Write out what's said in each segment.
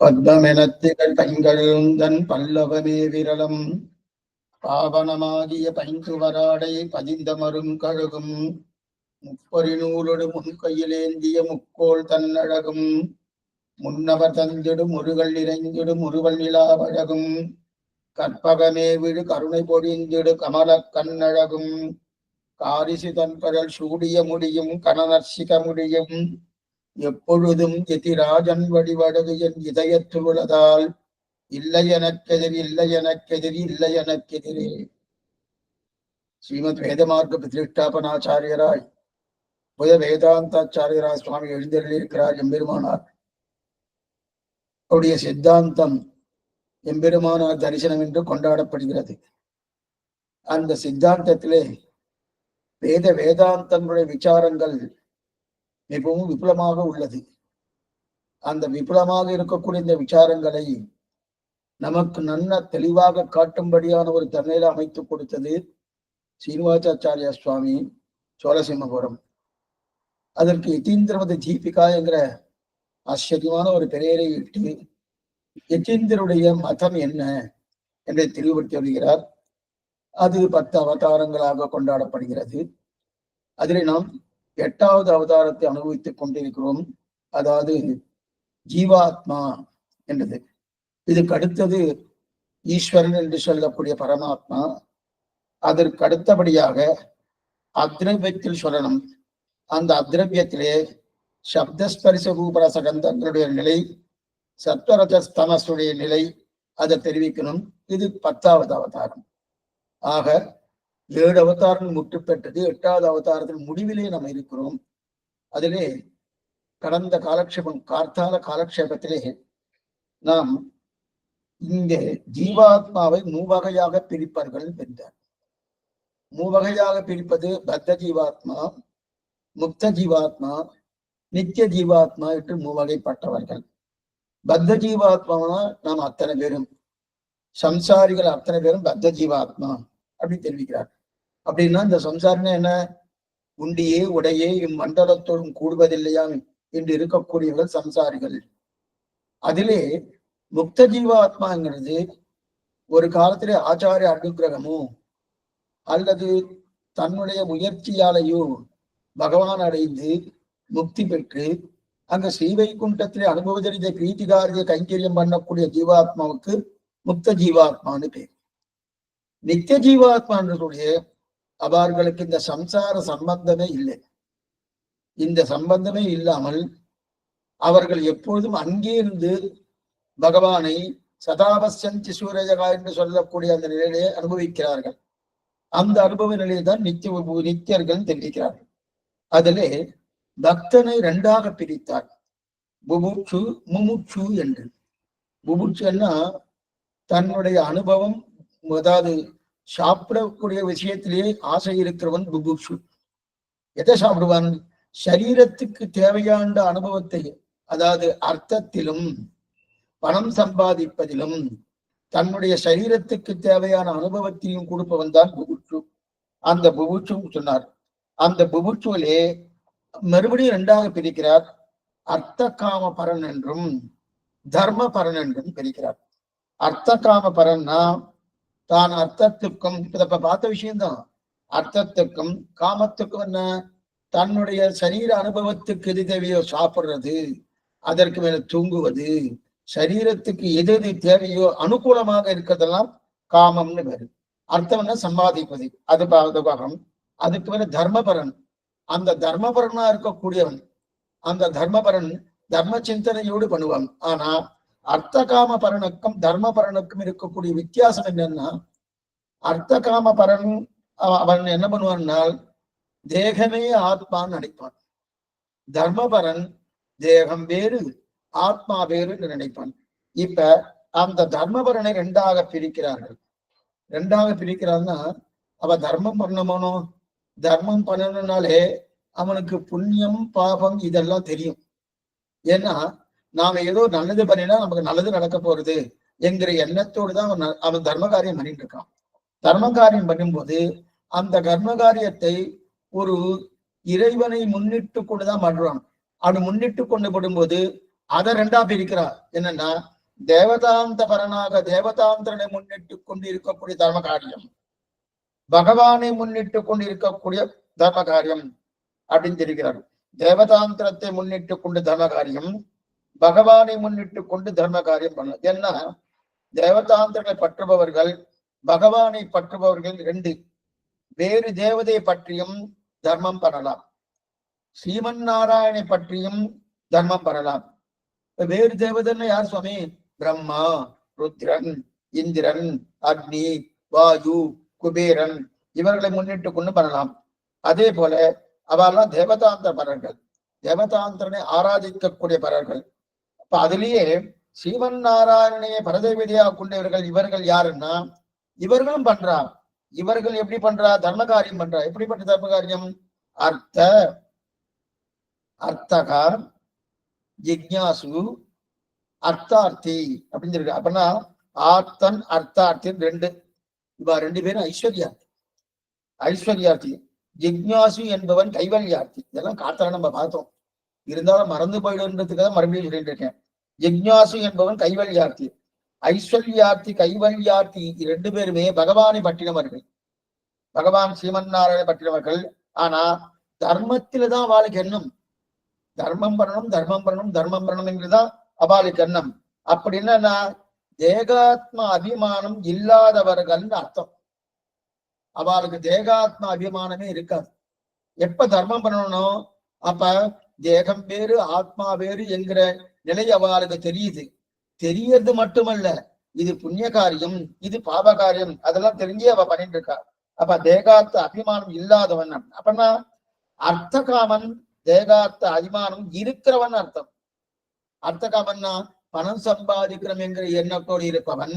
பத்மமெனத்திகள் பைங்களுந்தன் பல்லவமே விரலம் பாவனமாகிய பைந்துவராடை பதிந்தமரும் கழுகும் முப்பொறி நூலொடு முன்கையிலேந்திய முக்கோள் தன்னழகும் முன்னவர் தந்திடும் முருகள் இறைந்திடும் முருவல் நிலாவழகும் கற்பகமே விழு கருணை பொழிந்திடு கமல கண்ணழகும் காரிசு தன்பழல் சூடிய முடியும் கனநர்சிக முடியும் எப்பொழுதும் எதிராஜன் வடிவடகு என் இதயத்தில் உள்ளதால் இல்லை எனக்கெதிர் இல்லை எனக்கெதிர் இல்லை எனக்கெதிரே. ஸ்ரீமத் வேதமார்க்க பிரதிஷ்டாபனாச்சாரியராய் புத வேதாந்தாச்சாரியராய் சுவாமி எழுந்தருளியிருக்கிறார் எம்பெருமானார். அவருடைய சித்தாந்தம் எம்பெருமானார் தரிசனம் என்று கொண்டாடப்படுகிறது. அந்த சித்தாந்தத்திலே வேதாந்தங்களுடைய விசாரங்கள் மிகவும் விபுலமாக உள்ளது. அந்த விபுலமாக இருக்கக்கூடிய இந்த விசாரங்களை நமக்கு நல்ல தெளிவாக காட்டும்படியான ஒரு தன்மையில அமைத்துக் கொடுத்தது சீனிவாசாச்சாரியா சுவாமி சோழசிம்மபுரம். அதற்கு யதீந்திரமத தீபிகா என்கிற ஆச்சரியமான ஒரு பெயரை இட்டு யதீந்திரனுடைய மதம் என்ன என்பதை தெளிவுபடுத்தி வருகிறார். அது 10 அவதாரங்களாக கொண்டாடப்படுகிறது. அதிலே நாம் 8வது அவதாரத்தை அனுபவித்துக் கொண்டிருக்கிறோம். அதாவது ஜீவாத்மா என்றது. இதுக்கு அடுத்தது ஈஸ்வரன் என்று சொல்லக்கூடிய பரமாத்மா. அதற்கு அடுத்தபடியாக அத்ரவியத்தில் சொல்லணும். அந்த அத்ரவியத்திலே சப்தஸ்பரிச ரூபரசகந்தங்களுடைய நிலை, சத்வரஜஸ்தமசுடைய நிலை, அதை தெரிவிக்கணும். இது 10வது அவதாரம். ஆக 7 அவதாரம் முற்று பெற்றது. 8வது அவதாரத்தின் முடிவிலே நாம் இருக்கிறோம். அதிலே கடந்த காலக்ஷேபம் கார்த்தால காலக்ஷேபத்திலே நாம் இங்கே ஜீவாத்மாவை 3 வகையாக பிரிப்பார்கள் என்றார். 3 வகையாக பிரிப்பது பத்த ஜீவாத்மா, முக்த ஜீவாத்மா, நித்திய ஜீவாத்மா என்று 3 வகைப்பட்டவர்கள். பத்த ஜீவாத்மானா நாம் அத்தனை பேரும், சம்சாரிகள் அத்தனை பேரும் பத்த ஜீவாத்மா அப்படின்னு தெரிவிக்கிறார். அப்படின்னா இந்த சம்சாரம்னா என்ன? உண்டியே உடையே இம்மண்டலத்தோடும் கூடுவதில்லையாம் என்று இருக்கக்கூடியவர்கள் சம்சாரிகள். அதிலே முக்த ஜீவாத்மாங்கிறது ஒரு காலத்திலே ஆச்சாரிய அனுகிரகமோ அல்லது தன்னுடைய முயற்சியாலேயோ பகவான் அடைந்து முக்தி பெற்று அங்க ஸ்ரீவைகுண்டத்திலே அனுபவதறிந்த பிரீத்திகாரிய கைங்கரியம் பண்ணக்கூடிய ஜீவாத்மாவுக்கு முக்த ஜீவாத்மான்னு பேர். நித்திய ஜீவாத்மான்றது அவர்களுக்கு இந்த சம்சார சம்பந்தமே இல்லை. இந்த சம்பந்தமே இல்லாமல் அவர்கள் எப்பொழுதும் அங்கே இருந்து பகவானை சதாபஸ்யந்தி சூரஜகா என்று சொல்லக்கூடிய அந்த நிலையை அனுபவிக்கிறார்கள். அந்த அனுபவ நிலையை தான் நித்தியர்கள் தெரிவிக்கிறார்கள். அதிலே பக்தனை 2ஆக பிரித்தார், புபுட்சு முமுட்சு என்று. புபுட்சுன்னா தன்னுடைய அனுபவம், அதாவது சாப்பிடக்கூடிய விஷயத்திலேயே ஆசை இருக்கிறவன் புபுட்சு. எதை சாப்பிடுவான்? சரீரத்துக்கு தேவையான அனுபவத்தை, அதாவது அர்த்தத்திலும் பணம் சம்பாதிப்பதிலும் தன்னுடைய சரீரத்துக்கு தேவையான அனுபவத்தையும் கொடுப்பவன் தான் புபுட்சு. அந்த புபுட்சு சொன்னார். அந்த புபுட்சுவிலே மறுபடியும் 2ஆக பிரிக்கிறார். அர்த்த காம பரன் என்றும் தர்ம பரன் என்றும் பிரிக்கிறார். அர்த்த காம பரன்னா தான் அர்த்தத்துக்கும், இப்ப பார்த்த விஷயம்தான், அர்த்தத்துக்கும் காமத்துக்கும் என்ன? தன்னுடைய சரீர அனுபவத்துக்கு எது தேவையோ சாப்பிடுறது, அதற்கு மேல தூங்குவது, சரீரத்துக்கு எது எது தேவையோ அனுகூலமாக இருக்கிறதெல்லாம் காமம்னு பேரு. அர்த்தம்னா சம்பாதிப்பது, அது பாகம். அதுக்கு மேல தர்மபரன். அந்த தர்மபரனா இருக்கக்கூடியவன், அந்த தர்மபரன் தர்ம சிந்தனையோடு பண்ணுவான். ஆனா அர்த்த காம பரனுக்கும் தர்ம பரனுக்கும் இருக்கக்கூடிய வித்தியாசம் என்னன்னா, அர்த்த காம பரன் அவன் என்ன பண்ணுவான்னால் தேகமே ஆத்மான்னு நினைப்பான். தர்மபரன் தேகம் வேறு ஆத்மா வேறு என்று நினைப்பான். இப்ப அந்த தர்மபரனை 2ஆக பிரிக்கிறார்கள். 2ஆக பிரிக்கிறான்னா, அவன் தர்மம் பண்ணமானோ, தர்மம் பண்ணணும்னாலே அவனுக்கு புண்ணியம் பாபம் இதெல்லாம் தெரியும். ஏன்னா நாம ஏதோ நல்லது பண்ணினா நமக்கு நல்லது நடக்க போறது என்கிற எண்ணத்தோடு தான் அவன் தர்ம காரியம் பண்ணிட்டு இருக்கான். தர்ம காரியம் பண்ணும்போது அந்த கர்ம காரியத்தை ஒரு இறைவனை முன்னிட்டு கொண்டுதான் பண்றான். அப்படி முன்னிட்டு கொண்டு படும்போது அதை ரெண்டா பிரிக்கிறார். என்னன்னா தேவதாந்த பரனாக தேவதாந்திரனை முன்னிட்டு கொண்டு இருக்கக்கூடிய தர்ம காரியம், பகவானை முன்னிட்டு கொண்டு இருக்கக்கூடிய தர்ம காரியம் அப்படின்னு தெரிகிறார். தேவதாந்திரத்தை முன்னிட்டு கொண்டு தர்ம காரியம், பகவானை முன்னிட்டு கொண்டு தர்ம காரியம் பண்ண. ஏன்னா தேவதாந்திரங்களை பற்றுபவர்கள் பகவானை பற்றுபவர்கள் ரெண்டு. வேறு தேவதையை பற்றியும் தர்மம் பண்ணலாம், ஸ்ரீமன் நாராயணனை பற்றியும் தர்மம் பண்ணலாம். வேறு தேவதைன்னு யார் சுவாமி? பிரம்மா, ருத்ரன், இந்திரன், அக்னி, வாயு, குபேரன் இவர்களை முன்னிட்டு கொண்டு பண்ணலாம். அதே போல அவெல்லாம் தேவதாந்திர பரர்கள், தேவதாந்திரனை ஆராதிக்கக்கூடிய பரர்கள். அப்ப அதுலயே ஸ்ரீமன் நாராயணனையை பரதேவதையாக கொண்டவர்கள் இவர்கள் யாருன்னா இவர்களும் பண்றா. இவர்கள் எப்படி பண்றா? தர்ம காரியம் பண்றா. எப்படிப்பட்ட தர்ம காரியம்? அர்த்தகா, ஜிக்ஞாசு, அர்த்தார்த்தி அப்படின்னு இருக்கு. அப்படின்னா ஆர்த்தன் அர்த்தார்த்தி ரெண்டு. இவா ரெண்டு பேரும் ஐஸ்வர்யார்த்தி. ஐஸ்வர்யார்த்தி. ஜிக்ஞாசு என்பவன் கைவல்யார்த்தி. இதெல்லாம் காத்தால நம்ம பார்த்தோம், இருந்தாலும் மறந்து போயிடுன்றதுக்காக மறுபடியும் சொல்லிட்டு இருக்கேன். ஜிக்ஞாசு என்பவன் கைவல்யார்த்தி. ஐஸ்வர்யார்த்தி கைவல்யார்த்தி ரெண்டு பேருமே பகவானை பற்றினவர்கள், பகவான் ஸ்ரீமன் நாராயண பற்றினவர்கள். ஆனா தர்மத்தில்தான் அவளுக்கு எண்ணம். தர்மம் பண்ணணும் தர்மம் பண்ணணும் தர்மம் பண்ணணும் என்றுதான் அவளுக்கு எண்ணம். அப்படின்னா தேகாத்ம அபிமானம் இல்லாதவர்கள்னு அர்த்தம். அவளுக்கு தேகாத்ம அபிமானமே இருக்காது. எப்ப தர்மம் பண்ணணும்? அப்ப தேகம் வேறு ஆத்மா வேறு என்கிற நிலை அவளுக்கு தெரியுது. தெரியறது மட்டுமல்ல, இது புண்ணிய காரியம், இது பாப காரியம், அதெல்லாம் தெரிஞ்சே அவ பண்ணிட்டு இருக்கா. அப்ப தேகாத்த அபிமானம் இல்லாதவன். அப்படின்னா அர்த்த காமன் தேகாத்த அபிமானம் இருக்கிறவன் அர்த்தம். அர்த்த காமன்னா பணம் சம்பாதிக்கிறோம் என்கிற எண்ணத்தோடு இருப்பவன்,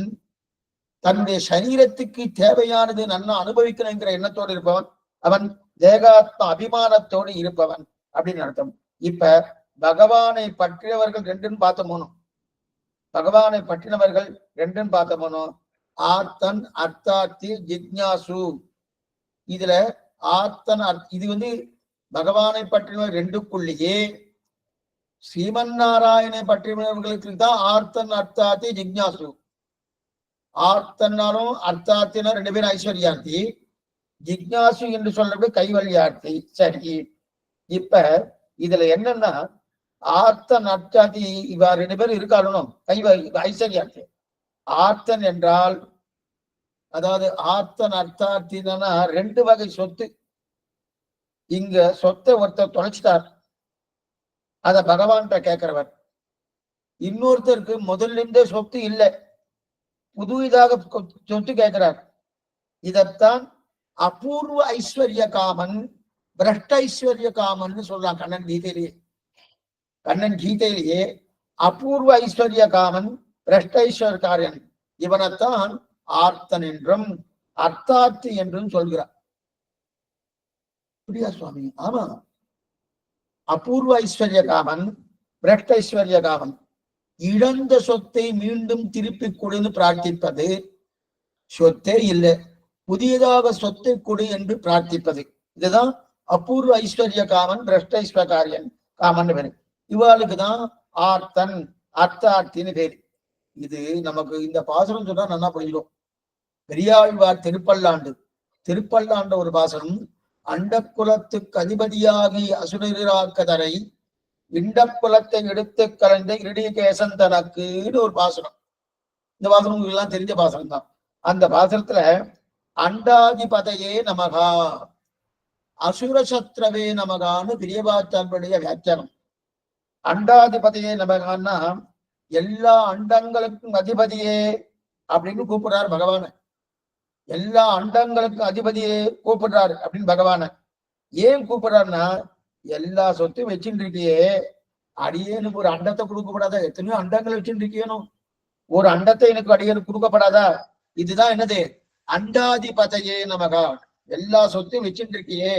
தன்னுடைய சரீரத்துக்கு தேவையானது நன்னா அனுபவிக்கணும் என்கிற எண்ணத்தோடு இருப்பவன், அவன் தேகாத்ம அபிமானத்தோடு இருப்பவன் அப்படின்னு அர்த்தம். இப்ப பகவானை பற்றியவர்கள் ரெண்டுன்னு பார்த்தோமோனோ, பகவானை பற்றினவர்கள் ரெண்டுன்னு பார்த்தோமோனோ, ஆர்த்தன் அர்த்தார்த்தி ஜிக்ஞாசு. இதுல ஆர்த்தன் இது பகவானை பற்றினவர் ரெண்டுக்குள்ளேயே ஸ்ரீமன் நாராயணனை பற்றினவர்களுக்கு தான் ஆர்த்தன் அர்த்தார்த்தி ஜிக்ஞாசு. ஆர்த்தன்னாலும் அர்த்தார்த்தினா ரெண்டு பேரும் ஐஸ்வர்யார்த்தி, ஜிக்ஞாசு என்று சொல்றது கைவல்யார்த்தி. சரி, இப்ப இதுல என்னன்னா ஆர்த்தன் அர்த்தார்த்தி இவா ரெண்டு பேரும் இருக்காளணும் ஐஸ்வர்யார்த்தி. ஆர்த்தன் என்றால் அதாவது ஆர்த்தன் அர்த்தார்த்தினா ரெண்டு வகை சொத்து. இங்க சொத்தை ஒருத்தர் தொலைச்சிட்டார், அத பகவான்கிட்ட கேட்கிறவர். இன்னொருத்தருக்கு முதல்ல இருந்தே சொத்து இல்லை, புதுவிதாக சொத்து கேட்கிறார். இதத்தான் அபூர்வ ஐஸ்வர்ய காமன் பிரஷ்ட ஐஸ்வர்ய காமன் சொல்றான் கண்ணன் கீதையிலேயே. கண்ணன் கீதையிலேயே அபூர்வ ஐஸ்வர்ய காமன் பிரஷ்ட ஐஸ்வர்யக்காரன் இவனைத்தான் ஆர்த்தன் என்றும் அர்த்தார்த்தி என்றும் சொல்கிறார். அப்படியா சுவாமி? ஆமா, அபூர்வ ஐஸ்வர்ய காமன் பிரஷ்ட ஐஸ்வர்ய காமன் இழந்த சொத்தை மீண்டும் திருப்பி கொடுன்னு பிரார்த்திப்பது. சொத்தே இல்லை, புதியதாக சொத்தை கொடு என்று பிரார்த்திப்பது. இதுதான் அபூர்வ ஐஸ்வர்ய காமன் பிரஷ்ட ஐஸ்வர்யன் காமன் பேரு. இவாளுக்குதான் ஆர்த்தன் அர்த்தார்த்தின்னு பேரு. இது நமக்கு இந்த பாசனம் சொன்னா நல்லா புரிஞ்சிடும். பெரியாழ்வார் திருப்பல்லாண்டு ஒரு பாசனம். அண்டக்குலத்துக்கு அதிபதியாகி அசுரராக்கதரை விண்டக்குலத்தை எடுத்து கலைந்த இடிகேசன் தனக்குன்னு ஒரு பாசனம். இந்த பாசனம் உங்களுக்கு எல்லாம் தெரிஞ்ச பாசனம் தான். அந்த பாசனத்துல அண்டாதிபதையே நமகா அசுரசத்ரவே நமகான்னு பிரியபாச்சாரிய வியாக்கியானம். அண்டாதிபதையே நமகான்னா எல்லா அண்டங்களுக்கும் அதிபதியே அப்படின்னு கூப்பிடுறாரு பகவான. எல்லா அண்டங்களுக்கும் அதிபதியே கூப்பிடுறாரு அப்படின்னு பகவான. ஏன் கூப்பிடுறாருன்னா எல்லா சொத்தையும் வச்சுட்டு இருக்கியே, அடியேனுக்கு ஒரு அண்டத்தை கொடுக்கப்படாதா? எத்தனையோ அண்டங்களை வச்சுட்டு இருக்கியனும், ஒரு அண்டத்தை எனக்கு அடியனுக்கு கொடுக்கப்படாதா? இதுதான் என்னது? அண்டாதிபதையே நமகா. எல்லா சொத்தையும் வச்சுட்டு இருக்கியே,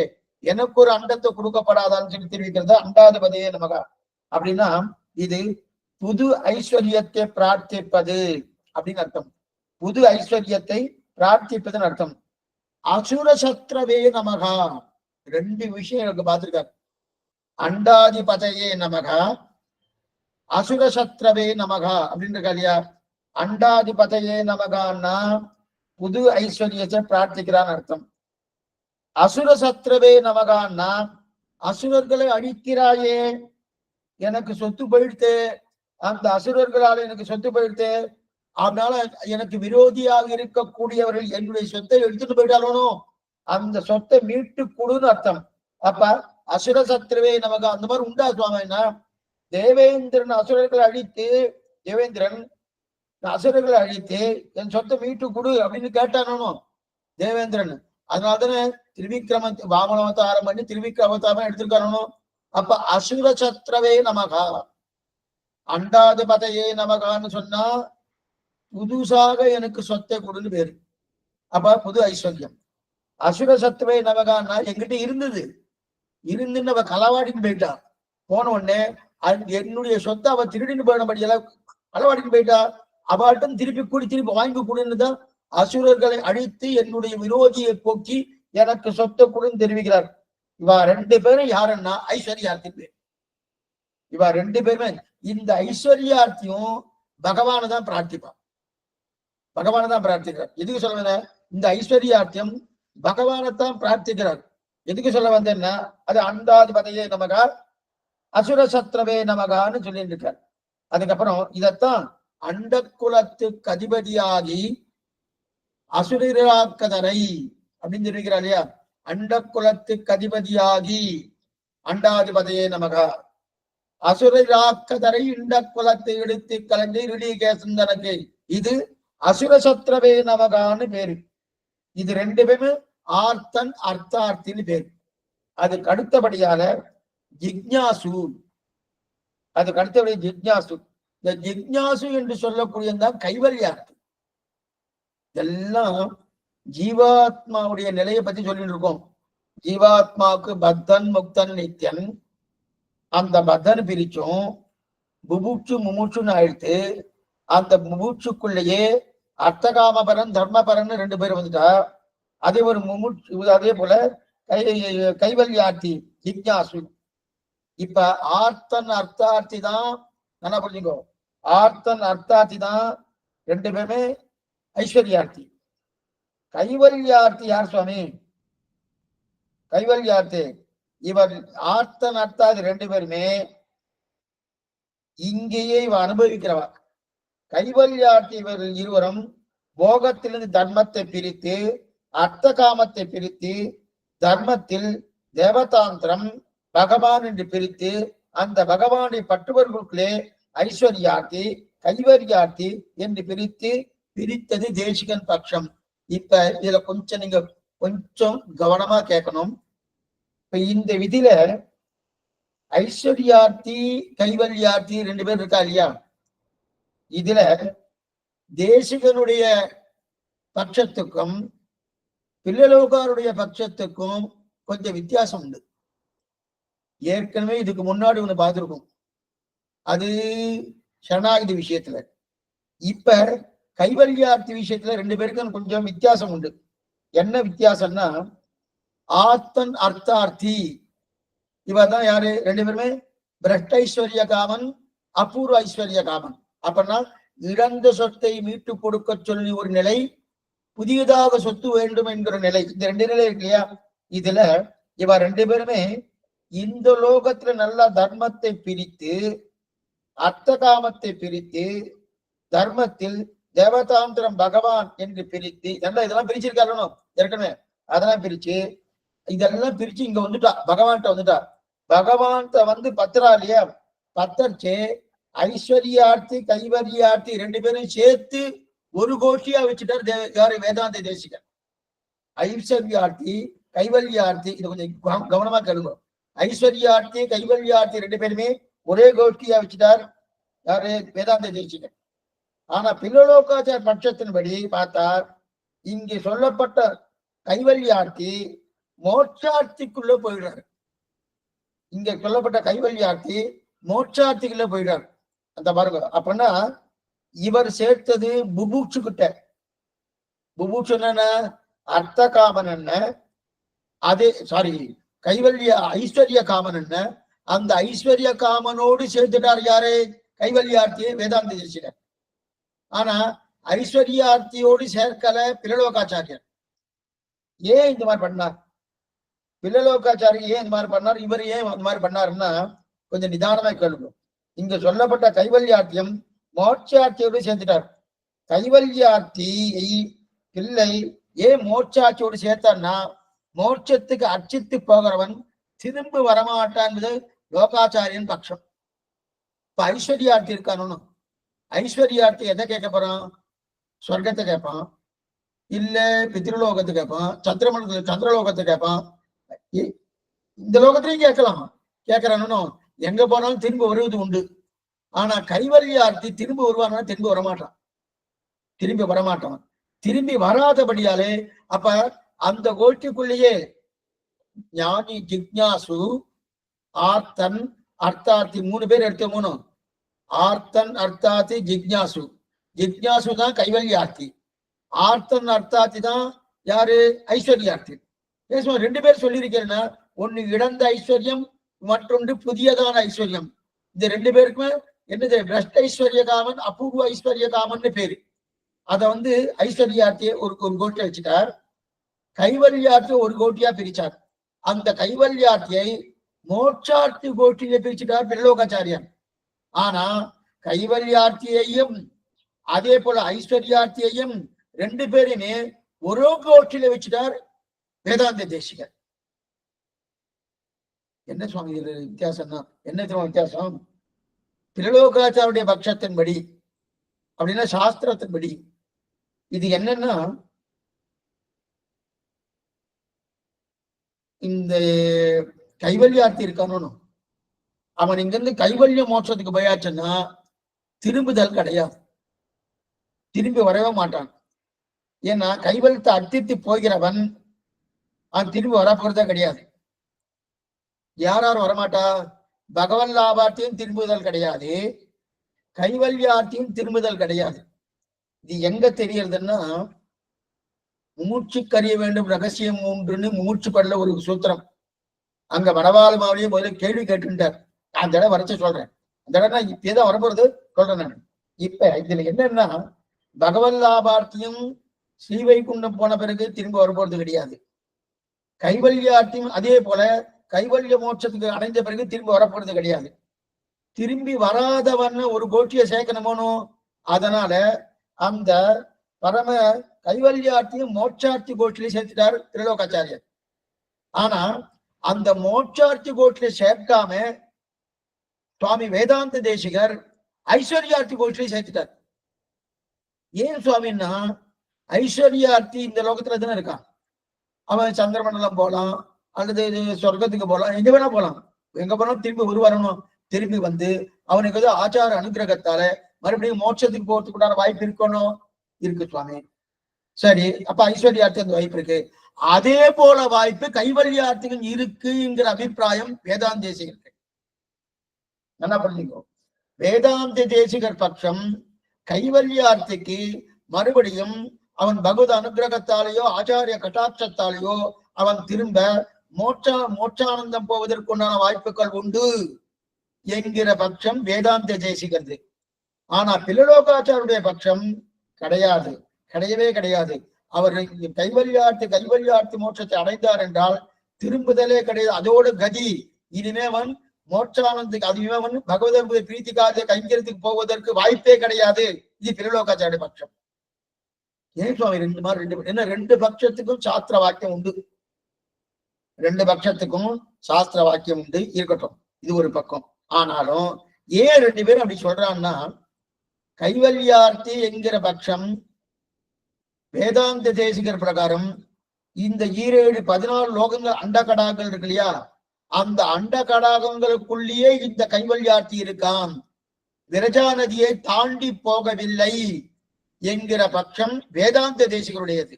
எனக்கு ஒரு அண்டத்தை கொடுக்கப்படாதான்னு சொல்லி தெரிவிக்கிறது அண்டாதிபதையே நமகா. அப்படின்னா இது புது ஐஸ்வர்யத்தை பிரார்த்திப்பது அப்படின்னு அர்த்தம். புது ஐஸ்வர்யத்தை பிரார்த்திப்பதுன்னு அர்த்தம். அசுரசத்ரவே நமகா ரெண்டு விஷயம் எனக்கு பார்த்திருக்காரு. அண்டாதிபதையே நமகா அசுர சத்ரவே நமகா அப்படின்னு இருக்கா இல்லையா? அண்டாதிபதையே நமகான்னா புது ஐஸ்வர்யத்தை பிரார்த்திக்கிறான்னு அர்த்தம். அசுர சத்ரவே நமகான்னா அசுரர்களை அழிக்கிறாயே, எனக்கு சொத்து போயிடுத்து, அந்த அசுரர்களால் எனக்கு சொத்து போயிடுத்து, அதனால எனக்கு விரோதியாக இருக்கக்கூடியவர்கள் என்னுடைய சொத்தை எடுத்துட்டு போயிட்டாலும் அந்த சொத்தை மீட்டு கொடுன்னு அர்த்தம். அப்ப அசுர சத்ருவே நமக்கு அந்த மாதிரி உண்டா சுவாமின்னா, தேவேந்திரன் அசுரர்களை அழித்து, தேவேந்திரன் அசுரர்களை அழித்து என் சொத்தை மீட்டு கொடு அப்படின்னு கேட்டானோ தேவேந்திரன். அதனால்தானே திருவிக்கிரம வாமனவதாரம் பண்ணி திருவிக்கிரமதாரம் எடுத்திருக்கானோ. அப்ப அசுர சத்ரவே நமகா அண்டாதிபதையே நமகான்னு சொன்னா புதுசாக எனக்கு சொத்தை கொடுன்னு பேரு. அப்ப புது ஐஸ்வர்யம். அசுர சத்ரவே நமகான்னா எங்கிட்ட இருந்தது இருந்துன்னு அவ களவாடின்னு போயிட்டா. போன உடனே என்னுடைய சொத்தை அவ திருடின்னு போயிடபடியெல்லாம் களவாடின்னு போயிட்டா. அவள்கிட்ட திருப்பி கூடி திருப்பி வாங்கி கொடுன்னு தான் அசுரர்களை அழித்து என்னுடைய விரோதியை போக்கி எனக்கு சொத்தை கொடுன்னு தெரிவிக்கிறார். இவா ரெண்டு பேரும் யாருன்னா ஐஸ்வர்யார்த்தி பேர். இவா ரெண்டு பேருமே இந்த ஐஸ்வர்யார்த்தியும் பகவான தான் பிரார்த்திப்பான். பகவான தான் பிரார்த்திக்கிறார். எதுக்கு சொல்ல வந்த? இந்த ஐஸ்வர்யார்த்தியம் பகவானத்தான் பிரார்த்திக்கிறார். எதுக்கு சொல்ல வந்தேன்னா, அது அண்டாதிபதையே நமகா அசுர சத்ரவே நமகான்னு சொல்லிட்டு இருக்கார். அதுக்கப்புறம் இதத்தான் அண்ட குலத்துக்கு அதிபதியாகி அசுரராக்கதரை அப்படின்னு சொல்லியிருக்கிறார் இல்லையா? அண்ட குலத்துக்கு அதிபதியாகி அண்டாதிபதையே நமகா அசுரராக்கதரை இண்ட குலத்தை எடுத்து கலந்து ரிடிகேசந்தனக்கு இது அசுர சத்ரவே நமகான்னு பேரு. இது ரெண்டு பேரும் ஆர்த்தன் அர்த்தார்த்தின்னு பேரு. அதுக்கு அடுத்தபடியால ஜிக்ஞாசு, அதுக்கு அடுத்தபடி ஜிக்ஞாசு. இந்த ஜிக்ஞாசு என்று சொல்லக்கூடியதான் கைவல்யார்த்தி. இதெல்லாம் ஜீவாத்மாவுடைய நிலையை பத்தி சொல்லிட்டு இருக்கோம். ஜீவாத்மாவுக்கு பத்தன் முக்தன் நித்தியன். அந்த பத்தன் பிரிச்சும் புபுட்சு முமுட்சுன்னு ஆயிடுத்து. அந்த முமுட்சுக்குள்ளேயே அர்த்தகாமபரன் தர்மபரன் ரெண்டு பேரும் வந்துட்டா. அதே ஒரு முமுட்சு, அதே போல கைவல்யார்த்தி ஜிக்ஞாசு. இப்ப ஆர்த்தன் அர்த்தார்த்தி தான், நல்லா புரிஞ்சுக்கோ, ஆர்த்தன் அர்த்தார்த்தி தான் ரெண்டு பேருமே ஐஸ்வர்யார்த்தி. கைவல்யார்த்தி யார் சுவாமி? கைவல்யார்த்தி இவர் ஆர்த்தன் அர்த்தார்த்தி ரெண்டு பேருமே இங்கேயே இவ அனுபவிக்கிறவா. கைவல்யார்த்தி இவர்கள் இருவரும் போகத்திலிருந்து தர்மத்தை பிரித்து அர்த்த காமத்தை பிரித்து தர்மத்தில் தேவதாந்திரம் பகவான் என்று பிரித்து அந்த பகவானை பற்றுவர்களுக்குள்ளே ஐஸ்வர்யார்த்தி கைவர்யார்த்தி என்று பிரித்தது தேசிகன் பட்சம். இப்ப இதுல கொஞ்சம் நீங்க கொஞ்சம் கவனமா கேட்கணும். இப்ப இந்த விதியில ஐஸ்வர்யார்த்தி கைவல்யார்த்தி ரெண்டு பேர் இருக்கா இல்லையா? இதுல தேசிகனுடைய பட்சத்துக்கும் பிள்ளலோகாருடைய பட்சத்துக்கும் கொஞ்சம் வித்தியாசம் உண்டு. ஏற்கனவே இதுக்கு முன்னாடி ஒண்ணு பார்த்திருக்கும், அது சரணாகதி விஷயத்துல. இப்ப கைவல்யார்த்தி விஷயத்துல ரெண்டு பேருக்கும் கொஞ்சம் வித்தியாசம் உண்டு. என்ன வித்தியாசம்னா, ஆர்த்தன் அர்த்தார்த்தி இவர்தான் யாரு? ரெண்டு பேருமே பிரஷ்ட ஐஸ்வர்ய காமன் அபூர்வ ஐஸ்வர்ய காமன். அப்படின்னா இழந்த சொத்தை மீட்டு கொடுக்க சொல்லி ஒரு நிலை, புதியதாக சொத்து வேண்டும் என்கிற நிலை. இந்த ரெண்டு நிலை இருக்கு இல்லையா? இதுல இவ ரெண்டு பேருமே இந்த லோகத்துல நல்ல தர்மத்தை பிரித்து அர்த்த காமத்தை பிரித்து தர்மத்தில் தேவதாந்திரம் பகவான் என்று பிரித்து இதெல்லாம் பிரிச்சிருக்காரு ஏற்கனவே. அதெல்லாம் பிரிச்சு இதெல்லாம் பிரிச்சு இங்க வந்துட்டா, பகவான்கிட்ட வந்துட்டா. பகவான்கிட்ட பத்திரா இல்லையா? பத்தர்ச்சே ஐஸ்வர்யார்த்தி கைவர்யார்த்தி ரெண்டு பேரும் சேர்த்து ஒரு கோஷ்டியா வச்சுட்டார் யாரு? வேதாந்த தேசிகர். ஐஸ்வர்யார்த்தி கைவல்யார்த்தி, இது கொஞ்சம் கவனமா கேளுங்க. ஐஸ்வர்யார்த்தி கைவல்யார்த்தி ரெண்டு பேருமே ஒரே கோஷ்டியா வச்சுட்டார் யாரு? வேதாந்த தேசிகர். ஆனா பில்லலோகாச்சார பட்சத்தின்படி பார்த்தார், இங்கே சொல்லப்பட்ட கைவல்யார்த்தி மோட்சார்த்திக்குள்ள போயிடுறாரு. இங்க சொல்லப்பட்ட கைவல்யார்த்தி மோட்சார்த்திக்குள்ள போயிடுறாரு. அந்த பாருங்க. அப்படின்னா இவர் சேர்த்தது புபூட்சு கிட்ட. புபூட்சு என்ன? அர்த்த காமன் என்ன? அதே சாரி ஐஸ்வர்ய காமன் என்ன? அந்த ஐஸ்வர்ய காமனோடு சேர்த்துட்டார் யாரு? கைவல்யார்த்தியை வேதாந்த தேசிகர். ஆனா ஐஸ்வர்யார்த்தியோடு சேர்க்கல பிள்ளலோகாச்சாரியர். ஏன் இந்த மாதிரி பண்ணார்? பிள்ளலோகாச்சாரியர் ஏன் இந்த மாதிரி பண்ணார்? இவர் ஏன் இந்த மாதிரி பண்ணாருன்னா கொஞ்சம் நிதானமா கேளுங்க. இங்க சொல்லப்பட்ட கைவல்யார்த்தியம் மோட்சார்த்தியோடு சேர்த்துட்டார். கைவல்யார்த்தியை பிள்ளை ஏன் மோட்சாட்சியோடு சேர்த்தான்னா, மோட்சத்துக்கு அர்ச்சித்து போகிறவன் திரும்ப வரமாட்டான்றது லோகாச்சாரியன் பட்சம். இப்ப ஐஸ்வர்யார்த்தி இருக்கானு, ஐஸ்வர்யார்த்தி எதை கேட்க போறான்? சொர்க்கத்தை கேட்பான், இல்ல பித்ருலோகத்தை கேட்பான், சந்திரலோகத்தை கேட்பான். இந்த லோகத்திலையும் கேட்கலாம். கேட்கறானு எங்க போனாலும் திரும்ப வருவது உண்டு. ஆனா கைவல்யார்த்தி திரும்ப வருவானா? திரும்ப வரமாட்டான். திரும்பி வராதபடியாலே அப்ப அந்த கோஷ்டிக்குள்ளேயே ஞானி, ஜிக்ஞாசு, ஆர்த்தன், அர்த்தார்த்தி 3 பேர் எடுத்தோம். ஆர்த்தன், அர்த்தார்த்தி, ஜிக்ஞாசு. ஜிக்ஞாசு தான் கைவல்யார்த்தி. ஆர்த்தன், அர்த்தார்த்தி தான் யாரு? ஐஸ்வர்யார்த்தி. 2 பேர் சொல்லியிருக்கேன்னா, ஒன்னு இழந்த ஐஸ்வர்யம், மற்றொன்று புதியதான ஐஸ்வர்யம். இந்த 2 பேருக்குமே என்னது? பிரஷ்ட ஐஸ்வர்ய காமன், அபூர்வ ஐஸ்வர்ய காமன் பேரு. அத ஐஸ்வர்யார்த்தியை ஒரு கோட்டியா வச்சுட்டார். கைவல்யார்த்தியை ஒரு கோட்டியா பிரிச்சார். அந்த கைவல்யார்த்தியை மோட்சார்த்தி கோட்டியில பிரிச்சுட்டார் பிள்ளலோகாச்சாரியன். ஆனா கைவல்யார்த்தியையும் அதே போல ஐஸ்வர்யார்த்தியையும் 2 பேருமே ஒரு கோட்டில வச்சுட்டார் வேதாந்த தேசிகர். என்ன சுவாமி வித்தியாசம்னா என்ன வித்தியாசம்? பிள்ளலோகாச்சாரிய பட்சத்தின்படி அப்படின்னா சாஸ்திரத்தின்படி இது என்னன்னா, இந்த கைவல்யார்த்தி இருக்கானு அவன் இங்கிருந்து கைவல்ய மோட்சத்துக்கு போயாச்சுன்னா திரும்புதல் கிடையாது, திரும்பி வரவே மாட்டான். ஏன்னா கைவல்யத்தை அர்த்தித்து போகிறவன் அவன் திரும்பி வரப்போறதே கிடையாது. யாரும் வரமாட்டா? பகவன் லாபார்த்தியும் திரும்புதல் கிடையாது, கைவல்யார்த்தியும் திரும்புதல் கிடையாது. இது எங்க தெரியறதுன்னா, மூச்சுக்கறிய வேண்டும் ரகசியம் 3ன்னு மூச்சு படல ஒரு சூத்திரம். அங்க வடவாள மாவளியே முதல்ல கேள்வி கேட்டுட்டார். அந்த இடம் வரைச்ச சொல்றேன். அந்த இடம் நான் இப்பதான் வரப்போறது சொல்றேன் நான். இப்ப இதுல என்னன்னா, பகவன் லாபார்த்தியும் ஸ்ரீவைகுண்டம் போன பிறகு திரும்ப வரப்போறது கிடையாது. கைவல்யார்த்தியும் அதே போல கைவல்ய மோட்சத்துக்கு அடைந்த பிறகு திரும்ப வரப்போறது கிடையாது. திரும்பி வராதவன் ஒரு கோட்டியை சேர்க்கணுமோனோ, அதனால அந்த பரம கைவல்யார்த்தியும் மோட்சார்த்தி கோட்டில சேர்த்துட்டார் திரிலோகாச்சாரியர். ஆனா அந்த மோட்சார்த்தி கோட்டில சேர்க்காம சுவாமி வேதாந்த தேசிகர் ஐஸ்வர்யார்த்தி கோட்டில சேர்த்துட்டார். ஏன் சுவாமின்னா, ஐஸ்வர்யார்த்தி இந்த லோகத்துல தானே இருக்கான். அவன் சந்திரமண்டலம் போலாம், அல்லது சொர்க்கத்துக்கு போலாம், எங்க வேணா போலாம். எங்க போனாலும் திரும்பி வரணும். திரும்பி அவனுக்கு ஏதோ ஆச்சார அனுகிரகத்தால மறுபடியும் மோட்சத்துக்கு போறதுக்கு வாய்ப்பு இருக்கணும். இருக்கு சுவாமி. சரி, அப்ப ஐஸ்வர்யார்த்தி அந்த வாய்ப்பு இருக்கு. அதே போல வாய்ப்பு கைவல்யார்த்திகள் இருக்குங்கிற அபிப்பிராயம் வேதாந்த தேசிகருக்கு. என்ன பண்ணிக்கோ, வேதாந்த தேசிகர் பட்சம் கைவல்யார்த்திக்கு மறுபடியும் அவன் பகவத் அனுகிரகத்தாலேயோ ஆச்சாரிய கட்டாட்சத்தாலேயோ அவன் திரும்ப மோட்சானந்தம் போவதற்குண்டான வாய்ப்புகள் உண்டு என்கிற பட்சம் வேதாந்த தேசிகர்து. ஆனா பிள்ளலோகாச்சாருடைய பட்சம் கிடையாது, கிடையவே கிடையாது. அவர் கைவல்யார்த்தி மோட்சத்தை அடைந்தார் என்றால் திரும்புதலே கிடையாது. அதோடு கதி இனிமேவன் மோட்சானந்துக்கு அதுவன் பகவத பிரீத்திக்காக கைங்கரியத்துக்கு போவதற்கு வாய்ப்பே கிடையாது. இது பிள்ளலோகாச்சாரிய பட்சம். ஏன் சுவாமி ரெண்டு பட்சத்துக்கும் சாஸ்திர வாக்கியம் உண்டு. 2 பட்சத்துக்கும் சாஸ்திர வாக்கியம் உண்டு, இருக்கட்டும், இது ஒரு பக்கம். ஆனாலும் ஏன் 2 பேரும் அப்படி சொல்றான்னா, கைவல்யார்த்தி என்கிற பட்சம் வேதாந்த தேசிகர் பிரகாரம் இந்த 14 லோகங்கள் அண்டகடாகங்கள் இருக்கு இல்லையா, அந்த அண்டகடாகங்களுக்குள்ளேயே இந்த கைவல்யார்த்தி இருக்கான், விரஜா நதியை தாண்டி போகவில்லை என்கிற பட்சம் வேதாந்த தேசிகருடையது.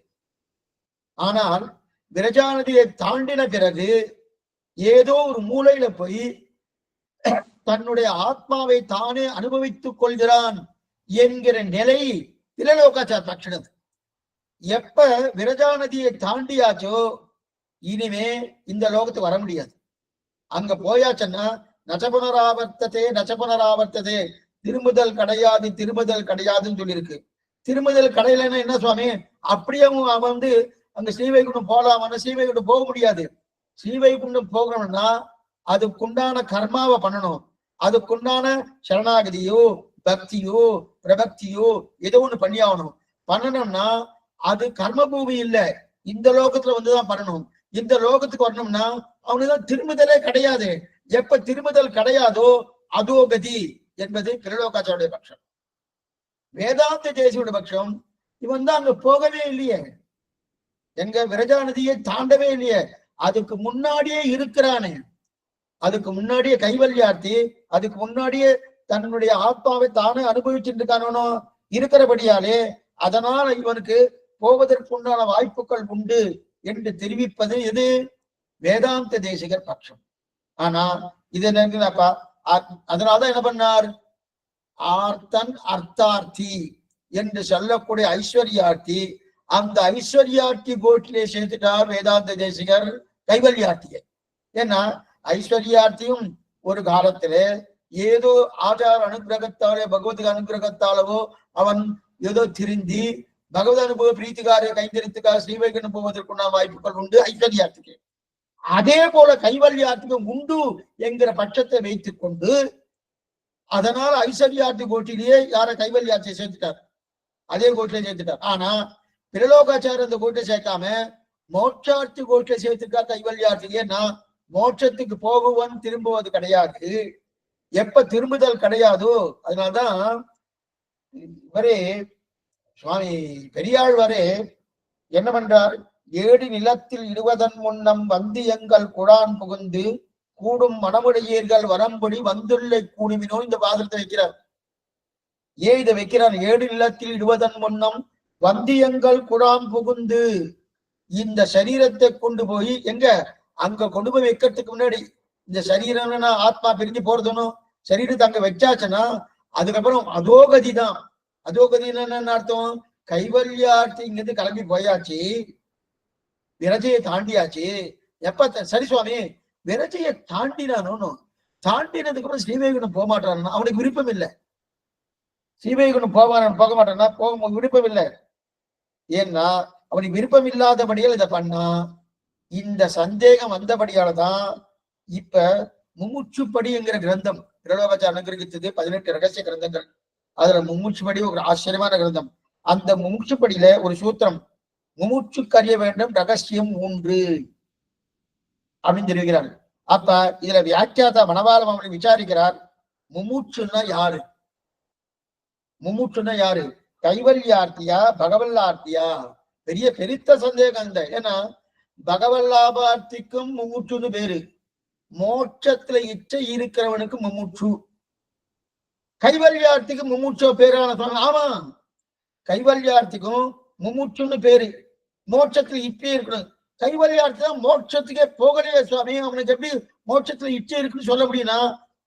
ஆனால் விரஜா நதியை தாண்டின பிறகு ஏதோ ஒரு மூலையில போய் தன்னுடைய ஆத்மாவை தானே அனுபவித்துக் கொள்கிறான் என்கிற நிலை திரிலோகாச்சார பட்சம். எப்ப விரஜா நதியை தாண்டியாச்சோ இனிமே இந்த லோகத்துக்கு வர முடியாது. அங்க போயாச்சுன்னா நச்சபுனராவர்த்ததே திரும்புதல் கிடையாது, திரும்புதல் கிடையாதுன்னு சொல்லியிருக்கு. திரும்புதல் கடையிலன்னா என்ன சுவாமி? அப்படியே அவன் வந்து அங்க ஸ்ரீவைகுண்டம் போலாமான? ஸ்ரீவைகுண்டம் போக முடியாது. ஸ்ரீவைகுண்டம் போகணும்னா அதுக்குண்டான கர்மாவை பண்ணணும். அதுக்குண்டான சரணாகதியோ பக்தியோ பிரபக்தியோ ஏதோ ஒண்ணு பண்ணி ஆகணும். பண்ணணும்னா அது கர்மபூமி இல்ல, இந்த லோகத்துல வந்துதான் பண்ணணும். இந்த லோகத்துக்கு வரணும்னா அவனுதான் திரும்புதலே கிடையாது. எப்ப திரும்புதல் கிடையாதோ அதோ கதி என்பது திரிலோகாச்சாரிய பட்சம். வேதாந்த தேசியோட பட்சம் இவன் தான் அங்க போகவே இல்லையே, எங்க விரஜா நதியை தாண்டவே இல்லையே, அதுக்கு முன்னாடியே இருக்கிறானே, அதுக்கு முன்னாடியே கைவல்யார்த்தி, அதுக்கு முன்னாடியே தன்னுடைய ஆத்மாவை தானே அனுபவிச்சுட்டு இருக்கானோ இருக்கிறபடியாலே அதனால இவனுக்கு போவதற்குண்டான வாய்ப்புகள் உண்டு என்று தெரிவிப்பது எது? வேதாந்த தேசிகர் பட்சம். ஆனா இது என்னப்பா, அதனாலதான் என்ன பண்ணார்? ஆர்த்தன் அர்த்தார்த்தி என்று சொல்லக்கூடிய ஐஸ்வர்யார்த்தி, அந்த ஐஸ்வர்யார்த்தி கோட்டிலே சேர்த்துட்டார் வேதாந்த தேசிகர் கைவல்யார்த்தியை. ஏன்னா ஐஸ்வர்யார்த்தியும் ஒரு காலத்திலே ஏதோ ஆச்சார அனுகிரகத்தாலே பகவத் அனுகிரகத்தாலவோ அவன் ஏதோ திருந்தி பகவத் அனுபவ பிரீத்திகாரிய கைந்தரித்துக்காக ஸ்ரீவைகுண்டம் போவதற்குண்டான வாய்ப்புகள் உண்டு ஐஸ்வர்யார்த்திக்கு. அதே போல கைவல்யார்த்திக்கும் உண்டு என்கிற பட்சத்தை வைத்துக் கொண்டு அதனால ஐஸ்வர்யார்த்தி கோட்டிலேயே யார கைவல்யார்த்தியை சேர்த்துட்டார், அதே கோட்டிலே சேர்த்துட்டார். ஆனா பிரலோகாச்சார அந்த கோட்டை சேர்க்காம மோட்சார்த்தி கோட்டை சேர்த்துக்கா கைவல்யார்த்தியே. நான் மோட்சத்துக்கு போகுவன் திரும்புவது கிடையாது, எப்ப திரும்புதல் கிடையாதோ. அதனால்தான் இவரே சுவாமி பெரியாழ்வாரே என்ன பண்றார்? ஏடி நிலத்தில் இடுவதன் முன்னம் வந்து எங்கள் குடான் புகுந்து கூடும் மனமுடையீர்கள் வரம்படி வந்துள்ள கூடுமினோ இந்த பாதத்தை வைக்கிறார். ஏன் இதை வைக்கிறார்? ஏடு நிலத்தில் இடுவதன் முன்னம் வந்தியங்கள் குடான் புகுந்து, இந்த சரீரத்தை கொண்டு போய் எங்க அங்க கொண்டு போய் வைக்கிறதுக்கு முன்னாடி இந்த சரீரம்னா ஆத்மா பிரிஞ்சு போறதுன்னு சரீரத்தை அங்க வச்சாச்சுன்னா அதுக்கப்புறம் அதோகதி தான். அதோகதி என்னன்னு அர்த்தம்? கைவல்யார்த்தி இங்கிருந்து கிளம்பி போயாச்சு, விரஜையை தாண்டியாச்சு. எப்ப சரி சுவாமி விரஜையை தாண்டினானு, தாண்டினதுக்கு அப்புறம் ஸ்ரீவைகுண்டம் போக மாட்டான்னா அவனுக்கு விருப்பம் இல்லை. ஸ்ரீவைகுண்டம் போக மாட்டான்னா போக விருப்பம் இல்லை. ஏன்னா அவனுக்கு விருப்பம் இல்லாதபடியால் இதை பண்ணா. இந்த சந்தேகம் வந்தபடியாலதான் இப்ப மும்முச்சுப்படி என்கிற கிரந்தம் பிரலோகாச்சார அனுகிரகித்தது 18 ரகசிய கிரந்தங்கள். அதுல மும்முச்சுப்படி ஒரு ஆச்சரியமான கிரந்தம். அந்த மும்முச்சுப்படியில ஒரு சூத்திரம், மும்முச்சுக்கு அறிய வேண்டும் ரகசியம் 3 அப்படின்னு தெரிவிக்கிறார். அப்ப இதுல வியாக்கியாதா மணவாளம் அவனை விசாரிக்கிறார், மும்முச்சுன்னா யாரு? மும்முச்சுன்னா யாரு? கைவல்யார்த்தியா பகவல்லார்த்தியா? பெரிய பெருத்த சந்தேகம் இந்த. ஏன்னா பகவல்லாபார்த்திக்கும் மும்முச்சுன்னு பேரு, மோட்சத்துல இச்சை இருக்கிறவனுக்கு மும்முச்சு. கைவல்யார்த்திக்கும் மும்முச்சோ பேரான சொன்ன. ஆமா, கைவல்யார்த்திக்கும் மும்முச்சுன்னு பேரு, மோட்சத்துல இச்சை இருக்கணும். கைவல்யார்த்தி தான் மோட்சத்துக்கே போகலையே சுவாமி, அவனுக்கு எப்படி மோட்சத்துல இச்சை இருக்குன்னு சொல்ல முடியும்னா?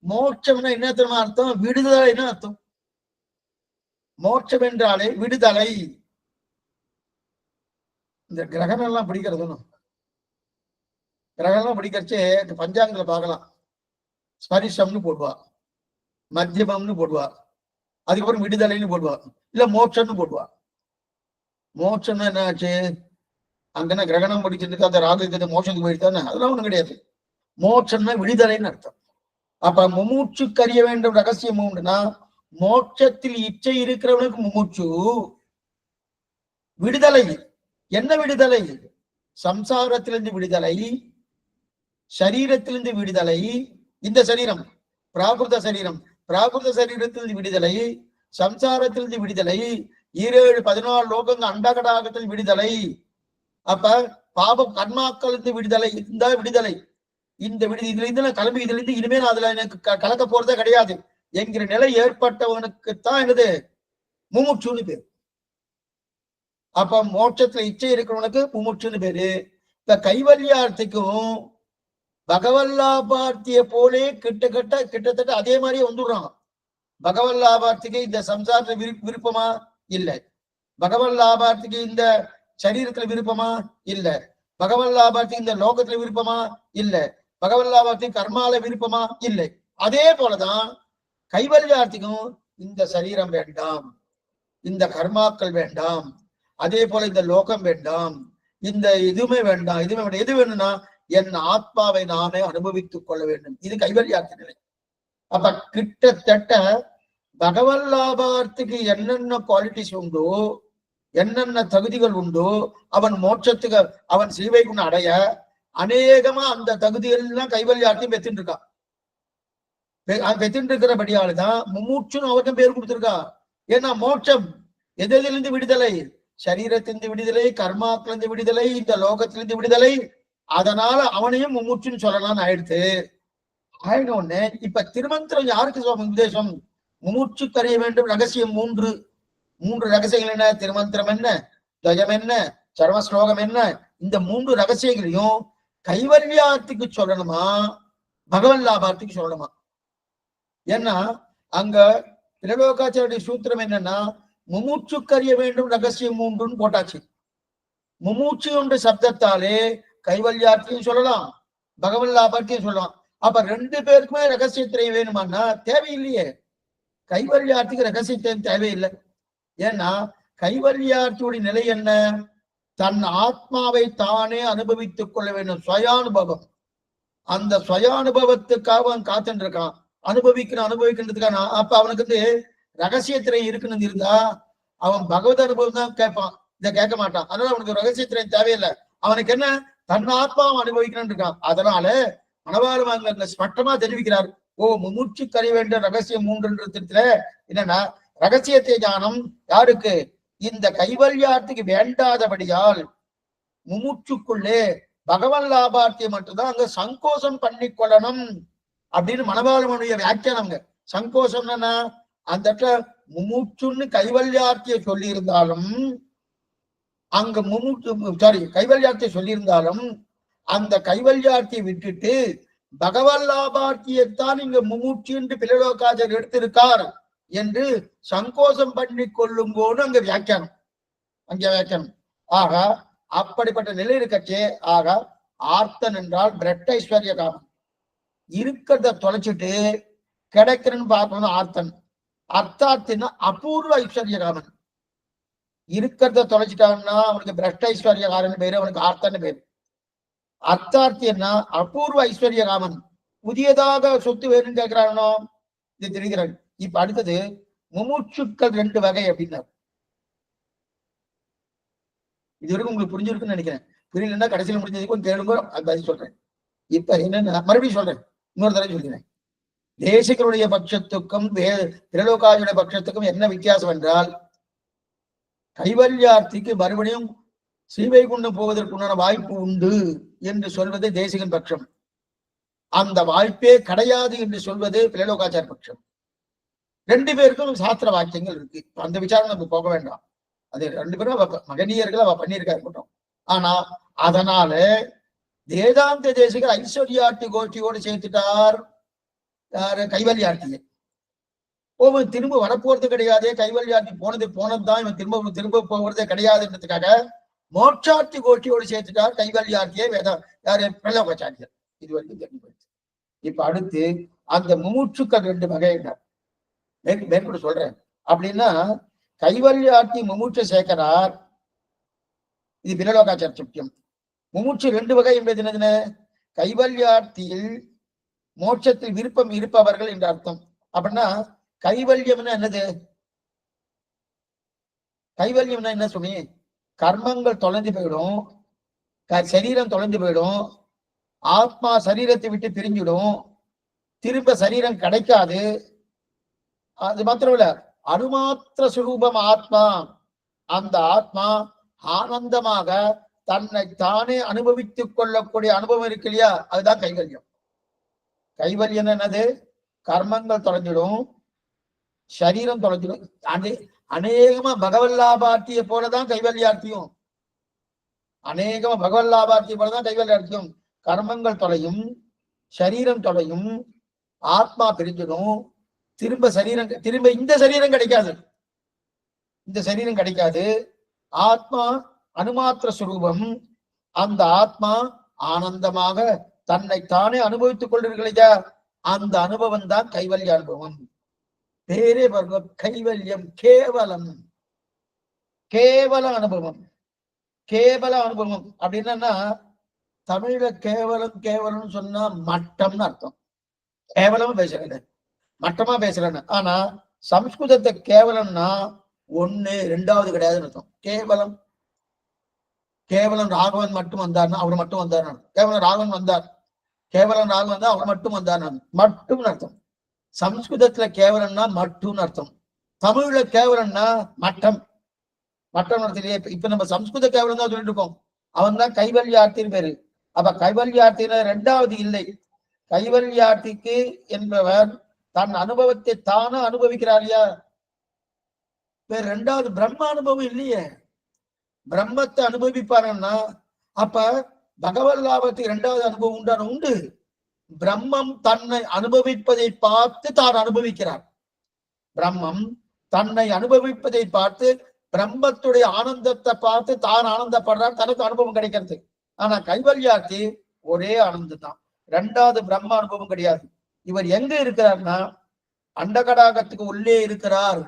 மோட்சம்னா என்ன தெரியுமா அர்த்தம்? விடுதலைன்னு அர்த்தம். மோட்சம் என்றாலே விடுதலை. இந்த கிரகணம் எல்லாம் பிடிக்கிறதுன்னு, கிரகணம் பிடிக்கிறச்சே பஞ்சாங்கத்துல பார்க்கலாம். ஸ்பரிசம்னு போடுவா, மத்தியமம்னு போடுவா, அதுக்கப்புறம் விடுதலைன்னு போடுவா, இல்ல மோட்சம்னு போடுவா. மோட்சம்னா என்ன ஆச்சு? அங்கன்னா கிரகணம் பிடிச்சிருக்கு அந்த ராகு மோட்சத்துக்கு போயிட்டானே, அதெல்லாம் ஒண்ணும் கிடையாது. மோட்சம்னா விடுதலைன்னு அர்த்தம். அப்ப மும்முச்சுக்கு அறிய வேண்டும் ரகசியம் உண்டுனா மோட்சத்தில் இச்சை இருக்கிறவனுக்கு மும்முச்சு. விடுதலை என்ன? விடுதலை சம்சாரத்திலிருந்து விடுதலை, சரீரத்திலிருந்து விடுதலை. இந்த சரீரம் பிராகிருத சரீரம், பிராகிருத சரீரத்திலிருந்து விடுதலை, சம்சாரத்திலிருந்து விடுதலை, 7 14 லோகங்கள் அண்டகடாகத்தில் விடுதலை. அப்ப பாப கர்மாக்களிலிருந்து விடுதலை, இந்த விடுதலை. இந்த இதுல இருந்து நான் கிளம்பி இதுல இருந்து இனிமே நான் அதுல எனக்கு கலக்க போறதே கிடையாது என்கிற நிலை ஏற்பட்டவனுக்குத்தான் என்னது? மும்முச்சுன்னு பேரு. அப்ப மோட்சத்துல இச்சை இருக்கிறவனுக்கு மும்முச்சுன்னு பேரு. இந்த கைவல்யார்த்திக்கும் பகவல்லாபார்த்திய போலே கிட்டத்தட்ட அதே மாதிரியே வந்துடுறான். பகவல்லாபார்த்திக்கு இந்த சம்சாரத்துல விருப்பமா? இல்லை. பகவல்லாபார்த்திக்கு இந்த சரீரத்துல விருப்பமா? இல்ல. பகவல்லாபார்த்திக்கு இந்த லோகத்துல விருப்பமா? இல்ல. பகவல்லாபார்த்திக்கு கர்மால விருப்பமா? இல்லை. அதே போலதான் கைவல்யார்த்திக்கும் இந்த சரீரம் வேண்டாம், இந்த கர்மாக்கள் வேண்டாம், அதே போல இந்த லோகம் வேண்டாம், இந்த எதுவுமே வேண்டாம், எதுவுமே வேண்டாம். எது வேணும்னா என் ஆத்மாவை நானே அனுபவித்துக் கொள்ள வேண்டும். இது கைவல்யார்த்த நிலை. அப்ப கிட்டத்தட்ட பகவன் லாபார்த்துக்கு என்னென்ன குவாலிட்டிஸ் உண்டோ, என்னென்ன தகுதிகள் உண்டோ, அவன் மோட்சத்துக்கு அவன் ஸ்ரீவைகுண்டம் அடைய அநேகமா அந்த தகுதிகள்லாம் கைவல்யார்த்தையும் பெற்றுட்டு இருக்கான். பெற்றுட்டு இருக்கிறபடியால்தான் மும்மூச்சுன்னு அவருக்கும் பேர் கொடுத்திருக்கா. ஏன்னா மோட்சம் எதிலிருந்து விடுதலை? சரீரத்திலிருந்து விடுதலை, கர்மாக்கிலிருந்து விடுதலை, இந்த லோகத்திலிருந்து விடுதலை. அதனால அவனையும் மும்மூச்சுன்னு சொல்லலாம்னு ஆயிடுத்து. ஆயினோன்னு இப்ப திருமந்திரம் யாருக்கு சுவாமி உபதேசம்? மும்மூச்சு கரைய வேண்டும் ரகசியம் மூன்று ரகசியங்கள் என்ன? திருமந்திரம் என்ன, துவயம் என்ன, சர்ம ஸ்லோகம் என்ன? இந்த 3 ரகசியங்களையும் கைவல்யார்த்திக்கு சொல்லணுமா, பகவன் லாபார்த்திக்கு சொல்லணுமா? ஏன்னா அங்க திரலோகாச்சாரிய சூத்திரம் என்னன்னா, மும்மூச்சு கறிய வேண்டும் ரகசியம் 3ன்னு போட்டாச்சு. மும்மூச்சு என்ற சப்தத்தாலே கைவல்யார்த்தியும் சொல்லலாம், பகவன் லாபார்த்தியும் சொல்லலாம். அப்ப 2 பேருக்குமே ரகசியத்திரை வேணுமான்னா தேவையில்லையே. கைவல்யார்த்திக்கு ரகசியத்திரை தேவையில்லை. ஏன்னா கைவல்யார்த்தியுடைய நிலை என்ன? தன் ஆத்மாவை தானே அனுபவித்துக் கொள்ள வேண்டும், சுயானுபவம். அந்த சுயானுபவத்துக்காக அவன் காத்துட்டு இருக்கான், அனுபவிக்கிறதுக்கான. அப்ப அவனுக்கு ரகசியத்திரை இருக்குன்னு இருந்தா அவன் பகவத் அனுபவம் தான் கேட்பான், இதை கேட்க மாட்டான். அதனால அவனுக்கு ரகசியத்திரை தேவையில்லை. அவனுக்கு என்ன? தன் ஆத்மாவை அனுபவிக்கணும்னு இருக்கான். அதனால மனவாள ஸ்பஷ்டமா தெரிவிக்கிறார். மும்மூச்சு கறி வேண்டிய ரகசியம் 3ன்றதுல என்னன்னா, ரகசியத்தை ஞானம் யாருக்கு? இந்த கைவல்யார்த்திக்கு வேண்டாதபடியால் மும்மூச்சுக்குள்ளே பகவன் லாபார்த்தியை மட்டும்தான் அங்க சங்கோஷம் பண்ணி கொள்ளணும் அப்படின்னு மனவாளனுடைய வியாக்கியானங்க. சங்கோஷம் என்ன? அந்த மும்மூச்சுன்னு கைவல்யார்த்தியை சொல்லி இருந்தாலும் அங்க கைவல்யார்த்தியை சொல்லி இருந்தாலும் அந்த கைவல்யார்த்தியை விட்டுட்டு பகவன் லாபார்த்தியைத்தான் இங்க மும்மூச்சு என்று பிலலோகாச்சர் எடுத்திருக்கார் என்று சங்கோஷம் பண்ணி கொள்ளும் போது அங்க வியாக்கியானம். ஆக அப்படிப்பட்ட நிலை இருக்கச்சே, ஆக ஆர்த்தன் என்றால் பிரெட் ஐஸ்வர்ய காமன். இருக்கிறத தொலைச்சிட்டு கிடைக்கிறன்னு பார்க்கணும் ஆர்த்தன். அர்த்தார்த்தின்னா அபூர்வ ஐஸ்வர்ய காமன். இருக்கிறத தொலைச்சிட்டான்னா அவனுக்கு பிரஷ்ட ஐஸ்வர்யகாரன் பேரு, அவனுக்கு ஆர்த்தன்னு பேரு. அர்த்தார்த்தின்னா அபூர்வ ஐஸ்வர்ய காமன். புதியதாக சொத்து வேணும்னு கேட்கிறானோ இது தெரிகிறான். இப்ப அடுத்தது மும்மூச்சுக்கள் 2 வகை அப்படின்னாரு. இது வரைக்கும் உங்களுக்கு புரிஞ்சிருக்குன்னு நினைக்கிறேன். புரியலன்னா கடைசியில் முடிஞ்சதுக்கும் கேளுங்க, அது பதில் சொல்றேன். இப்ப என்னன்னா மறுபடியும் சொல்றேன், இன்னொரு தடவை சொல்கிறேன். தேசிகருடைய பட்சத்துக்கும் திரலோகாஜுடைய பட்சத்துக்கும் என்ன வித்தியாசம் என்றால், கைவல்யார்த்திக்கு மறுபடியும் ஸ்ரீவைகுண்டம் போவதற்குண்டான வாய்ப்பு உண்டு என்று சொல்வது தேசிகன் பட்சம். அந்த வாய்ப்பே கிடையாது என்று சொல்வது திரலோகாச்சார பட்சம். 2 பேருக்கும் சாஸ்திர வாக்கியங்கள் இருக்கு. அந்த விசாரம் நம்ம போக வேண்டாம். அது 2 பேரும் மகனீயர்கள் அவ பண்ணியிருக்கா இருக்கட்டும். ஆனா அதனால வேதாந்த தேசிகர் ஐஸ்வர்யார்த்தி கோஷ்டியோடு சேர்த்துட்டார் யாரு? கைவல்யார்த்தியை. இவன் திரும்ப வரப்போறது கிடையாது, கைவல்யார்த்தி போனதுதான், இவன் திரும்ப போகிறதே கிடையாதுன்றதுக்காக மோட்சார்த்தி கோஷ்டியோடு சேர்த்துட்டார் கைவல்யார்த்தியை யாரு? பிரலோகாச்சாரியர். இது வரைக்கும் தெரிஞ்சு போயிடுச்சு. இப்ப அடுத்து அந்த மும்மூச்சுக்கள் 2 வகையினர் மேற்கொண்டு சொல்றேன். அப்படின்னா கைவல்யார்த்தி மும்மூச்ச சேகரார், இது பிரலோகாச்சார சத்தியம். மும்மூச்சு 2 வகை என்பது என்னதுன்னு? கைவல்யார்த்தியில் மோட்சத்தில் விருப்பம் இருப்பவர்கள் என்று அர்த்தம். அப்படின்னா கைவல்யம்னா என்னது? கைவல்யம்னா என்ன சொல்லி? கர்மங்கள் தொலைஞ்சு போயிடும், சரீரம் தொலைஞ்சு போயிடும், ஆத்மா சரீரத்தை விட்டு பிரிஞ்சிடும், திரும்ப சரீரம் கிடைக்காது. அது மாத்திரம் இல்ல, அனுமாத்திர சுரூபம் ஆத்மா. அந்த ஆத்மா ஆனந்தமாக தன்னை தானே அனுபவித்துக் கொள்ளக்கூடிய அனுபவம் இருக்கு இல்லையா? அதுதான் கைவல்யம். கைவல்யம் என்னது? கர்மங்கள் தொலைஞ்சிடும், சரீரம் தொலைஞ்சிடும். அநேகமா பகவன் லாபார்த்தியை போலதான் கைவல்யார்த்தியும். அநேகமா பகவன் லாபார்த்தியை போலதான் கைவல்யார்த்தியும். கர்மங்கள் தொலையும், சரீரம் தொலையும், ஆத்மா பிரிஞ்சிடும், திரும்ப இந்த சரீரம் கிடைக்காது. இந்த சரீரம் கிடைக்காது. ஆத்மா அனுமாத்திர சுரூபம். அந்த ஆத்மா ஆனந்தமாக தன்னை தானே அனுபவித்துக் கொள்கிறீர்களா? அந்த அனுபவம் தான் கைவல்ய அனுபவம். பேரே பாருங்க, கைவல்யம். கேவலம், கேவல அனுபவம். கேவல அனுபவம் அப்படின்னா தமிழ்ல கேவலம் கேவலம்னு சொன்னா மட்டம்னு அர்த்தம். கேவலமா பேசுறேன், மட்டமா பேசுறேன்னு. ஆனா சம்ஸ்கிருதத்தை கேவலம்னா ஒண்ணு ரெண்டாவது கிடையாதுன்னு அர்த்தம். கேவலம், கேவலம் ராகவன் மட்டும் வந்தார்னா அவர் மட்டும் வந்தார். கேவலம் ராகவன் வந்தார், கேவலம் ராகவன் வந்தா அவர் மட்டும் வந்தார். மட்டும் அர்த்தம். சம்ஸ்கிருதத்துல கேவலம்னா மட்டும்னு அர்த்தம். தமிழ்ல கேவலம்னா மட்டம், மட்டம் அர்த்தம். இப்ப நம்ம சம்ஸ்கிருத கேவலம் தான் சொல்லிட்டு இருக்கோம். அவன் தான் கைவல்யார்த்தின்னு பேரு. அப்ப கைவல்யார்த்தின ரெண்டாவது இல்லை. கைவல்யார்த்திக்கு என்பவர் தன் அனுபவத்தை தானே அனுபவிக்கிறார் இல்லையா? வேற ரெண்டாவது பிரம்ம அனுபவம் இல்லையே. பிரம்மத்தை அனுபவிப்பாருன்னா அப்ப பகவத் லாபத்துக்கு இரண்டாவது அனுபவம் உண்டான உண்டு. பிரம்மம் தன்னை அனுபவிப்பதை பார்த்து தான் அனுபவிக்கிறார். பிரம்மம் தன்னை அனுபவிப்பதை பார்த்து பிரம்மத்துடைய ஆனந்தத்தை பார்த்து தான் ஆனந்தப்படுறார், தனக்கு அனுபவம் கிடைக்கிறது. ஆனா கைவல்யார்த்தி ஒரே ஆனந்தம் தான், ரெண்டாவது பிரம்ம அனுபவம் கிடையாது. இவர் எங்க இருக்கிறார்னா அண்டகடாகத்துக்கு உள்ளே இருக்கிறார்.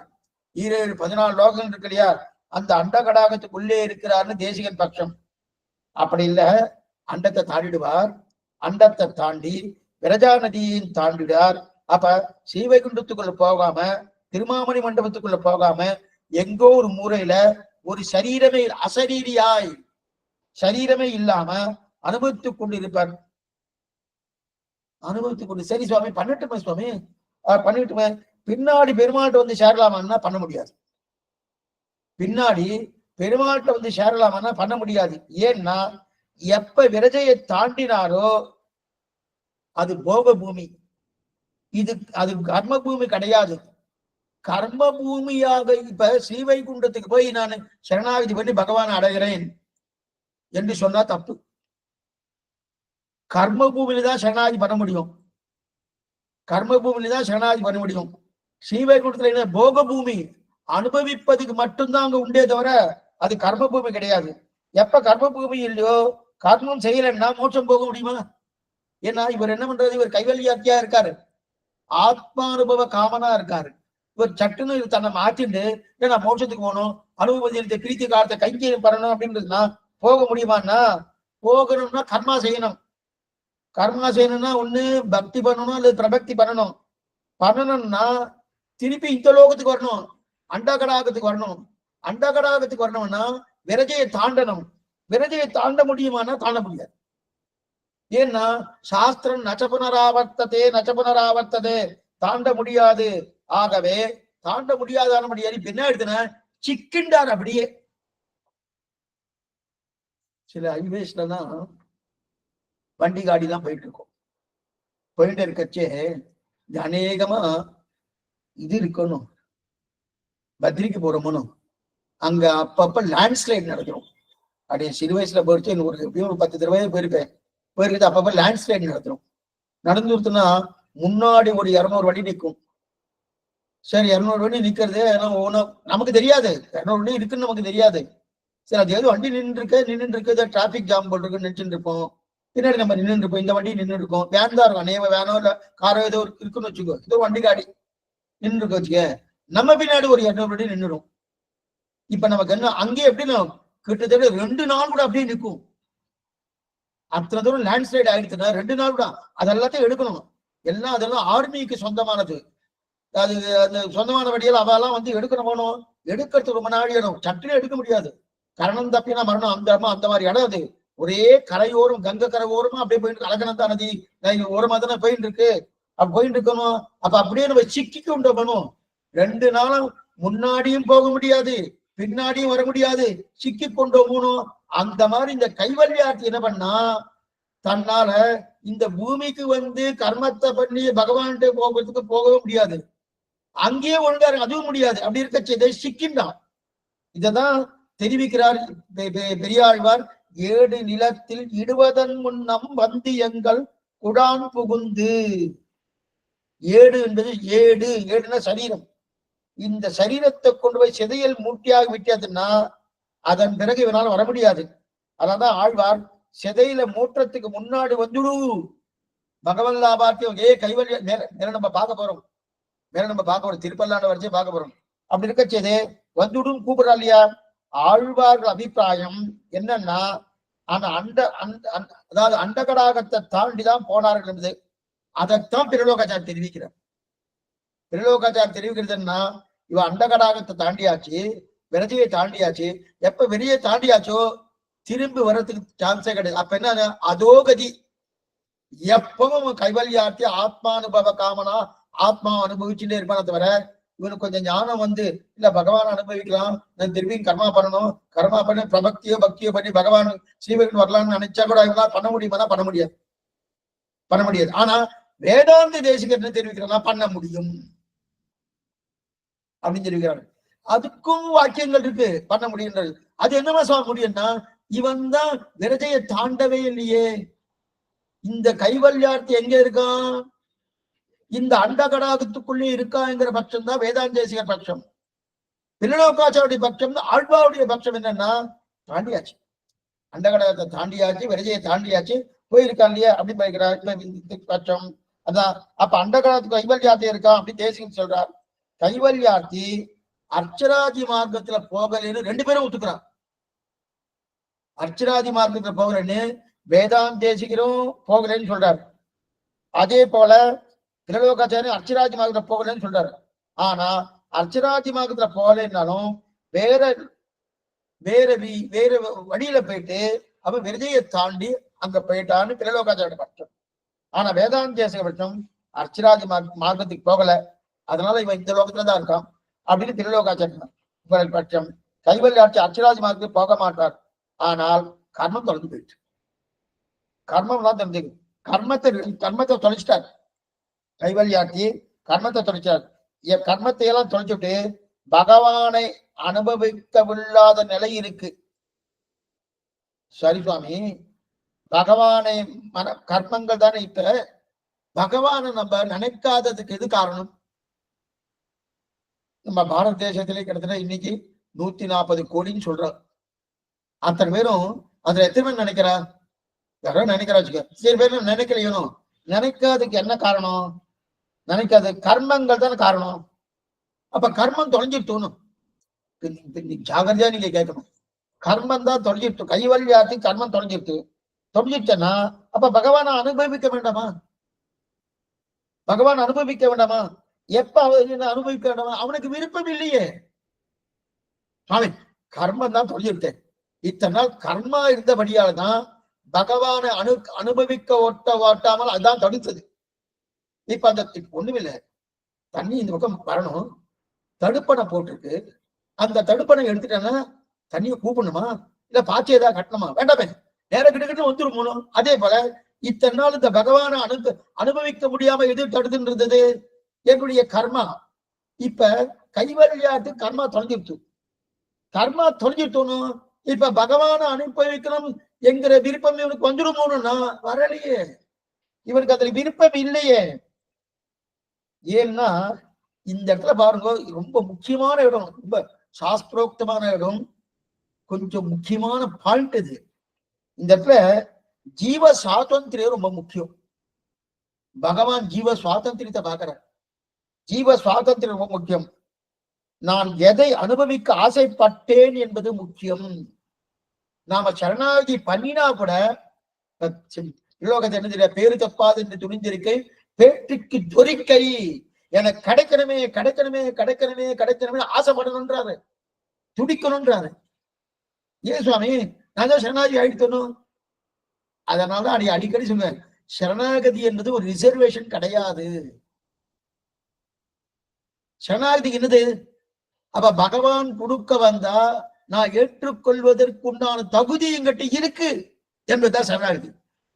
14 லோகங்கள் இருக்கு இல்லையா, அந்த அண்டகடாகத்துக்கு உள்ளே இருக்கிறார்னு தேசிகன் பட்சம். அப்படி இல்ல, அண்டத்தை தாண்டிடுவார். அண்டத்தை தாண்டி விரஜா நதியின் தாண்டிடார். அப்ப ஸ்ரீவைகுண்டத்துக்குள்ள போகாம, திருமாமணி மண்டபத்துக்குள்ள போகாம, எங்கோ ஒரு மூலையில ஒரு சரீரமே அசரீரியாய், சரீரமே இல்லாம அனுபவித்துக் கொண்டு இருப்பார். அனுபவித்துக் கொண்டு, சரி சுவாமி பண்ணட்டுமே சுவாமி, பண்ணிட்டுமே. பின்னாடி பெருமாள்கிட்ட வந்து சேரலாமான்னா பண்ண முடியாது. பின்னாடி பெருமாள்கிட்ட வந்து சேரலாமான்னா பண்ண முடியாது. ஏன்னா எப்ப விரஜையை தாண்டினாரோ அது போக பூமி, இது அது கர்ம பூமி கிடையாது. கர்ம பூமியாக இப்ப ஸ்ரீவைகுண்டத்துக்கு போய் நான் சரணாகதி பண்ணி பகவான் அடைகிறேன் என்று சொன்னா தப்பு. கர்ம பூமியில தான் சரணாகதி பண்ண முடியும், கர்ம பூமியில தான் சரணாகதி பண்ண முடியும். ஸ்ரீவைகுண்டத்துல என்ன போக பூமி, அனுபவிப்பதுக்கு மட்டும்தான் அங்க உண்டே தவிர அது கர்ம பூமி கிடையாது. எப்ப கர்ம பூமி இல்லையோ, கர்மம் செய்யலன்னா மோட்சம் போக முடியுமா? ஏன்னா இவர் என்ன பண்றது, இவர் கைவல்யாத்தியா இருக்காரு, ஆத்மானுபவ காமனா இருக்காரு. இவர் சட்டுன்னு தன்னை மாத்திட்டு நான் மோட்சத்துக்கு போகணும், அனுபவத்தை பிரீத்தி காலத்தை கைங்கரியம் பண்ணணும் அப்படின்றதுனா போக முடியுமான்னா, போகணும்னா கர்மா செய்யணும். கர்மா செய்யணும்னா ஒண்ணு பக்தி பண்ணணும் அல்லது பிரபக்தி பண்ணணும். பண்ணணும்னா திருப்பி இந்த லோகத்துக்கு வரணும், அண்டகடாகத்துக்கு வரணும். அண்டகடாகத்துக்கு வரணும்னா விரஜையை தாண்டணும். விரஜையை தாண்ட முடியுமானா தாண்ட முடியாது. ஏன்னா சாஸ்திரம் நச்சபுனராவர்த்ததே நச்சபுனராவர்த்ததே, தாண்ட முடியாது. ஆகவே தாண்ட முடியாதான முடியாது. இப்ப என்ன எடுத்துன சிக்கின்றார் அப்படியே. சில ஹைவேஸ்லாம் வண்டி காடி தான் போயிட்டு இருக்கோம். போயிட்டு இருக்கச்சே அநேகமா இது இருக்கணும், பத்ரிக்கு போறோமோ அங்க அப்பப்ப லேண்ட்ஸ்லைட் நடக்கிறோம். அப்படியே சிறு வயசுல போயிடுச்சு, எப்படியும் ஒரு 10 தடவை போயிருப்பேன். போயிருக்கிறது அப்பப்ப லேண்ட்ஸ்லைட் நடத்துறோம். நடந்துருத்துனா முன்னாடி ஒரு 200 வண்டி நிற்கும். சரி 200 வண்டி நிக்கிறது நமக்கு தெரியாது, 200 வண்டி இருக்குன்னு நமக்கு தெரியாது. சரி அது ஏதோ வண்டி நின்று இருக்கு, டிராபிக் ஜாம் போல் இருக்குன்னு நினைச்சுட்டு இருப்போம். பின்னாடி நம்ம நின்று இருப்போம், இந்த வண்டி நின்று இருக்கும், வேன் தான் இருக்கும், அநேக வேனோ இல்ல காரோ ஏதோ இருக்குன்னு வச்சுக்கோ, ஏதோ வண்டி காடி நின்று இருக்கு வச்சுக்க, நம்ம பின்னாடி ஒரு 200 வண்டி நின்றுடும். இப்ப நமக்கு என்ன அங்கேயே எப்படின்னா கிட்டத்தட்ட 2 நாள் கூட அப்படியே நிற்கும். அத்தனை தூரம் லேண்ட்ஸ்லைட் ஆயிடுச்சுன்னா 2 நாள் கூட அதெல்லாத்தையும் எடுக்கணும். எல்லாம் அதெல்லாம் ஆர்மிக்கு சொந்தமானது. அது அந்த சொந்தமான வண்டியில் அவெல்லாம் வந்து எடுக்கணும். போகணும், எடுக்கிறது ரொம்ப நாள் இடம், சட்டுன்னு எடுக்க முடியாது. கரணம் தப்பினா மரணம், அந்த மாதிரி இடம் அது. ஒரே கரையோரம், கங்கை கரை ஓரமா அப்படியே போயிட்டு அலகனந்தா நதி ஓரமா தானே போயிட்டு இருக்கு. அப்ப போயிட்டு இருக்கணும். அப்ப அப்படியே நம்ம சிக்கி கொண்டு போகணும். 2 நாளும் முன்னாடியும் போக முடியாது, பின்னாடியும் வர முடியாது, சிக்கி கொண்டு போகணும். அந்த மாதிரி இந்த கைவல்யார்த்தி என்ன பண்ணா, தன்னால இந்த பூமிக்கு வந்து கர்மத்தை பண்ணி பகவான்கிட்ட போகிறதுக்கு போகவே முடியாது, அங்கேயே ஒழுங்கா அதுவும் முடியாது. அப்படி இருக்க செய்த சிக்கின்றான். இததான் தெரிவிக்கிறார் பெரியாழ்வார். 7 நிலத்தில் இடுவதன் முன்னம் வந்து எங்கள் குடான் புகுந்து. 7 என்பது ஏடுனா சரீரம். இந்த சரீரத்தை கொண்டு போய் சிதையல் மூட்டியாக விட்டதுன்னா அதன் பிறகு இவனால வர முடியாது. அதான் ஆழ்வார் சிதையில மூற்றத்துக்கு முன்னாடி வந்துடு பகவன் லாபார்த்தியம் கைவல்ய நம்ம பார்க்க போறோம். மேல நம்ம பார்க்க போறோம், திருப்பல்லாண்டு வரிசை பார்க்க போறோம். அப்படி இருக்கச்சது வந்துடும் கூப்பிடுறா இல்லையா? ஆழ்வார்கள் அபிப்பிராயம் என்னன்னா, அந்த அதாவது அண்டகடாகத்தை தாண்டிதான் போனார்கள் என்பது. அதைத்தான் பிரலோகாச்சார் தெரிவிக்கிறார். பிரலோகாச்சார் தெரிவிக்கிறதுன்னா, இவன் அண்டகடாகத்தை தாண்டியாச்சு, விரஜையை தாண்டியாச்சு. எப்ப வெளியே தாண்டியாச்சோ திரும்பி வர்றதுக்கு சான்ஸே கிடையாது. அப்ப என்ன அதோ கதி. எப்பவும் கைவல்யார்த்தி ஆத்மானுபவ காமனா ஆத்மா அனுபவிச்சுட்டே இருப்பான தவிர, இவனுக்கு கொஞ்சம் ஞானம் வந்து இல்ல பகவான் அனுபவிக்கலாம், நான் திரும்பியும் கர்மா பண்ணணும், கர்மா பண்ணி பிரபக்தியோ பக்தியோ பண்ணி பகவான் ஸ்ரீவன் வரலாம்னு நினைச்சா கூட இவங்களாம் பண்ண முடியுமா? பண்ண முடியாது, பண்ண முடியாது. ஆனா வேதாந்த தேசிகர் என்ன தெரிவிக்கிறாங்கன்னா பண்ண முடியும் அப்படின்னு தெரிவிக்கிறாங்க. அதுக்கும் வாக்கியங்கள் இருக்கு, பண்ண முடியுன்றது. அது என்னமா சொல்ல முடியும்னா, இவன் தான் விரஜையை தாண்டவே இல்லையே. இந்த கைவல்யார்த்தி எங்க இருக்கான்? இந்த அண்டகடாகத்துக்குள்ளே இருக்காங்கிற பட்சம் தான் வேதாந்தேசிகர் பட்சம். திருலோகாச்சாரிய பட்சம், ஆழ்வாவுடைய பட்சம் என்னன்னா, தாண்டியாச்சு, அண்டகடாகத்தை தாண்டியாச்சு, விரஜையை தாண்டியாச்சு, போயிருக்கான் இல்லையா அப்படின்னு போயிருக்கிறார் பட்சம். அதான் அப்ப அண்டகடாகத்துக்கு கைவல்யார்த்தி இருக்கா அப்படின்னு தேசிகன் சொல்றார். கைவல்யார்த்தி அர்ச்சராதி மார்க்கத்துல போகலன்னு ரெண்டு பேரும் ஒத்துக்கிறான். அர்ச்சராதி மார்க்கத்துல போகலன்னு வேதாந்தேசிகரும் போகலன்னு சொல்றாரு. அதே போல திருலோகாச்சாரியன் அர்ச்சராஜி மார்க்கத்துல போகலன்னு சொல்றாரு. ஆனா அர்ச்சராஜி மார்க்கத்துல போகலன்னாலும் வேற வேற வேற வழியில போயிட்டு அவன் விரஜையை தாண்டி அங்க போயிட்டான்னு திருலோகாச்சாரிய பட்சம். ஆனா வேதாந்தேசிக பட்சம் அர்ச்சராஜி மார்க்கத்துக்கு போகல, அதனால இவன் இந்த லோகத்துலதான் இருக்கான் அப்படின்னு திருலோகாச்சாரியன் பட்சம். கைவல்யாட்சி அர்ச்சராஜி மார்க்கத்துக்கு போக மாட்டார், ஆனால் கர்மம் தொலைஞ்சு போயிடுச்சு. கர்மம் தான் தெரிஞ்சுக்கு, கர்மத்தை தொலைச்சிட்டார். கைவல்யாட்சி கர்மத்தை தொலைச்சார். கர்மத்தை எல்லாம் தொலைச்சுட்டு பகவானை அனுபவிக்கவில்லாத நிலை இருக்கு. சரி சுவாமி, பகவானை கர்மங்கள் தானே. இப்ப பகவானை நம்ம நினைக்காததுக்கு எது காரணம்? நம்ம பாரத தேசத்திலே கிட்டத்தட்ட இன்னைக்கு 140 கோடின்னு சொல்றோம். அத்தனை பேரும் அதுல எத்தனை பேர் நினைக்கிறா? யாரோ நினைக்கிறா வச்சுக்க, சரி பேர் நினைக்கலையோ. நினைக்காததுக்கு என்ன காரணம்? நினைக்காத கர்மங்கள் தானே காரணம். அப்ப கர்மம் தொலைஞ்சிட்டோம். ஜாகிரதையா நீங்க கேட்கணும். கர்மம் தான் தொலைஞ்சிட்டு, கைவல்யார்த்தி கர்மம் தொலைஞ்சிட்டேன்னா அப்ப பகவானை அனுபவிக்க வேண்டாமா? பகவான் அனுபவிக்க வேண்டாமா? எப்ப அனுபவிக்க வேண்டாமா? அவனுக்கு விருப்பம் இல்லையே. அவன் கர்மம் தான் தொலைஞ்சிட்டேன். இத்தனை நாள் கர்மா இருந்தபடியால தான் பகவானை அனுபவிக்க ஓட்டாமல் அதுதான் தடுத்தது. இப்ப அந்த ஒண்ணுமில்லை, தண்ணி இந்த பக்கம் வரணும், தடுப்பணை போட்டிருக்கு, அந்த தடுப்பணை எடுத்துட்டேன்னா தண்ணியை கூப்பிடணுமா இல்ல பாய்ச்சி ஏதாவது கட்டணுமா? வேண்டாமே, நேர கிட்ட வந்துருமோனும். அதே போல இத்தனை நாள் இந்த பகவானை அனுபவிக்க முடியாம எது தடுத்துன்றது? என்னுடைய கர்மா. இப்ப கைவல்யாட்டு கர்மா தொலைஞ்சிருச்சு. கர்மா தொலைஞ்சிட்டோனும் இப்ப பகவானை அனுபவிக்கணும் என்கிற விருப்பம் இவனுக்கு வந்துருமோனுன்னா வரலையே. இவனுக்கு அதுல விருப்பம் இல்லையே. ஏன்னா இந்த இடத்துல பாருங்க, ரொம்ப முக்கியமான இடம், ரொம்ப சாஸ்திரோக்தமான இடம், கொஞ்சம் முக்கியமான பாயிண்ட் இது. இந்த இடத்துல ஜீவ சுவாதந்திரம் ரொம்ப முக்கியம். பகவான் ஜீவ சுவாதந்திரத்தை பார்க்கிறார். ஜீவ சுவாதந்திரம் ரொம்ப முக்கியம். நான் எதை அனுபவிக்க ஆசைப்பட்டேன் என்பது முக்கியம். நாம சரணாகதி பண்ணினா கூட என்ன பேரு தப்பாது என்று துணிந்திருக்கை பேற்றுக்கு தொரிக்கை, எனக்கு கிடைக்கணுமே கிடைக்கணுமே கிடைக்கணுமே கிடைக்கணுமே ஆசைப்படணும்ன்றாரு, துடிக்கணும்ன்றாரு. ஏன் சுவாமி நான் தான் சரணாகதி ஆயிடுத்தணும்? அதனாலதான் அடிக்கடி சொல்லுவேன், சரணாகதி என்பது ஒரு ரிசர்வேஷன் கிடையாது. சரணாகதி என்னது? அப்ப பகவான் கொடுக்க வந்தா நான் ஏற்றுக்கொள்வதற்குண்டான தகுதி எங்கிட்ட இருக்கு என்பதுதான் சரணாகதி.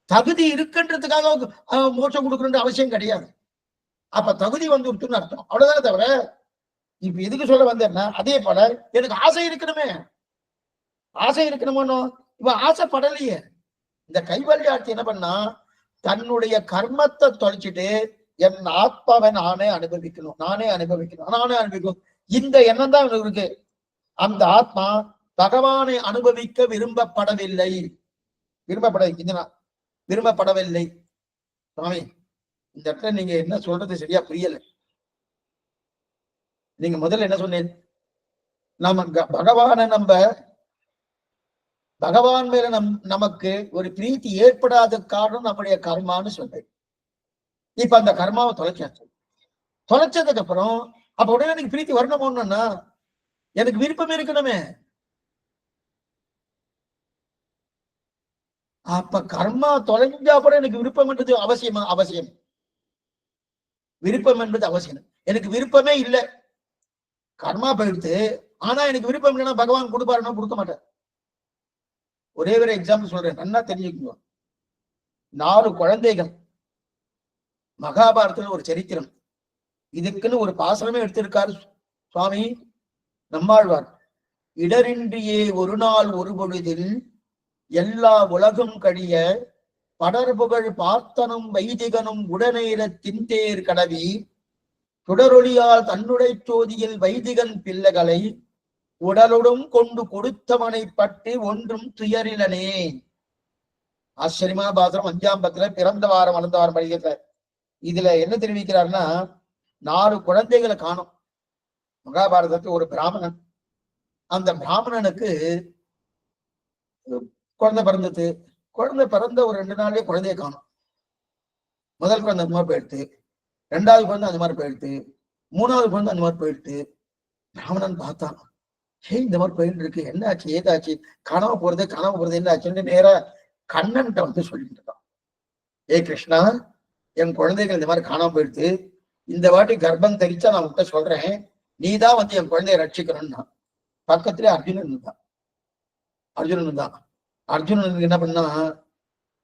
தகுதி இருக்குன்றதுக்காக மோட்சம் கொடுக்கணுன்ற அவசியம் கிடையாது. அப்ப தகுதி வந்துருச்சுன்னு அர்த்தம், அவ்வளவுதானே தவிர இப்ப எதுக்கு சொல்ல வந்தேன்னா, அதே போல எனக்கு ஆசை இருக்கணுமே, ஆசை இருக்கணுமோ. இப்ப ஆசைப்படலையே. இந்த கைவல்யார்த்தி என்ன பண்ணா, தன்னுடைய கர்மத்தை தொலைச்சிட்டு என் ஆத்மாவை நானே அனுபவிக்கணும், நானே அனுபவிக்கணும். இந்த எண்ணம் தான் இருக்கு. அந்த ஆத்மா பகவானை அனுபவிக்க விரும்பப்படவில்லை. சுவாமி, இந்த இடத்துல நீங்க என்ன சொல்றது சரியா புரியல. நீங்க முதல்ல என்ன சொன்னீங்க? நம்ம பகவான் மேல நமக்கு ஒரு பிரீத்தி ஏற்படாத காரணம் நம்முடைய கர்மான்னு சொல்றேன். இப்ப அந்த கர்மாவை தொலைச்சாச்சு. தொலைச்சதுக்கு அப்புறம் அப்ப உடனே எனக்கு பிரீத்தி வரணுமோன்னா எனக்கு விருப்பம் இருக்கணுமே. அப்ப கர்மா தொலைஞ்சா கூட எனக்கு விருப்பம் என்றது அவசியமா? அவசியம். விருப்பம் என்பது அவசியம். எனக்கு விருப்பமே இல்லை, கர்மா போயிடுத்து. ஆனா எனக்கு விருப்பம் இல்லைன்னா பகவான் கொடுப்பாருன்னா கொடுக்க மாட்டேன். ஒரே ஒரு எக்ஸாம்பிள் சொல்றேன், நல்லா தெரிஞ்சுக்கணும். 4 குழந்தைகள், மகாபாரதத்துல ஒரு சரித்திரம். இதுக்குன்னு ஒரு பாசனமே எடுத்திருக்காரு சுவாமி நம்மாழ்வார். இடரின்றியே ஒரு நாள் ஒரு பொழுதில் எல்லா உலகம் கழிய படர்புகழ் பார்த்தனும் வைதிகனும் உடனேற தின்தேர் கடவி சுடரொளியால் தன்னுடை சோதியில் வைதிகன் பிள்ளைகளை உடலுடன் கொண்டு கொடுத்தவனை பற்றி ஒன்றும் துயரிலனே. ஆச்சரியமா பாசனம் 5ஆம் பத்துல பிறந்த வாரம் வளர்ந்த வாரம் படிக்கிற. இதுல என்ன தெரிவிக்கிறாருன்னா, 4 குழந்தைகளை காணும். மகாபாரதத்துக்கு ஒரு பிராமணன், அந்த பிராமணனுக்கு குழந்தை பிறந்தது. குழந்தை பிறந்த ஒரு 2 நாள்லயே குழந்தைய காணும். முதல் குழந்தை அந்த மாதிரி போயிடுத்து, 2வது குழந்தை அந்த மாதிரி போயிடுத்து, 3வது குழந்தை அந்த மாதிரி போயிடுத்து. பிராமணன் பார்த்தான், இந்த மாதிரி போயிட்டு இருக்கு, என்ன ஆச்சு ஏதாச்சு, காணாம போறது என்ன ஆச்சுன்னு நேரா கண்ணன்கிட்ட வந்து சொல்லிட்டு இருக்கான். ஏ கிருஷ்ணா, என் குழந்தைகள் இந்த மாதிரி காணாம போயிடுது, இந்த வாட்டி கர்ப்பம் தரிச்சா நான் உன்கிட்ட சொல்றேன், நீதான் வந்து என் குழந்தைய ரட்சிக்கணும்னா. பக்கத்திலே அர்ஜுனன் தான். அர்ஜுனனுக்கு என்ன பண்ணா,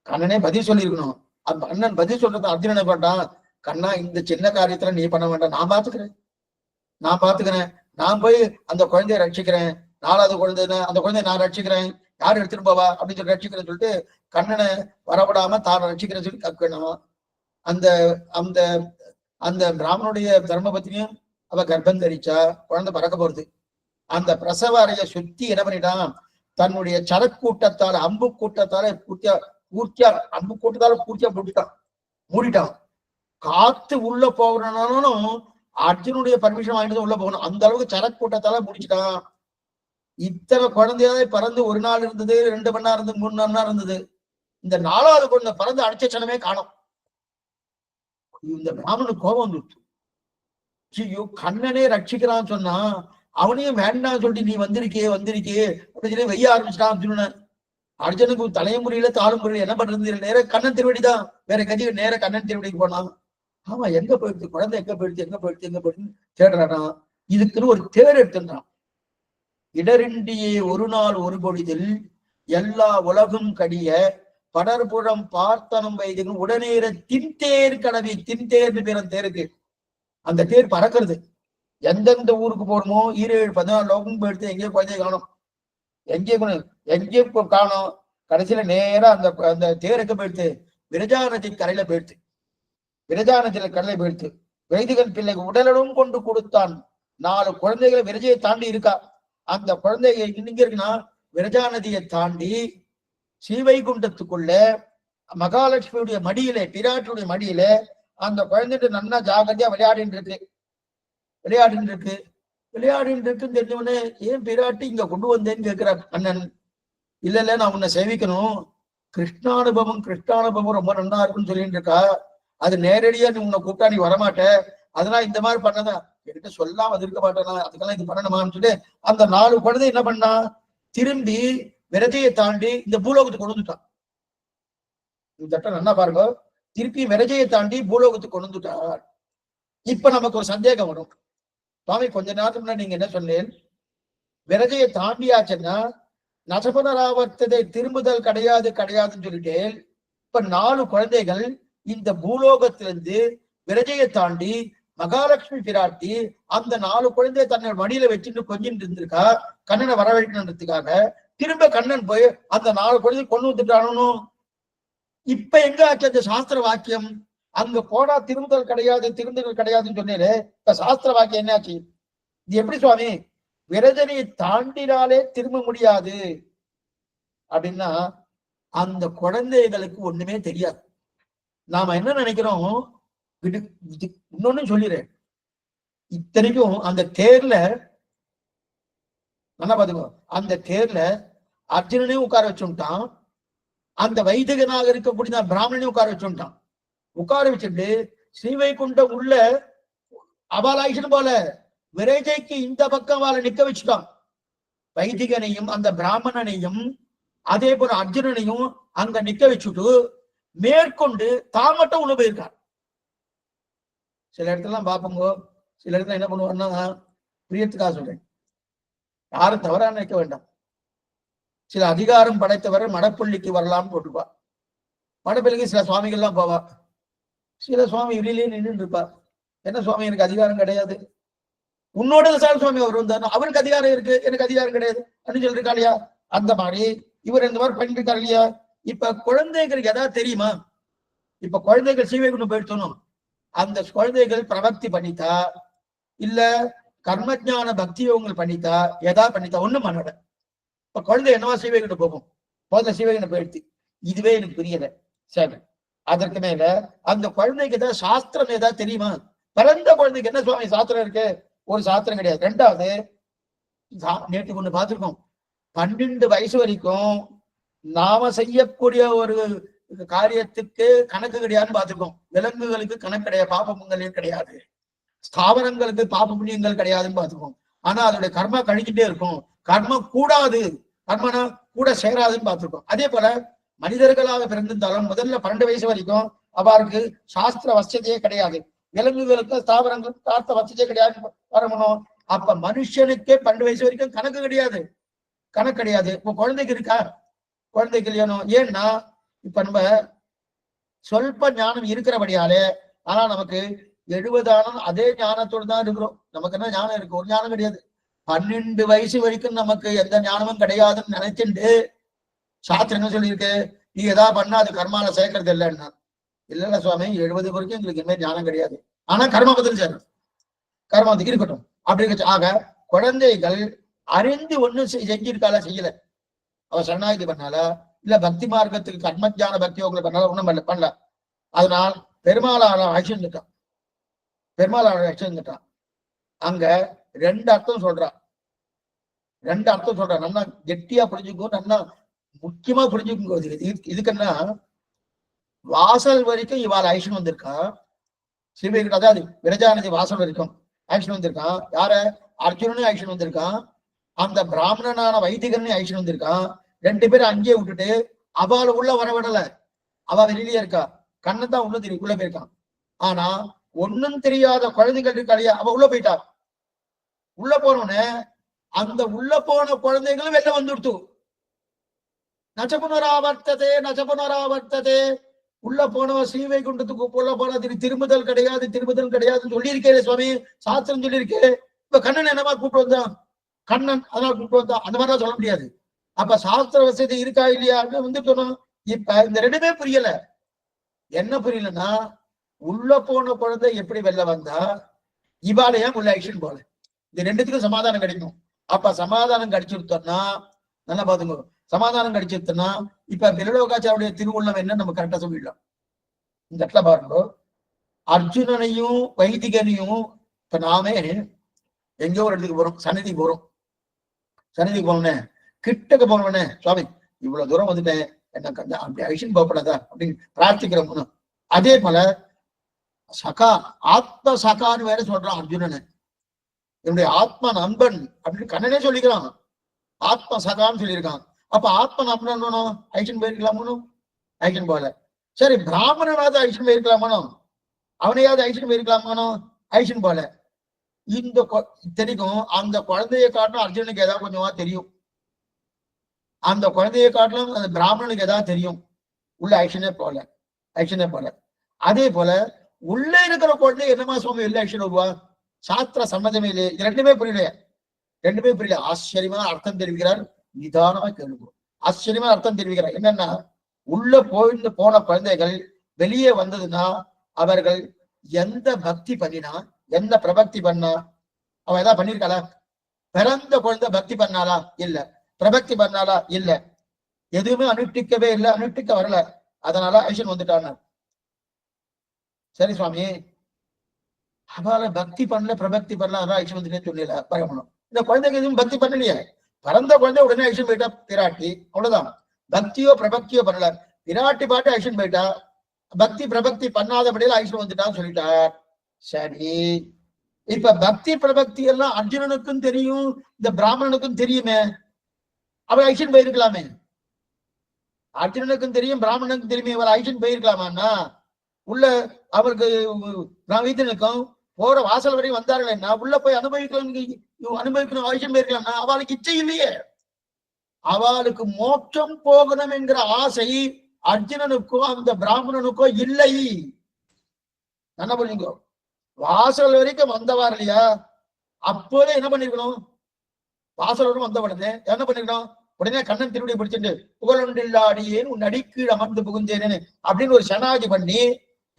கண்ணனே பதில் சொல்லியிருக்கணும். அந்த அண்ணன் பதில் சொல்றது அர்ஜுனனை பண்ணான், கண்ணா இந்த சின்ன காரியத்துல நீ பண்ண வேண்டாம், நான் பாத்துக்கிறேன், நான் போய் அந்த குழந்தைய ரட்சிக்கிறேன். 4வது குழந்தை, அந்த குழந்தைய நான் ரட்சிக்கிறேன், யாரும் எடுத்துட்டு போவா அப்படின்னு சொல்லி ரட்சிக்கிறேன்னு சொல்லிட்டு கண்ணனை வரப்படாம தான் ரட்சிக்கிறேன்னு சொல்லி கக்கணும். அந்த அந்த அந்த பிராமணுடைய தர்மபத்தினியும் அவ கர்ப்பம் தரிச்சா, குழந்தை பறக்க போறது. அந்த பிரசவ அறைய சுத்தி என்ன பண்ணிட்டான், தன்னுடைய சரக்கூட்டத்தால அம்பு கூட்டத்தால பூர்த்தியா மூடிட்டான். காத்து உள்ள போகணும்னாலும் அர்ஜுனுடைய பர்மிஷன் வாங்கிட்டு உள்ள போகணும். அந்த அளவுக்கு சரக்கூட்டத்தால முடிச்சுட்டான். இத்தனை குழந்தையாவது பறந்து 1 நாள் இருந்தது, 2 மணி நேரம் இருந்தது, 3 மணி நேரம் இருந்தது. இந்த 4வது குழந்தை பறந்து அடிச்ச சனமே காணும். இந்த பிராமணனுக்கு கோபம் வந்துடுச்சு. ஐயோ, கண்ணனே ரட்சிக்கிறான்னு சொன்னா அவனையும் வேண்டாம் சொல்லிட்டு நீ வந்திருக்கே அப்படின்னு சொல்லி வெய்ய ஆரம்பிச்சிட்டான் அர்ஜுனனை. அர்ஜுனுக்கு தலையும் முறையில தாளும் முறையில என்ன பண்றது, நேர கண்ணன் திருவடிதான், வேற கதி, நேர கண்ணன் திருவடிக்கு போனான். ஆமா, எங்க போயிடுச்சு குழந்தை, எங்க போயிடுச்சு தேடுறானா. இதுக்குன்னு ஒரு தேர் எடுத்துட்டான். இடரின்றியே ஒரு நாள் ஒரு பொழுதில் எல்லா உலகும் கடிய படர்புறம் பார்த்தனும் வைதிகன் உடனேற தின்தேர் கடவி. தின்தேர்னு பேர் தேருக்கு. அந்த தேர் பறக்கிறது. எந்தெந்த ஊருக்கு போகணுமோ 17-14 லோகம் போயிடுத்து, எங்கேயும் குழந்தைய காணும், எங்கேயும் காணும். கடைசியில நேரா அந்த தேருக்கு போயிடுத்து விரஜா நதி கரையில போயிடுத்து. வைதிகன் பிள்ளைக்கு உடலுடன் கொண்டு கொடுத்தான். 4 குழந்தைகளை விரஜையை தாண்டி இருக்கா. அந்த குழந்தைகள் இங்க இருக்குன்னா விரஜா நதியை தாண்டி ஸ்ரீவைகுண்டத்துக்குள்ள மகாலட்சுமியுடைய மடியில, பிராட்டியுடைய மடியில அந்த குழந்தைட்டு நல்லா ஜாகிரதையா விளையாடின்னு இருக்குன்னு தெரிஞ்சவனே, ஏன் பிராட்டி இங்க கொண்டு வந்தேன்னு கேட்கிற அண்ணன். இல்ல நான் உன்னை சேவிக்கணும், கிருஷ்ணானுபவம் ரொம்ப நல்லா இருக்குன்னு சொல்லிட்டு இருக்கா. அது நேரடியா நீ உன்னை கூப்பிட்டா நீ வரமாட்ட, அதெல்லாம் இந்த மாதிரி பண்ணதான் என்கிட்ட சொல்லாம அது இருக்க மாட்டேனா, அதுக்கெல்லாம் இது பண்ணணுமான்னு சொல்லி அந்த 4 குழந்தை என்ன பண்ணா, திரும்பி விரஜையை தாண்டி இந்த பூலோகத்துக்கு கொண்டு வந்துட்டான். இந்த சட்டம் நல்லா பாருங்க, திருப்பி விரஜையை தாண்டி பூலோகத்துக்கு கொண்டு வந்துட்டார். இப்ப நமக்கு ஒரு சந்தேகம் வரும், சுவாமி கொஞ்ச நேரத்துக்கு முன்னாடி நீங்க என்ன சொன்னேன், விரஜையை தாண்டியாச்சுன்னா நசபுனராவர்த்ததை திரும்புதல் கிடையாதுன்னு சொல்லிட்டேன். இப்ப 4 குழந்தைகள் இந்த பூலோகத்திலிருந்து விரஜையை தாண்டி மகாலட்சுமி பிராட்டி அந்த 4 குழந்தைய தன்னை மடியில வச்சுட்டு கொஞ்சிட்டு இருந்திருக்கா, கண்ணனை வரவேற்கணுன்றதுக்காக. திரும்ப கண்ணன் போய் அந்த 4 குழந்தைய கொண்டு வந்துட்டானு. இப்ப எங்க ஆச்சு அந்த சாஸ்திர வாக்கியம்? அங்க போனா திருந்துதல் கிடையாதுன்னு சொன்னேன். இப்ப சாஸ்திர வாக்கியம் என்ன ஆச்சு? இது எப்படி சுவாமி, விரஜனையை தாண்டினாலே திரும்ப முடியாது அப்படின்னா அந்த குழந்தைகளுக்கு ஒண்ணுமே தெரியாது. நாம என்ன நினைக்கிறோம், இன்னொன்னு சொல்லிடுறேன், இத்தனைக்கும் அந்த தேர்ல நல்லா பாத்துக்கோ, அந்த தேர்ல அர்ஜுனனையும் உட்கார வச்சுட்டான், அந்த வைதிகனாக இருக்கக்கூடிய பிராமணனையும் உட்கார வச்சுட்டான். உட்கார வச்சுட்டு ஸ்ரீவைகுண்டம் உள்ள அபாலாயிஷன் போல விரைஜைக்கு இந்த பக்கம் அவளை நிக்க வச்சுட்டான். வைதிகனையும் அந்த பிராமணனையும் அதே போல அர்ஜுனனையும் அங்க நிக்க வச்சுட்டு மேற்கொண்டு தான் மட்டும் உள்ள போயிருக்கார். சில இடத்துல பார்ப்போங்க, சில இடத்துல என்ன பண்ணுவான்னா, பிரியத்துக்காக சொல்றேன், யாரும் தவறா நினைக்க வேண்டாம், சில அதிகாரம் படைத்தவரை மடப்பள்ளிக்கு வரலாம்னு போட்டுப்பா. மடப்பள்ளிக்கு சில சுவாமிகள்லாம் போவா, சில சுவாமி வெளியிலேயே நின்று இருப்பா. என்ன சுவாமி, எனக்கு அதிகாரம் கிடையாது, உன்னோட சார் சுவாமி அவர் வந்தார், அவருக்கு அதிகாரம் இருக்கு, எனக்கு அதிகாரம் கிடையாது அப்படின்னு சொல்லிருக்கா இல்லையா? அந்த மாதிரி இவர் இந்த மாதிரி பண்ணிட்டு இருக்காரு இல்லையா? இப்ப குழந்தைகளுக்கு எதாவது தெரியுமா? இப்ப குழந்தைகள் சீவைகுண்டம் போயிட்டோம், அந்த குழந்தைகள் பிரபக்தி பண்ணித்தா இல்ல கர்மஜான பக்தி யோகங்கள் பண்ணித்தா எதா பண்ணித்தா ஒண்ணும் பண்ணல. இப்ப குழந்தை என்னவா சீவைகுண்டம் போகும், முதல்ல சீவைகுண்டம் போயிடுச்சு, இதுவே எனக்கு புரியல. சரி, அதற்கு மேல அந்த குழந்தைக்கு ஏதாவது சாஸ்திரம் ஏதாவது தெரியுமா? பிறந்த குழந்தைக்கு என்ன சுவாமி சாஸ்திரம் இருக்கு? ஒரு சாஸ்திரம் கிடையாது. ரெண்டாவது, நேற்று ஒண்ணு பார்த்திருக்கோம், 12 வயசு வரைக்கும் நாம செய்யக்கூடிய ஒரு காரியத்துக்கு கணக்கு கிடையாதுன்னு பார்த்திருக்கோம். விலங்குகளுக்கு கணக்கு கிடையாது, பாப புண்ணியங்கள் கிடையாது, ஸ்தாவரங்களுக்கு பாப புண்ணியங்கள் கிடையாதுன்னு பார்த்திருக்கோம். ஆனா அதோடைய கர்மா கழிக்கிட்டே இருக்கும், கர்மம் கூடாது, கர்மனா கூட சேராதுன்னு பார்த்திருக்கோம். அதே போல மனிதர்களாக பிறந்திருந்தாலும் முதல்ல 12 வயசு வரைக்கும் அவருக்கு சாஸ்திர வசதியே கிடையாது, விலங்குகளுக்கு ஸ்தாவரங்களுக்கு சாஸ்திர வசதியே கிடையாது வரணும். அப்ப மனுஷனுக்கே 12 வயசு வரைக்கும் கணக்கு கிடையாது, கணக்கு கிடையாது. இப்போ குழந்தைக்கு இருக்கா? குழந்தைக்கு இல்லையணும். ஏன்னா இப்ப நம்ம சொல்ப ஞானம் இருக்கிறபடியாலே, ஆனா நமக்கு 70 ஆனம் அதே ஞானத்தோடு தான் இருக்கிறோம். நமக்கு என்ன ஞானம் இருக்கு? ஒரு ஞானம் கிடையாது. 12 வயசு வரைக்கும் நமக்கு எந்த ஞானமும் கிடையாதுன்னு நினைச்சுட்டு சாஸ்திரம் என்ன சொல்லியிருக்கு, நீ எதாவது பண்ணா அது கர்மால சேர்க்கறது இல்லைன்னா. இல்ல சுவாமி, 70 வரைக்கும் எங்களுக்கு இனிமேல் ஞானம் கிடையாது, ஆனா கர்மா பதில் சேரும், கர்மா வந்து இருக்கட்டும் அப்படி. ஆக குழந்தைகள் அறிந்து ஒண்ணும் செஞ்சிருக்கால, செய்யல, அவ சரணாகதி பண்ணால, இல்ல பக்தி மார்க்கத்துக்கு கர்மஜான பக்தி யோகங்களை பண்ணால, ஒண்ணும் பண்ணல. அதனால் பெருமாளான அழிச்சுட்டான், பெருமாளான அழிச்சுட்டான். அங்க 2 அர்த்தம் சொல்றான், 2 அர்த்தம் சொல்றான். நல்லா கெட்டியா புரிஞ்சுக்கோ, நல்லா முக்கியமா புரிஞ்சுக்கோ. இதுக்குன்னா வாசல் வரைக்கும் இவாள் ஐஷன் வந்திருக்கான், சிவகிட்ட, அதாவது விரஜாநதி வாசல் வரைக்கும் ஐஷன் வந்திருக்கான். யார? அர்ஜுனனே ஐஷன் வந்திருக்கான், அந்த பிராமணனான வைதிகனே ஐஷன் வந்திருக்கான். 2 பேரும் அங்கேயே விட்டுட்டு அவளை உள்ள வரவிடல, அவ வெளியிலேயே இருக்கா, கண்ணன் தான் உள்ள போயிருக்கான். ஆனா ஒண்ணும் தெரியாத குழந்தைகள் இருக்காளியா, அவ உள்ள போயிட்டா. உள்ள போனோன்னு அந்த உள்ள போன குழந்தைகளும் வெளில வந்துடுத்து. நச்சபுனராவர்த்ததே நச்சபுனராவர்த்ததே, உள்ள போனவ ஸ்ரீவைகுண்டத்துக்கு உள்ள போன திரும்புதல் கிடையாது, திரும்புதல் கிடையாதுன்னு சொல்லியிருக்கே சுவாமி, சாஸ்திரம் சொல்லியிருக்கே. இப்ப கண்ணன் என்னமா கூப்பிட்டு வந்தான், கண்ணன் அதனால கூப்பிட்டு வந்தான், அந்த மாதிரிலாம் சொல்ல முடியாது. அப்ப சாஸ்திர வசதி இருக்கா இல்லையா வந்து சொன்னோம். இப்ப இந்த 2மே புரியல. என்ன புரியலன்னா, உள்ள போன குழந்தை எப்படி வெளில வந்தா, இவாலயம் உள்ள ஆக்ஷன் போல, இந்த 2த்துக்கும் சமாதானம் கிடைக்கும். அப்ப சமாதானம் கிடைச்சிருத்தோம்னா, நல்லா பாத்துங்க, சமாதானம் கிடைச்சிருத்தோம்னா இப்ப விரலோகாச்சாருடைய திருவுள்ளம் என்ன நம்ம கரெக்டா சொல்லிடலாம். இந்த இடத்துல பாருங்க, அர்ஜுனனையும் வைதிகனையும் இப்ப நாமே எங்கேயோ ஒரு இடத்துக்கு போறோம், சன்னதிக்கு போறோம், சன்னதிக்கு போனோன்னே கிட்டக்க போனோடனே, சுவாமி இவ்வளவு தூரம் வந்துட்டேன், எனக்கு அந்த அப்படி ஐஷன் போகப்படாதா அப்படின்னு பிரார்த்திக்கிறோம். அதே போல சகா, ஆத்ம சகான்னு வேற சொல்றான் அர்ஜுனனை, என்னுடைய ஆத்ம நண்பன் அப்படின்னு கண்ணனே சொல்லிக்கிறான், ஆத்ம சகான்னு சொல்லியிருக்கான். அப்ப ஆத்ம நண்பன் ஐஷன் போயிருக்கலாமோ? ஐஷன் போல. சரி, பிராமணனாவது ஐஷன் போயிருக்கலாமோ? அவனையாவது ஐஷன் போயிருக்கலாமோ? ஐஷன் போல. இந்த தெரியும், அந்த குழந்தைய காட்டிலும் அர்ஜுனுக்கு ஏதாவது கொஞ்சமா தெரியும், அந்த குழந்தையை காட்டிலும் அந்த பிராமணனுக்கு ஏதாவது தெரியும், உள்ள ஐஷனே போல, ஐஷனே போல. அதே போல உள்ள இருக்கிற குழந்தை என்னமா சுவாமி வெளில ஐஷன் வருவா? சாஸ்திர சம்மதமே இல்லையே. இது 2மே புரியல, 2மே புரியல. ஆச்சரியமா அர்த்தம் தெரிவிக்கிறார், நிதானமா கேள்வி, ஆச்சரியமா அர்த்தம் தெரிவிக்கிறார். என்னன்னா, உள்ள போன குழந்தைகள் வெளியே வந்ததுன்னா அவர்கள் எந்த பக்தி பண்ணினா, எந்த பிரபக்தி பண்ணா, அவ ஏதாவது பண்ணிருக்காளா? பிறந்த குழந்தை பக்தி பண்ணாளா? இல்ல. பிரபக்தி பண்ணாளா? இல்ல. எதுவுமே அனுஷ்டிக்கவே இல்லை, அனுஷ்டிக்க வரல, அதனால ஐஷன் வந்துட்டான். சரி சுவாமி, அவளை பக்தி பண்ணல, பிரபக்தி பண்ணல, அதான் ஐஷன் வந்துட்டே சொன்னல பரமணும். இந்த குழந்தைக்கு எதுவும் பக்தி பண்ணலையே, பிறந்த குழந்தை உடனே ஐஷன் போயிட்டா பிராட்டி, அவ்வளவுதான். பக்தியோ பிரபக்தியோ பண்ணல, பிராட்டி பாட்டு ஐஷன் போயிட்டா, பக்தி பிரபக்தி பண்ணாதபடியில ஐஷன் வந்துட்டான்னு சொல்லிட்டார். சரி, இப்ப பக்தி பிரபக்தி எல்லாம் அர்ஜுனனுக்கும் தெரியும், இந்த பிராமணனுக்கும் தெரியுமே, அவள் ஐஷன் போயிருக்கலாமே. அர்ஜுனனுக்கும் தெரியும், பிராமணனுக்கும் தெரியுமே, இவர் ஐஷன் போயிருக்கலாமான்னா உள்ள அவருக்கு வீத்தனுக்கும் போற வாசல் வரையும் வந்தார்கள்னா உள்ள போய் அனுபவிக்கணும் அவசியம் போயிருக்கலாம்னா அவளுக்கு இச்சை இல்லையே. அவளுக்கு மோட்சம் போகணும் என்கிற ஆசை அர்ஜுனனுக்கோ அந்த பிராமணனுக்கோ இல்லை. என்ன பண்ணீங்க, வாசல் வரைக்கும் வந்தவார் இல்லையா, அப்போதே என்ன பண்ணிருக்கணும், வாசல் வரைக்கும் வந்த உடனே என்ன பண்ணிருக்கணும், உடனே கண்ணன் திருவடி பிடிச்சிட்டு புகழொன்றில்லாடியேன் உன் அடிக்கீழ் அமர்ந்து புகுந்தேனேன்னு அப்படின்னு ஒரு சனாதி பண்ணி,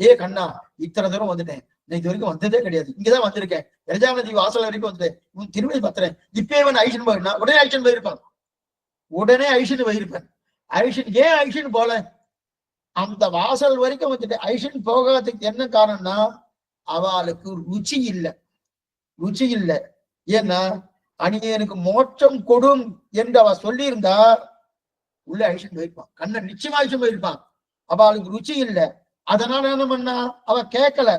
ஏ கண்ணா இத்தனை தூரம் வந்துட்டேன், இது வரைக்கும் வந்ததே கிடையாது, இங்கதான் வந்திருக்கேன், எரஜாநதி வாசல் வரைக்கும் வந்துட்டேன், உன் திருவடி பத்துறேன், இப்பே அவன் ஐஷன் போயினா உடனே ஐஷன் போயிருப்பான், உடனே ஐஷன் போயிருப்பேன். ஐஷன் ஏன் ஐஷன் போல, அந்த வாசல் வரைக்கும் வந்துட்டு ஐஷன் போகாததுக்கு என்ன காரணம்னா அவளுக்கு ருச்சி இல்லை, ருச்சி இல்லை. ஏன்னா அணியனுக்கு மோட்சம் கொடும் என்று அவ சொல்லி இருந்தா உள்ள ஐஷன் போயிருப்பான், கண்ணன் நிச்சயமா ஐஷன் போயிருப்பான். அவளுக்கு ருச்சி இல்லை, அதனால என்ன பண்ணா அவ கேட்கல.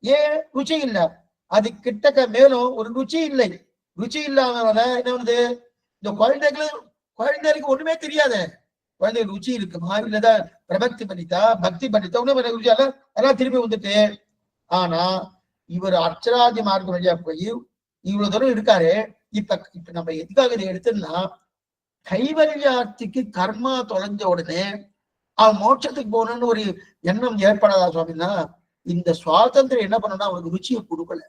ஏன் ருச்சி இல்லை, அது கிட்டக்க மேலும் ஒரு ருச்சி இல்லை. ருச்சி இல்லாதவன என்ன வந்து இந்த குழந்தைகளுக்கு ஒண்ணுமே தெரியாத, குழந்தைகளுக்கு ருச்சி இருக்குமா இல்லதான் பிரபக்தி பண்ணித்தா பக்தி பண்ணித்தா ஒண்ணும் ருச்சியால எல்லாம் திரும்பி வந்துட்டு. ஆனா இவர் அர்ச்சராஜ மார்க்கம் வழியா போய் இவ்வளவு தூரம் இருக்காரு. இப்ப நம்ம எதுக்காக இதை எடுத்தோம்னா, கைவல்யார்த்திக்கு கர்மா தொலைஞ்ச உடனே அவன் மோட்சத்துக்கு போகணும்னு ஒரு எண்ணம் ஏற்படாதா சுவாமின்னா, இந்த சுவாதந்திரம் என்ன பண்ணனா அவனுக்கு ருச்சியை கொடுக்கல.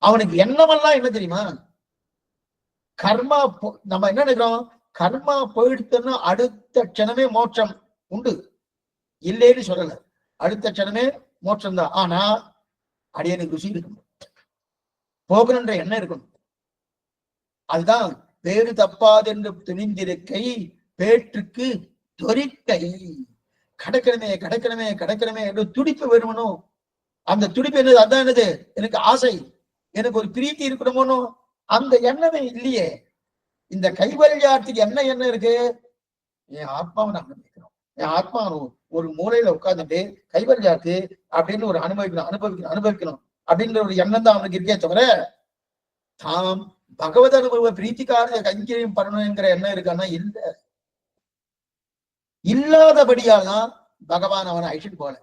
அவனுக்கு எண்ணமெல்லாம் என்ன தெரியுமா, கர்மா நம்ம என்ன நினைக்கிறோம், கர்மா போயிடுத்துன்னா அடுத்த க்ஷணமே மோட்சம் உண்டு, இல்லைன்னு சொல்லல, அடுத்த க்ஷணமே மோட்சம் தான். ஆனா அடியனுக்கு ருசி இருக்கணும், போகணுன்ற எண்ணம் இருக்கணும். அதுதான் பேரு தப்பாது என்று துணிந்திருக்கை பேற்றுக்கு தொரிக்கை, கடக்கணுமே கடக்கணுமே கடக்கணுமே என்று துடிப்பு வருமனும். அந்த துடிப்பு என்னது, அதான் என்னது, எனக்கு ஆசை, எனக்கு ஒரு பிரீத்தி இருக்கணுமோ, அந்த எண்ணமே இல்லையே. இந்த கைவல்யார்த்திக்கு என்ன எண்ணம் இருக்கு, என் ஆத்மாவை நான் அனுபவிக்கணும், என் ஆத்மா ஒரு மூலையில உட்கார்ந்துட்டு கைவல்யார்த்தி அப்படின்னு ஒரு அனுபவிக்கணும் அப்படின்ற ஒரு எண்ணம் தான் அவனுக்கு இருக்கே தவிர, தாம் பகவத் அனுபவ பிரீத்திக்கார கைங்கரியம் பண்ணணும் என்கிற எண்ணம் இருக்கான்னா இல்ல. இல்லாதபடியால்தான் பகவான் அவனை அழிச்சிட்டு போல.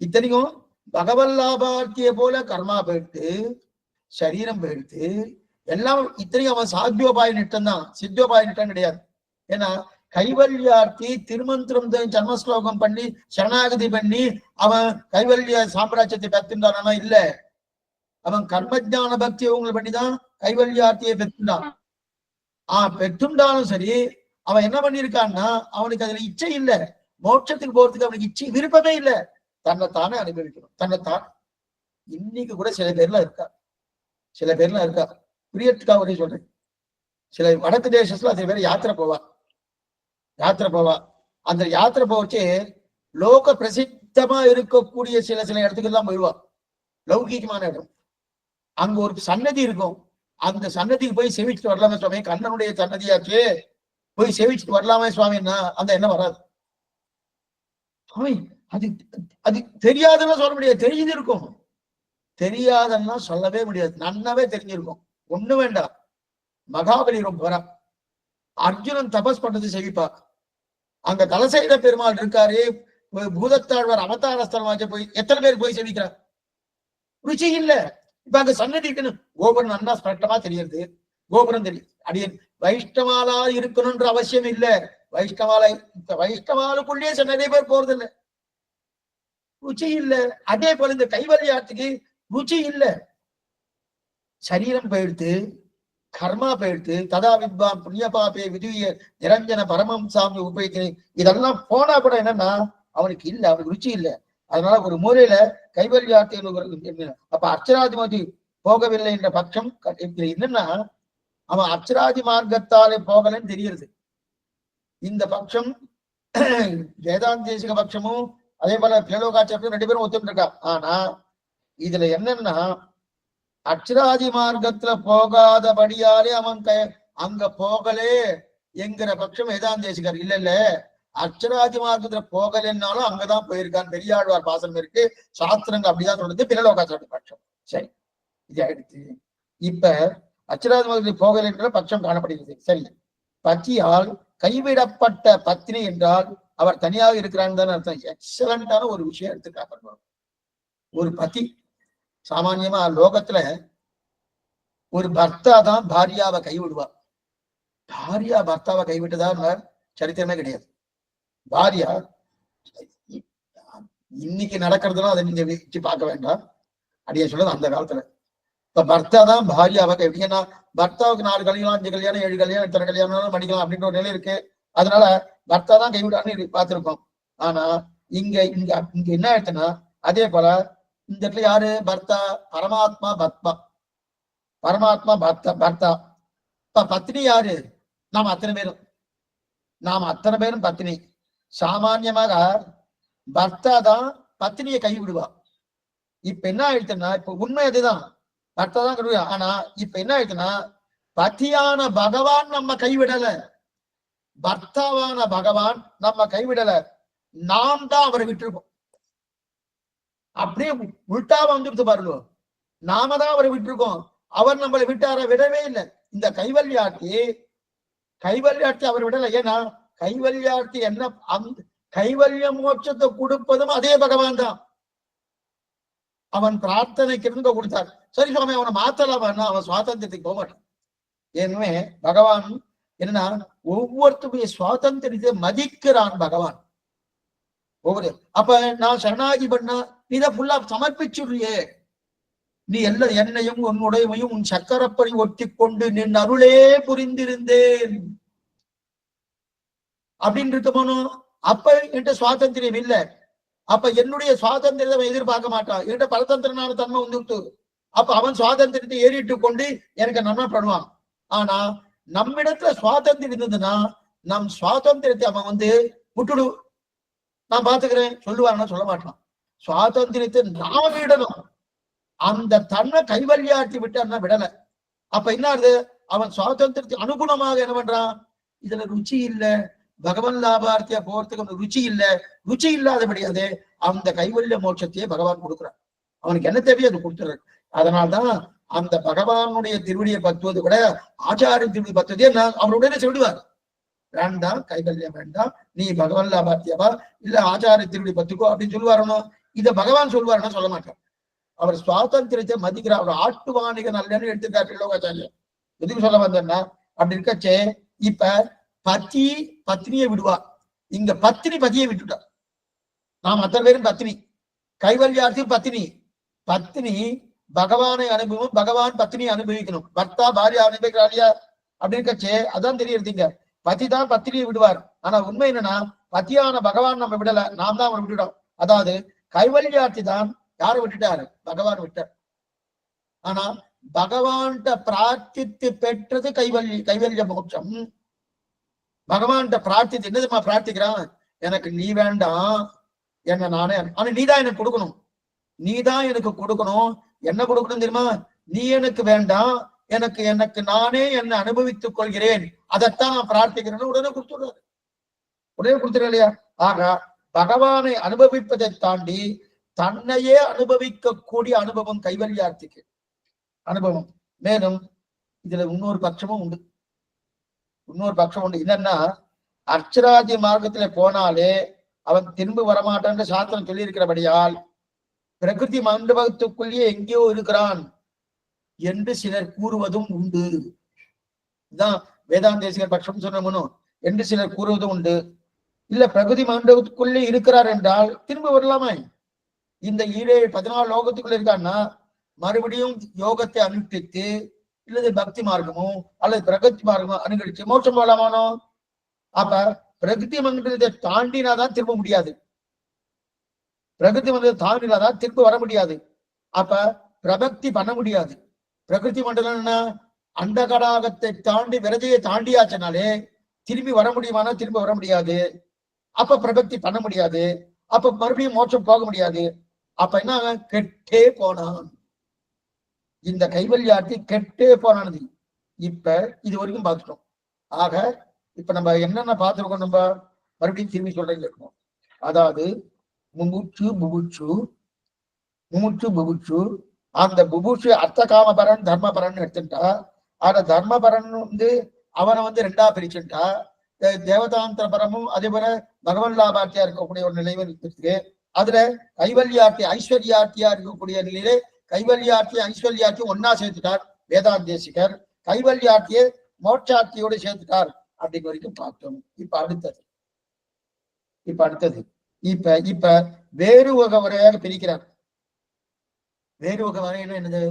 இத்தனைக்கும் பகவன் லாபார்த்திய போல கர்மா போயிடுத்து, சரீரம் போயிடுத்து, எல்லாம் இத்தனைக்கும் அவன் சாத்தியோபாய நிட்டம் தான், சித்தியோபாய நிட்டம் கிடையாது. ஏன்னா கைவல்யார்த்தி திருமந்திரம் ஜன்மஸ்லோகம் பண்ணி சரணாகதி பண்ணி அவன் கைவல்ய சாம்ராஜ்யத்தை பெற்றுண்டானா இல்ல, அவன் கர்மஜான பக்தி அவங்களை பண்ணிதான் கைவல்யார்த்தியை பெற்றுண்டான். பெற்றுண்டாலும் சரி, அவன் என்ன பண்ணிருக்கான்னா அவனுக்கு அதுல இச்சை இல்லை, மோட்சத்துக்கு போறதுக்கு அவனுக்கு இச்சை விருப்பமே இல்லை, தன்னைத்தானே அனுபவிக்கணும், தன்னைத்தான். இன்னைக்கு கூட சில பேர்லாம் இருக்கா, புரியத்துக்காக ஒரே சொல்றேன். சில வடக்கு தேசத்துல சில பேர் யாத்திரை போவா, அந்த யாத்திரை போச்சு லோக பிரசித்தமா இருக்கக்கூடிய சில இடத்துக்கு எல்லாம் போயிடுவா, லௌகீகமான இடம். அங்க ஒரு சன்னதி இருக்கும், அந்த சன்னதிக்கு போய் சேவிச்சுட்டு வரலாமே சுவாமி, கண்ணனுடைய சன்னதியாச்சு, போய் சேவிச்சுட்டு வரலாமே சுவாமின்னா அந்த எண்ணம் வராது சுவாமி. அது தெரியாதுன்னா சொல்ல முடியாது, தெரிஞ்சிருக்கும், தெரியாதன்னா சொல்லவே முடியாது, நன்னாவே தெரிஞ்சிருக்கும். ஒண்ணு வேண்டாம், மகாபலி ரொம்ப வரா, அர்ஜுனன் தபஸ் பண்றது செவிப்பா, அங்க தலசைல பெருமாள் இருக்காரு, பூதத்தாழ்வார் அவதாரஸ்தலமாச்ச போய் எத்தனை பேர் போய் செவிக்கிறார், ருச்சி இல்ல. இப்ப அங்க சன்னதி இருக்குன்னு கோபுரம் நன்னா ஸ்பஷ்டமா தெரியுது, கோபுரம் தெரியும். அடியன் வைஷ்ணவாலா இருக்கணும்ன்ற அவசியம் இல்ல, வைஷ்ணவாலுக்குள்ளேயே நிறைய பேர் போறது இல்லை, ருச்சி இல்ல. அதே போல இந்த கைவல்யார்த்திக்கு ருச்சி இல்ல, சரீரம் போயிடுத்து, கர்மா போயிடுத்து, ததா வித்வான் புண்ணிய பாப்பே விதுய நிரஞ்சன பரமம் சாமி உபயோகித்து இதெல்லாம் போனா கூட என்னன்னா அவனுக்கு இல்ல, அவனுக்கு ருச்சி இல்லை. அதனால ஒரு மூலையில கைவல்யார்த்தி. அப்ப அர்ச்சராதிமதி போகவில்லை என்ற பட்சம் என்னன்னா அவன் அர்ச்சராதி மார்க்கத்தாலே போகலன்னு தெரியுது. இந்த பட்சம் வேதாந்தேசிக பட்சமும் அதே போல பேலோகாச்சாரத்தையும் 2 பேரும் ஒத்துட்டு இருக்கா. ஆனா இதுல என்னன்னா அக்ஷராதி மார்க்கத்துல போகாதபடியாலே அவன் அங்க போகலே என்கிற பட்சம் வேதாந்தேசிகர் இல்ல இல்ல அக்ஷராதி மார்க்கத்துல போகலன்னாலும் அங்கதான் போயிருக்கான் பெரியாழ்வார் பாசனம் இருக்கு சாஸ்திரங்க அப்படிதான் சொல்றது பிறலோகாச்சாரிய பட்சம். சரி, இது ஆயிடுச்சு. இப்ப அக்ஷராதி மார்க்கத்தில் போகலைன்ற பட்சம் காணப்படுகிறது. சரி, பத்தியால் கைவிடப்பட்ட பத்னி என்றால் அவர் தனியாக இருக்கிறான்னு தானே அர்த்தம். எக்ஸலண்டான ஒரு விஷயம் எடுத்துக்காங்க. ஒரு பதி சாமான்யமா லோகத்துல ஒரு பர்த்தா தான் பாரியாவை கைவிடுவா. பாரியா பர்த்தாவை கைவிட்டதா சரித்திரமே கிடையாது. பாரியா இன்னைக்கு நடக்கிறதுலாம் அதை நீங்க வச்சு பார்க்க வேண்டாம். அப்படியே சொல்றது அந்த காலத்துல. இப்ப பர்த்தா தான் பாரியாவை கைவிட்டு, ஏன்னா பர்த்தாவுக்கு 4 கல்யாணம் 5 கல்யாணம் 7 கல்யாணம் இத்தனை கல்யாணம் பண்ணிக்கலாம் அப்படின்ற ஒரு நிலை இருக்கு. அதனால பர்த்தா தான் கைவிடான்னு பார்த்திருக்கோம். ஆனா இங்க இங்க இங்க என்ன ஆயிடுச்சுன்னா அதே போல இந்த இடத்துல யாரு பர்த்தா? பரமாத்மா பத்மா, பரமாத்மா பர்த்தா. இப்ப பத்னி யாரு? நாம் அத்தனை பேரும் பத்னி. சாமான்யமாக பர்த்தா தான் பத்னியை கைவிடுவா. இப்ப என்ன ஆயிடுச்சுன்னா இப்ப உண்மை அதுதான், பர்த்தா தான் கைவிடுவா. ஆனா இப்ப என்ன ஆயிடுச்சுன்னா பத்தியான பகவான் நம்ம கைவிடல, பர்த்தாவான பகவான் நம்ம கைவிடல, நாம் தான் அவரை விட்டுருக்கோம். அப்படியே உள்டா வந்துட்டு பாருங்க, நாம தான் அவரை விட்டுருக்கோம், அவர் நம்மளை விட்டார விடவே இல்லை. இந்த கைவல்யாட்டி அவர் விடல. ஏன்னா கைவல்யாட்டி என்ன, அந்த கைவல்ய மோட்சத்தை கொடுப்பதும் அதே பகவான் தான். அவன் பிரார்த்தனைக்கு கொடுத்தார். சரி சுவாமி அவனை மாத்தலாமா? அவன் சுவாதந்திரத்துக்கு போக மாட்டான். ஏற்கனவே பகவான் என்னன்னா ஒவ்வொருத்தருடைய சுவாதந்திரத்தை மதிக்கிறான் பகவான். ஒவ்வொரு அப்ப நான் சரணாகி பண்ணா நீதான் ஃபுல்லா சமர்ப்பிச்சுடுறியே, நீ எல்லாம் என்னையும் உன்னுடையவையும் உன் சக்கரப்படி ஒட்டி கொண்டு நின் அருளே புரிந்திருந்தேன் அப்படின்னு இருக்கணும். அப்ப என்கிட்ட சுவாதந்திரம் இல்லை. அப்ப என்னுடைய சுவாதந்திரத்தை எதிர்பார்க்க மாட்டான். என்கிட்ட பரதந்திரனான தன்மை வந்துட்டு அப்ப அவன் சுவாதந்திரத்தை ஏறிட்டு கொண்டு எனக்கு நன்மை பண்ணுவான். ஆனா நம்மிடத்துல சுவாதந்திரம் இருந்ததுன்னா நம் சுவாதந்திரத்தை அவன் விட்டுடு நான் பாத்துக்கிறேன் சொல்லுவாங்கன்னா சொல்ல மாட்டான். சுவாதந்திரத்தை நாம விடணும். அந்த தன்மை கைவல்யாட்டி விட்டான்னா விடல. அப்ப என்ன ஆகுது? அவன் சுவாதந்திரத்துக்கு அனுகுணமாக என்ன பண்றான்? இதுல ருச்சி இல்லை, பகவான் லாபார்த்தியா போறதுக்கு ருச்சி இல்லை. ருச்சி இல்லாதபடியாதே அந்த கைவல்ய மோட்சத்தையே பகவான் கொடுக்குறான். அவனுக்கு என்ன தேவையோ அது கொடுத்துறாரு. அதனால்தான் அந்த பகவானுடைய திருவடியை பத்துவது கூட ஆச்சாரிய திருவடி பத்துவதே அவருடனே சொல்லிடுவார். வேண்டாம் கைவல்யம் வேண்டாம், நீ பகவான் லாபார்த்தியாவா இல்ல ஆச்சாரிய திருவடி பத்துக்கோ அப்படின்னு சொல்லுவாரனோ. இத பகவான் சொல்லுவாருன்னா சொல்ல மாட்டார். அவர் சுவாதந்திரத்தை மதிக்கிறார். அவர் ஆட்டுவாணிக நல்லன்னு எடுத்துக்காட்டு லோகாச்சாரியம். எதுக்கு சொல்ல வந்தேன்னா அப்படி இருக்கச்சே இப்ப பத்னியை விடுவா. இங்க பதியை விட்டுட்டா. நாம் அத்தனை பேரும் பத்னி, கைவல்யார்த்தியும் பத்னி பகவானை அனுபவம், பகவான் பத்னியை அனுபவிக்கணும். பர்த்தா பாரியா அனுபவிக்கிறாரியா அப்படி இருக்கச்சே அதான் தெரியுறதுங்க. பதி தான் பத்னியை விடுவார். ஆனா உண்மை என்னன்னா பத்தியான பகவான் நம்ம விடல, நாம் தான் அவரை விட்டுட்டோம். அதாவது கைவல்யார்த்தி தான் யாரை விட்டுட்டாரு? பகவான் விட்டார். ஆனா பகவான்கிட்ட பிரார்த்தித்து பெற்றது கைவல்ய மோட்சம். பகவான்கிட்ட பிரார்த்தித்து என்னதுமா பிரார்த்திக்கிறான்? எனக்கு நீ வேண்டாம், என்ன நானே, ஆனா நீதான் எனக்கு கொடுக்கணும், நீதான் எனக்கு கொடுக்கணும். என்ன கொடுக்கணும் தெரியுமா? நீ எனக்கு வேண்டாம், எனக்கு நானே என்னை அனுபவித்துக் கொள்கிறேன், அதைத்தான் நான் பிரார்த்திக்கிறேன்னு உடனே கொடுத்துறேன் இல்லையா? ஆக பகவானை அனுபவிப்பதை தாண்டி தன்னையே அனுபவிக்கக்கூடிய அனுபவம் கைவல்யார்த்திக்கு அனுபவம். மேலும் இதுல இன்னொரு பட்சமும் உண்டு. என்னன்னா அர்ச்சராஜி மார்க்கத்துல போனாலே அவன் திரும்ப வரமாட்டான்னு சாஸ்திரம் சொல்லி இருக்கிறபடியால் பிரகிருதி மண்டபத்துக்குள்ளேயே எங்கேயோ இருக்கிறான் என்று சிலர் கூறுவதும் உண்டு. இதுதான் வேதாந்தேசிகர் பட்சம் சொன்னோம் என்று சிலர் கூறுவதும் உண்டு. இல்ல பிரகிருதி மண்டபத்துக்குள்ளே இருக்கிறார் என்றால் திரும்ப வரலாமே. இந்த 14 லோகத்துக்குள்ள இருக்கான்னா மறுபடியும் யோகத்தை அனுஷ்டித்து இல்லது பக்தி மார்க்கமோ அல்லது பிரகதி மார்க்கமோ அனுகரிச்சு மோட்சம் போலாமானோ? அப்ப பிரகிருதி மண்டலத்தை தாண்டினாதான் திரும்ப முடியாது. பிரகிருதி மண்டலத்தை தாண்டினாதான் திரும்ப வர முடியாது. அப்ப பிரபக்தி பண்ண முடியாது. பிரகிருதி மண்டலம் என்ன? அந்த கடாகத்தை தாண்டி விரதையை தாண்டியாச்சுனாலே திரும்பி வர முடியுமானா திரும்ப வர முடியாது. அப்ப பிரபக்தி பண்ண முடியாது. அப்ப மறுபடியும் மோட்சம் போக முடியாது. அப்ப என்ன கெட்டே போனான். இந்த கைவல்யார்த்தி கெட்டே போனானது. இப்ப இது வரைக்கும் பார்த்துட்டோம். ஆக இப்ப நம்ம என்னென்ன பார்த்துருக்கோம், நம்ம மறுபடியும் திரும்பி சொல்றேன் இருக்கணும். அதாவது முமுட்சு புபுட்சு, முமுட்சு புபுட்சு, அந்த புபுட்சு அர்த்த காமபரன் தர்மபரன் எடுத்துட்டா, ஆனா தர்மபரன் அவனை ரெண்டா பிரிச்சுட்டா. தேவதாந்திர பரமும் அதே போல பகவன் லாபார்த்தியா இருக்கக்கூடிய ஒரு நிலையில் இருக்கு. அதுல கைவல்யார்த்தி ஐஸ்வர்யார்த்தியா இருக்கக்கூடிய நிலையிலே கைவல்யார்த்தி ஐஸ்வர்யார்த்தி ஒன்னா சேர்த்துட்டார் வேதாந்தேசிகர். கைவல்யார்த்தியை மோட்சார்த்தியோடு சேர்த்துட்டார் அப்படின்னு வரைக்கும் பார்த்தோம். இப்ப அடுத்தது இப்ப வேறு வகையாக பிரிக்கிறார். வேறு வகை வகைன்னா என்னது?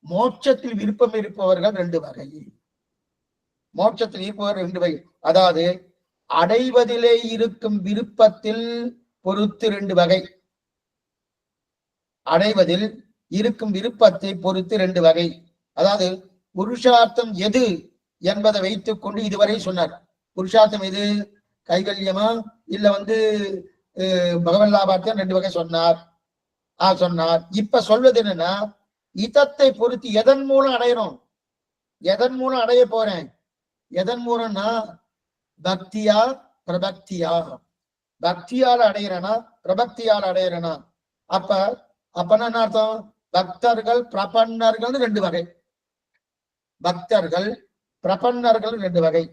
மோட்சத்தில் விருப்பம் இருப்பவர்கள் ரெண்டு வகை. மோட்சத்தில் இருப்பவர் ரெண்டு வகை. அதாவது அடைவதிலே இருக்கும் விருப்பத்தில் பொறுத்து ரெண்டு வகை. அடைவதில் இருக்கும் விருப்பத்தை பொறுத்து ரெண்டு வகை. அதாவது புருஷார்த்தம் எது என்பதை வைத்துக் கொண்டு இதுவரை சொன்னார். புருஷார்த்தம் எது? கைவல்யமா இல்ல பகவன் லாபார்த்தம் ரெண்டு வகை சொன்னார். இப்ப சொல்வது என்னன்னா, இதத்தை பொறுத்து எதன் மூலம் அடையணும், எதன் மூலம் அடைய போறேன், எதன் மூலம்னா பக்தியா பிரபக்தியா. பக்தியால் அடையிறனா பிரபக்தியால் அடையிறனா? அப்பன்னா என்ன அர்த்தம்? பக்தர்கள் பிரபன்னர்கள் ரெண்டு வகை. பக்தர்கள் பிரபன்னர்கள் ரெண்டு வகை.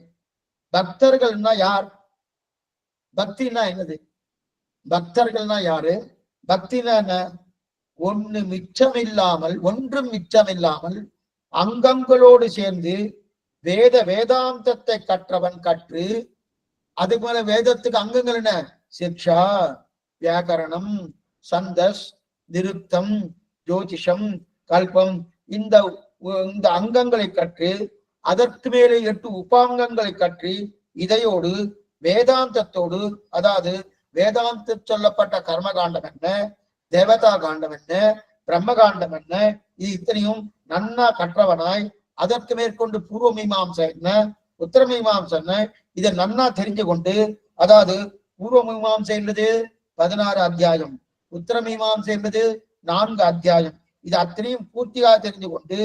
பக்தர்கள்னா யார்? பக்தினா என்னது? பக்தர்கள்னா யாரு? பக்தினா என்ன? ஒன்றும் மிச்சமில்லாமல் அங்கங்களோடு சேர்ந்து வேதாந்தத்தை கற்றவன் கற்று, அது போல வேதத்துக்கு அங்கங்கள் என்ன? சிக்ஷா, வியாக்கரணம், சந்தஸ், நிருத்தம், ஜோதிஷம், கல்பம், இந்த அங்கங்களை கற்று, அதற்கு மேலே 8 உபாங்கங்களை கற்று, இதையோடு வேதாந்தத்தோடு, அதாவது வேதாந்த சொல்லப்பட்ட கர்மகாண்டம் என்ன, தேவதா காண்டம் என்ன, பிரம்ம காண்டம் என்ன, இது இத்தனையும் நன்னா கற்றவனாய், அதற்கு மேற்கொண்டு பூர்வ மீமாம்சை என்ன, உத்தர மீமாம்சை என்ன, இதை நன்னா தெரிஞ்சு கொண்டு, அதாவது பூர்வ மீமாம்சை என்பது 16 அத்தியாயம், உத்தர மீமாம்சை என்பது 4 அத்தியாயம். இது அத்தனையும் பூர்த்தியாக தெரிஞ்சு கொண்டு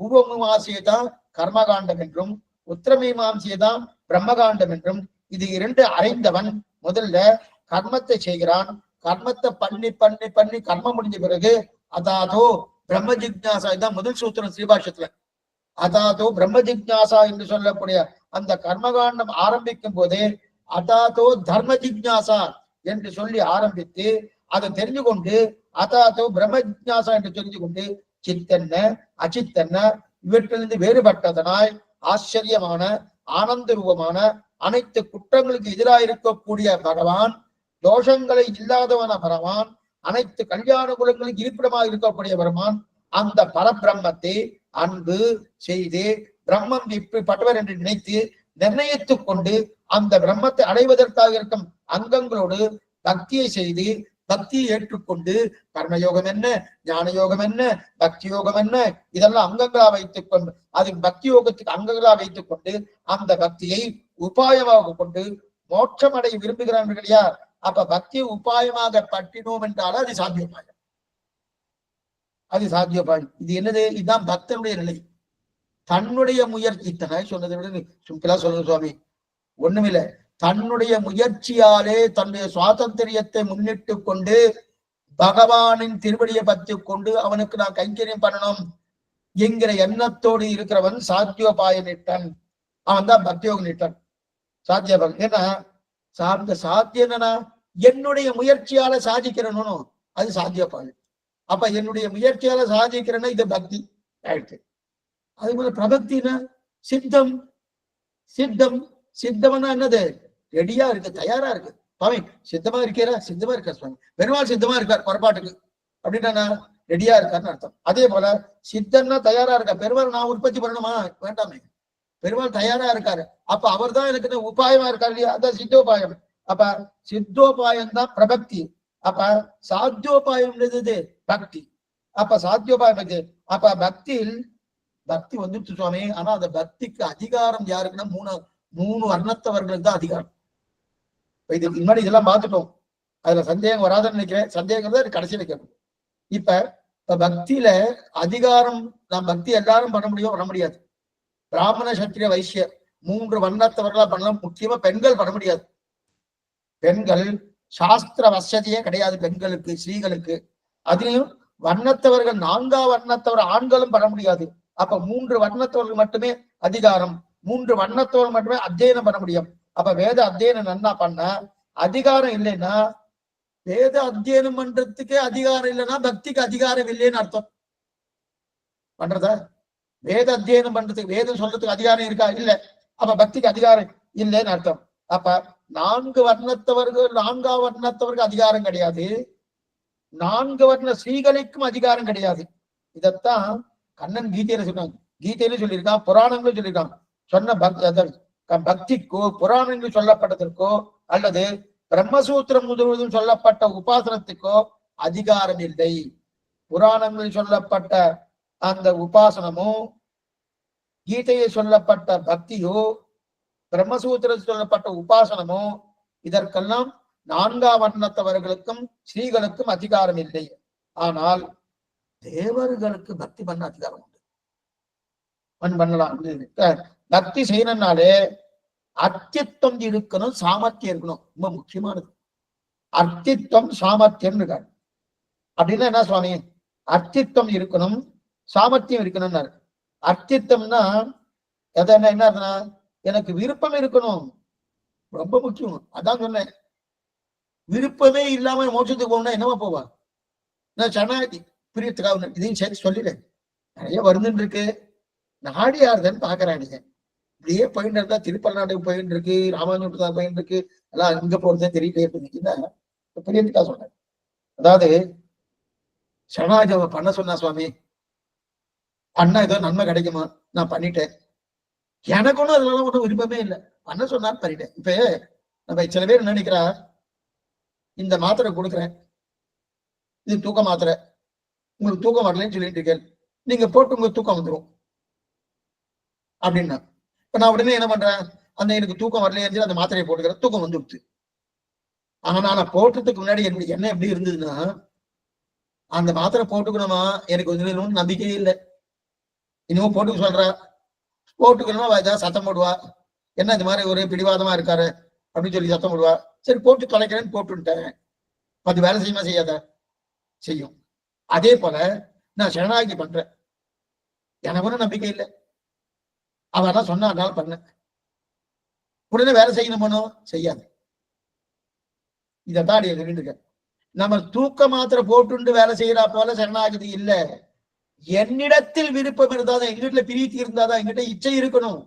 பூர்வ மீமாம்சையை தான் கர்மகாண்டம் என்றும் உத்தர மீமாம்சையை தான் பிரம்மகாண்டம் என்றும் இது 2 அறிந்தவன் முதல்ல கர்மத்தை செய்கிறான். கர்மத்தை பண்ணி கர்மம் முடிஞ்ச பிறகு அதாதோ பிரம்ம ஜிக்ஞாசா, இதான் முதல் சூத்திரம் ஸ்ரீபாஷத்துல. அதாதோ பிரம்ம ஜிக்ஞாசா என்று சொல்லக்கூடிய அந்த கர்மகாண்டம் ஆரம்பிக்கும் போதே அதாதோ தர்ம ஜிக்ஞாசா என்று சொல்லி ஆரம்பித்து அதை தெரிஞ்சு கொண்டு அதாதோ பிரம்ம ஜிக்ஞாசா என்று தெரிஞ்சு கொண்டு சித்தன்ன அச்சித்தன்ன இவற்றிலிருந்து வேறுபட்டதனாய் ஆச்சரியமான ஆனந்த ரூபமான அனைத்து குற்றங்களுக்கு எதிராக இருக்கக்கூடிய பகவான், தோஷங்களை இல்லாதவன பகவான், அனைத்து கல்யாண குலங்களுக்கு இருப்பிடமாக இருக்கக்கூடிய பகவான், அந்த பரபிரம்மத்தை அன்பு செய்து பிரம்மம் இப்படிப்பட்டவர் என்று நினைத்து நிர்ணயித்துக் கொண்டு அந்த பிரம்மத்தை அடைவதற்காக இருக்கும் அங்கங்களோடு பக்தியை செய்து பக்தியை ஏற்றுக்கொண்டு கர்மயோகம் என்ன, ஞான யோகம் என்ன, பக்தி யோகம் என்ன, இதெல்லாம் அங்கங்களா வைத்துக் கொண்டு அது பக்தி யோகத்துக்கு அங்கங்களா வைத்துக் கொண்டு அந்த பக்தியை உபாயமாக கொண்டு மோட்சம் அடைய விரும்புகிறார்கள் இல்லையா? அப்ப பக்தியை உபாயமாக பற்றினோம் என்றால் அது சாத்தியமாகும். அது சாத்தியமாகும். இது என்னது? இதுதான் பக்தனுடைய நிலை. தன்னுடைய முயற்சி, இத்தனை சொன்னதை விட சிம்பிளா சொல்லுங்க சுவாமி, ஒண்ணுமில்லை. தன்னுடைய முயற்சியாலே தன்னுடைய சுவாதந்திரியத்தை முன்னிட்டு கொண்டு பகவானின் திருவடியை பற்றி கொண்டு அவனுக்கு நான் கைங்கரியம் பண்ணணும் என்கிற எண்ணத்தோடு இருக்கிறவன் சாத்தியோபாய நிட்டன். அவன் தான் பக்தியோக நிட்டன், சாத்தியபாயம். ஏன்னா சார்ந்த சாத்தியம் என்னன்னா என்னுடைய முயற்சியால சாதிக்கிறேன்னு அது சாத்தியோபாயம். அப்ப என்னுடைய முயற்சியால சாதிக்கிறேன்னா இது பக்தி ஆயிடுச்சு. அது போல பிரபக்தினா சித்தம். சித்தம்னா என்னது? ரெடியா இருக்கு, தயாரா இருக்கு. சுவாமி சித்தமா இருக்கிறா? சித்தமா இருக்கார் சுவாமி. பெருமாள் சித்தமா இருக்கார் புறப்பாட்டுக்கு அப்படின்னா ரெடியா இருக்காருன்னு அர்த்தம். அதே போல சித்தன்னா தயாரா இருக்கா. பெருமாள் நான் உற்பத்தி பண்ணணுமா? வேண்டாமே, பெருமாள் தயாரா இருக்காரு. அப்ப அவர் தான் எனக்கு உபாயமா இருக்காரு இல்லையா? அதான் சித்தோபாயம். அப்ப சித்தோபாயம் தான் பிரபக்தி. அப்ப சாத்தியோபாயம் பக்தி. அப்ப சாத்தியோபாயம். அப்ப பக்தி வந்துட்டு சுவாமி. ஆனா அந்த பக்திக்கு அதிகாரம் யாருக்குன்னா மூணு வர்ணத்தவர்களுக்கு தான் அதிகாரம். இதுக்கு முன்னாடி இதெல்லாம் பார்த்துட்டோம். அதுல சந்தேகம் வராதுன்னு நினைக்கிறேன். சந்தேகம் தான் கடைசியில கேட்கும். இப்ப பக்தியில அதிகாரம், நான் பக்தி எல்லாரும் பண்ண முடியாது. பிராமண சத்திரிய வைசிய 3 வண்ணத்தவர்களா பண்ணலாம். முக்கியமா பெண்கள் பண்ண முடியாது. பெண்கள் சாஸ்திர வசதியே கிடையாது பெண்களுக்கு, ஸ்ரீகளுக்கு. அதுலயும் வண்ணத்தவர்கள் 4ஆம் வண்ணத்தவர் ஆண்களும் பண்ண முடியாது. அப்ப 3 வண்ணத்தவர்கள் மட்டுமே அதிகாரம், 3 வண்ணத்தவர்கள் மட்டுமே அத்தியனம் பண்ண முடியும். அப்ப வேத அத்தியனம் நன்னா பண்ண அதிகாரம் இல்லைன்னா, வேத அத்தியனம் பண்றதுக்கே அதிகாரம் இல்லைன்னா பக்திக்கு அதிகாரம் இல்லைன்னு அர்த்தம். பண்றதா வேத அத்தியனம் பண்றதுக்கு, வேதம் சொல்றதுக்கு அதிகாரம் இருக்கா? இல்ல. அப்ப பக்திக்கு அதிகாரம் இல்லைன்னு அர்த்தம். அப்ப 4 வர்ணத்தவர்கள், 4ஆம் வர்ணத்தவருக்கு அதிகாரம் கிடையாது. 4 வர்ண ஸ்ரீகளுக்கும் அதிகாரம் கிடையாது. இதத்தான் கண்ணன் கீதையில சொன்னாங்க. கீதையில சொல்லியிருக்கான், புராணங்களும் சொல்லியிருக்காங்க. சொன்ன பக்திக்கோ, புராணங்கள் சொல்லப்பட்டதற்கோ அல்லது பிரம்மசூத்திரம் முழுவதும் சொல்லப்பட்ட உபாசனத்துக்கோ அதிகாரம் இல்லை. புராணங்களில் சொல்லப்பட்ட அந்த உபாசனமோ, கீதையை சொல்லப்பட்ட பக்தியோ, பிரம்மசூத்திரத்தில் சொல்லப்பட்ட உபாசனமோ, இதற்கெல்லாம் 4ஆம் வர்ணத்தவர்களுக்கும் ஸ்ரீகளுக்கும் அதிகாரம் இல்லை. ஆனால் தேவர்களுக்கு பக்தி பண்ண அதிகாரம் உண்டு. பண்ணலாம். பக்தி செய்யணும்னாலே அர்த்தித்வம் இருக்கணும், சாமர்த்தியம் இருக்கணும். ரொம்ப முக்கியமானது அர்த்தித்வம், சாமர்த்தியம் இருக்காரு. அப்படின்னா என்ன சுவாமி? அர்த்தித்வம் இருக்கணும், சாமர்த்தியம் இருக்கணும்னாரு. அர்த்தித்வம்னா என்ன? எனக்கு விருப்பம் இருக்கணும், ரொம்ப முக்கியம். அதான் சொன்னேன். விருப்பமே இல்லாம மோட்சத்துக்கு போகணும்னா என்னவா போவா? நான் சனாதி பிரியத்துக்காக இதையும் சேர்த்து சொல்லிடுறேன். நிறைய வருந்துன்னு இருக்கு. நாடி யாருதுன்னு பாக்குறானுங்க. இப்படியே போயிட்டு இருந்தா திருப்பல்நாடு போயிட்டு இருக்கு, ராமானுஜம் போயிட்டு இருக்கு, எல்லாம் இங்க போறதே தெரியல இருந்துச்சுன்னா பிரியத்துக்காக சொன்னேன். அதாவது சனாஜ பண்ண சொன்னா சுவாமி, பண்ணா ஏதோ நன்மை கிடைக்குமா? நான் பண்ணிட்டேன். எனக்கு ஒன்றும் அதனால ஒன்றும் விருப்பமே இல்லை. பண்ண சொன்னான்னு பண்ணிட்டேன். இப்ப நம்ம சில பேர் நினைக்கிறா, இந்த மாத்திரை கொடுக்குறேன், இது தூக்க மாத்திரை, உங்களுக்கு தூக்கம் வரலன்னு சொல்லிட்டு இருக்கேன், நீங்க போட்டு உங்களுக்கு தூக்கம் வந்துடும் அப்படின்னா, இப்ப நான் உடனே என்ன பண்றேன்? அந்த எனக்கு தூக்கம் வரலையே அந்த மாத்திரையை போட்டுக்கிறேன், தூக்கம் வந்துடுச்சு. ஆனா நான் போட்டதுக்கு முன்னாடி என்னுடைய எண்ணம் எப்படி இருந்ததுன்னா, அந்த மாத்திரை போட்டுக்கணுமா எனக்கு கொஞ்சம் நம்பிக்கையே இல்லை. இன்னமும் போட்டுக்க சொல்ற, போட்டுக்கணும்னா ஏதாவது சத்தம் போடுவா, என்ன இந்த மாதிரி ஒரு பிடிவாதமா இருக்காரு அப்படின்னு சொல்லி சத்தம் போடுவா. சரி போட்டு தொலைக்கிறேன்னு போட்டுட்டேன். அது வேலை செய்யுமா செய்யாத? செய்யும். அதே போல நான் சரணாகி பண்றேன், எனக்கு ஒன்றும் நம்பிக்கை இல்லை, அவதான் சொன்னா அதனால பண்ண, உடனே வேலை செய்யணும் பண்ணும் செய்யாது. இதான் சொல்லிட்டு இருக்கேன். நம்ம தூக்க மாத்திரை போட்டு வேலை செய்யறா போல சரணாகதி இல்ல. என்னிடத்தில் விருப்பம் இருந்தாதான், எங்க வீட்டுல பிரீத்தி இருந்தாதான், எங்கிட்ட இச்சை இருக்கணும்.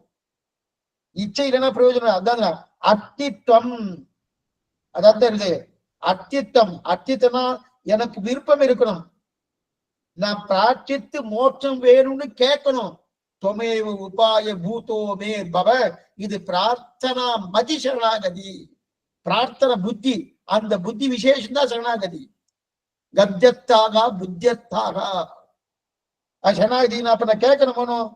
இச்சை இல்லைன்னா பிரயோஜனம். அதான் அத்தித்வம், அதான் இருக்கு அத்தித்தம். அத்தித்தமா எனக்கு விருப்பம் இருக்கணும், நான் பிரார்த்தித்து மோட்சம் வேணும்னு கேட்கணும். தொமேவ உபாய பூதோமே பவ, இது பிரார்த்தனா மதி சரணாகதி. பிரார்த்தனை புத்தி, அந்த புத்தி விசேஷம் தான் சரணாகதி. கத்தியத்தாக புத்தியத்தாக சரணாகதி. அப்ப நான் கேட்கணும்,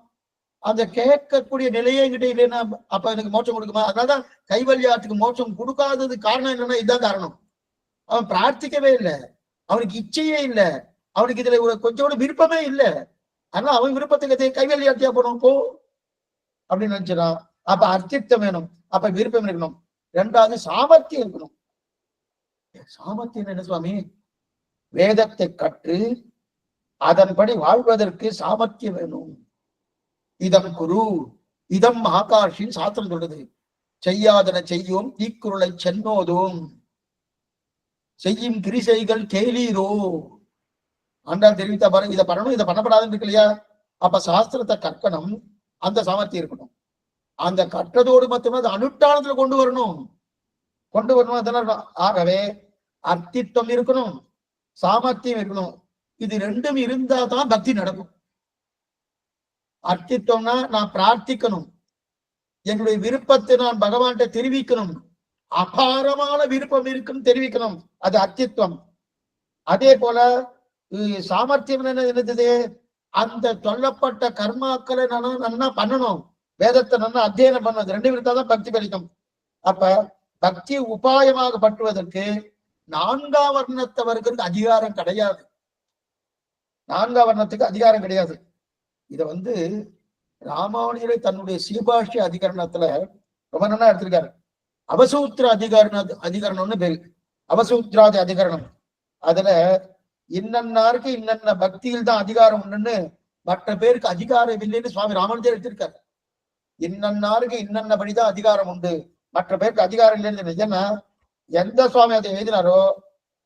அந்த கேட்கக்கூடிய நிலையே என்கிட்ட இல்லைன்னா அப்ப எனக்கு மோட்சம் கொடுக்குமா? அதனாலதான் கைவல்யாத்துக்கு மோட்சம் கொடுக்காதது காரணம் என்னன்னா இதுதான் காரணம். அவன் பிரார்த்திக்கவே இல்லை, அவனுக்கு இச்சையே இல்லை, அவனுக்கு இதுல கொஞ்சம் கூட விருப்பமே இல்லை. ஆனா அவன் விருப்பத்துக்கு கைவல்யாத்தியா போனோம் போ அப்படின்னு நினைச்சிடான். அப்ப அர்த்தித்தம் வேணும், அப்ப விருப்பம் இருக்கணும். 2வது சாமர்த்தியம் இருக்கணும். சாமர்த்தியம் என்ன சுவாமி? வேதத்தை கற்று அதன்படி வாழ்வதற்கு சாமர்த்தியம் வேணும். இதம் குரு இதம் ஆகாஷின் சாத்திரம் சொல்றது. செய்யாதன செய்யோம் தீக்குறளை சென்னோதும் செய்யும் கிரிசைகள் கேளீரோ. ஆண்டாள் தெரிவித்த பாருங்க, இதை பண்ணணும் இதை பண்ணப்படாதுன்னு இருக்கு இல்லையா? அப்ப சாஸ்திரத்தை கற்கணும், அந்த சாமர்த்தியம் இருக்கணும். அந்த கற்றதோடு மட்டுமே அது அனுஷ்டானத்துல கொண்டு வரணும். ஆகவே அர்த்தித்வம் இருக்கணும், சாமர்த்தியம் இருக்கணும். இது 2ம் இருந்தா தான் பக்தி நடக்கும். அர்த்தித்வம்னா நான் பிரார்த்திக்கணும், என்னுடைய விருப்பத்தை நான் பகவான்கிட்ட தெரிவிக்கணும், அபாரமான விருப்பம் இருக்குன்னு தெரிவிக்கணும், அது அர்த்தித்வம். அதே போல சாமர்த்தியம் என்னது? அந்த சொல்லப்பட்ட கர்மாக்களை நல்லா பண்ணணும், வேதத்தை நல்லா அத்தியனம் பண்ணணும். 2 இருந்தாதான் பக்தி பலிக்கும். அப்ப பக்தி உபாயமாக பற்றுவதற்கு 4ஆம் வர்ணத்தவர்களுக்கு அதிகாரம் கிடையாது. நான்காம் வர்ணத்துக்கு அதிகாரம் கிடையாது. இத வந்து ராமானுஜரை தன்னுடைய சீபாஷ்ய அதிகரணத்துல ரொம்ப நல்லா எடுத்திருக்காரு. அவசூத்திர அதிகரணம்னு பேரு, அவசூத்திராதி அதிகரணம். அதுல இன்னன்னாருக்கு இன்னென்ன பக்தியில் தான் அதிகாரம் உண்டுன்னு, மற்ற பேருக்கு அதிகாரம் இல்லைன்னு சுவாமி ராமானுஜர் எடுத்திருக்காரு. இன்னன்னாருக்கு இன்னன்னபடிதான் அதிகாரம் உண்டு, மற்ற பேருக்கு அதிகாரம் இல்லைன்னு. நிஜமா எந்த சுவாமி அதை எழுதினாரோ,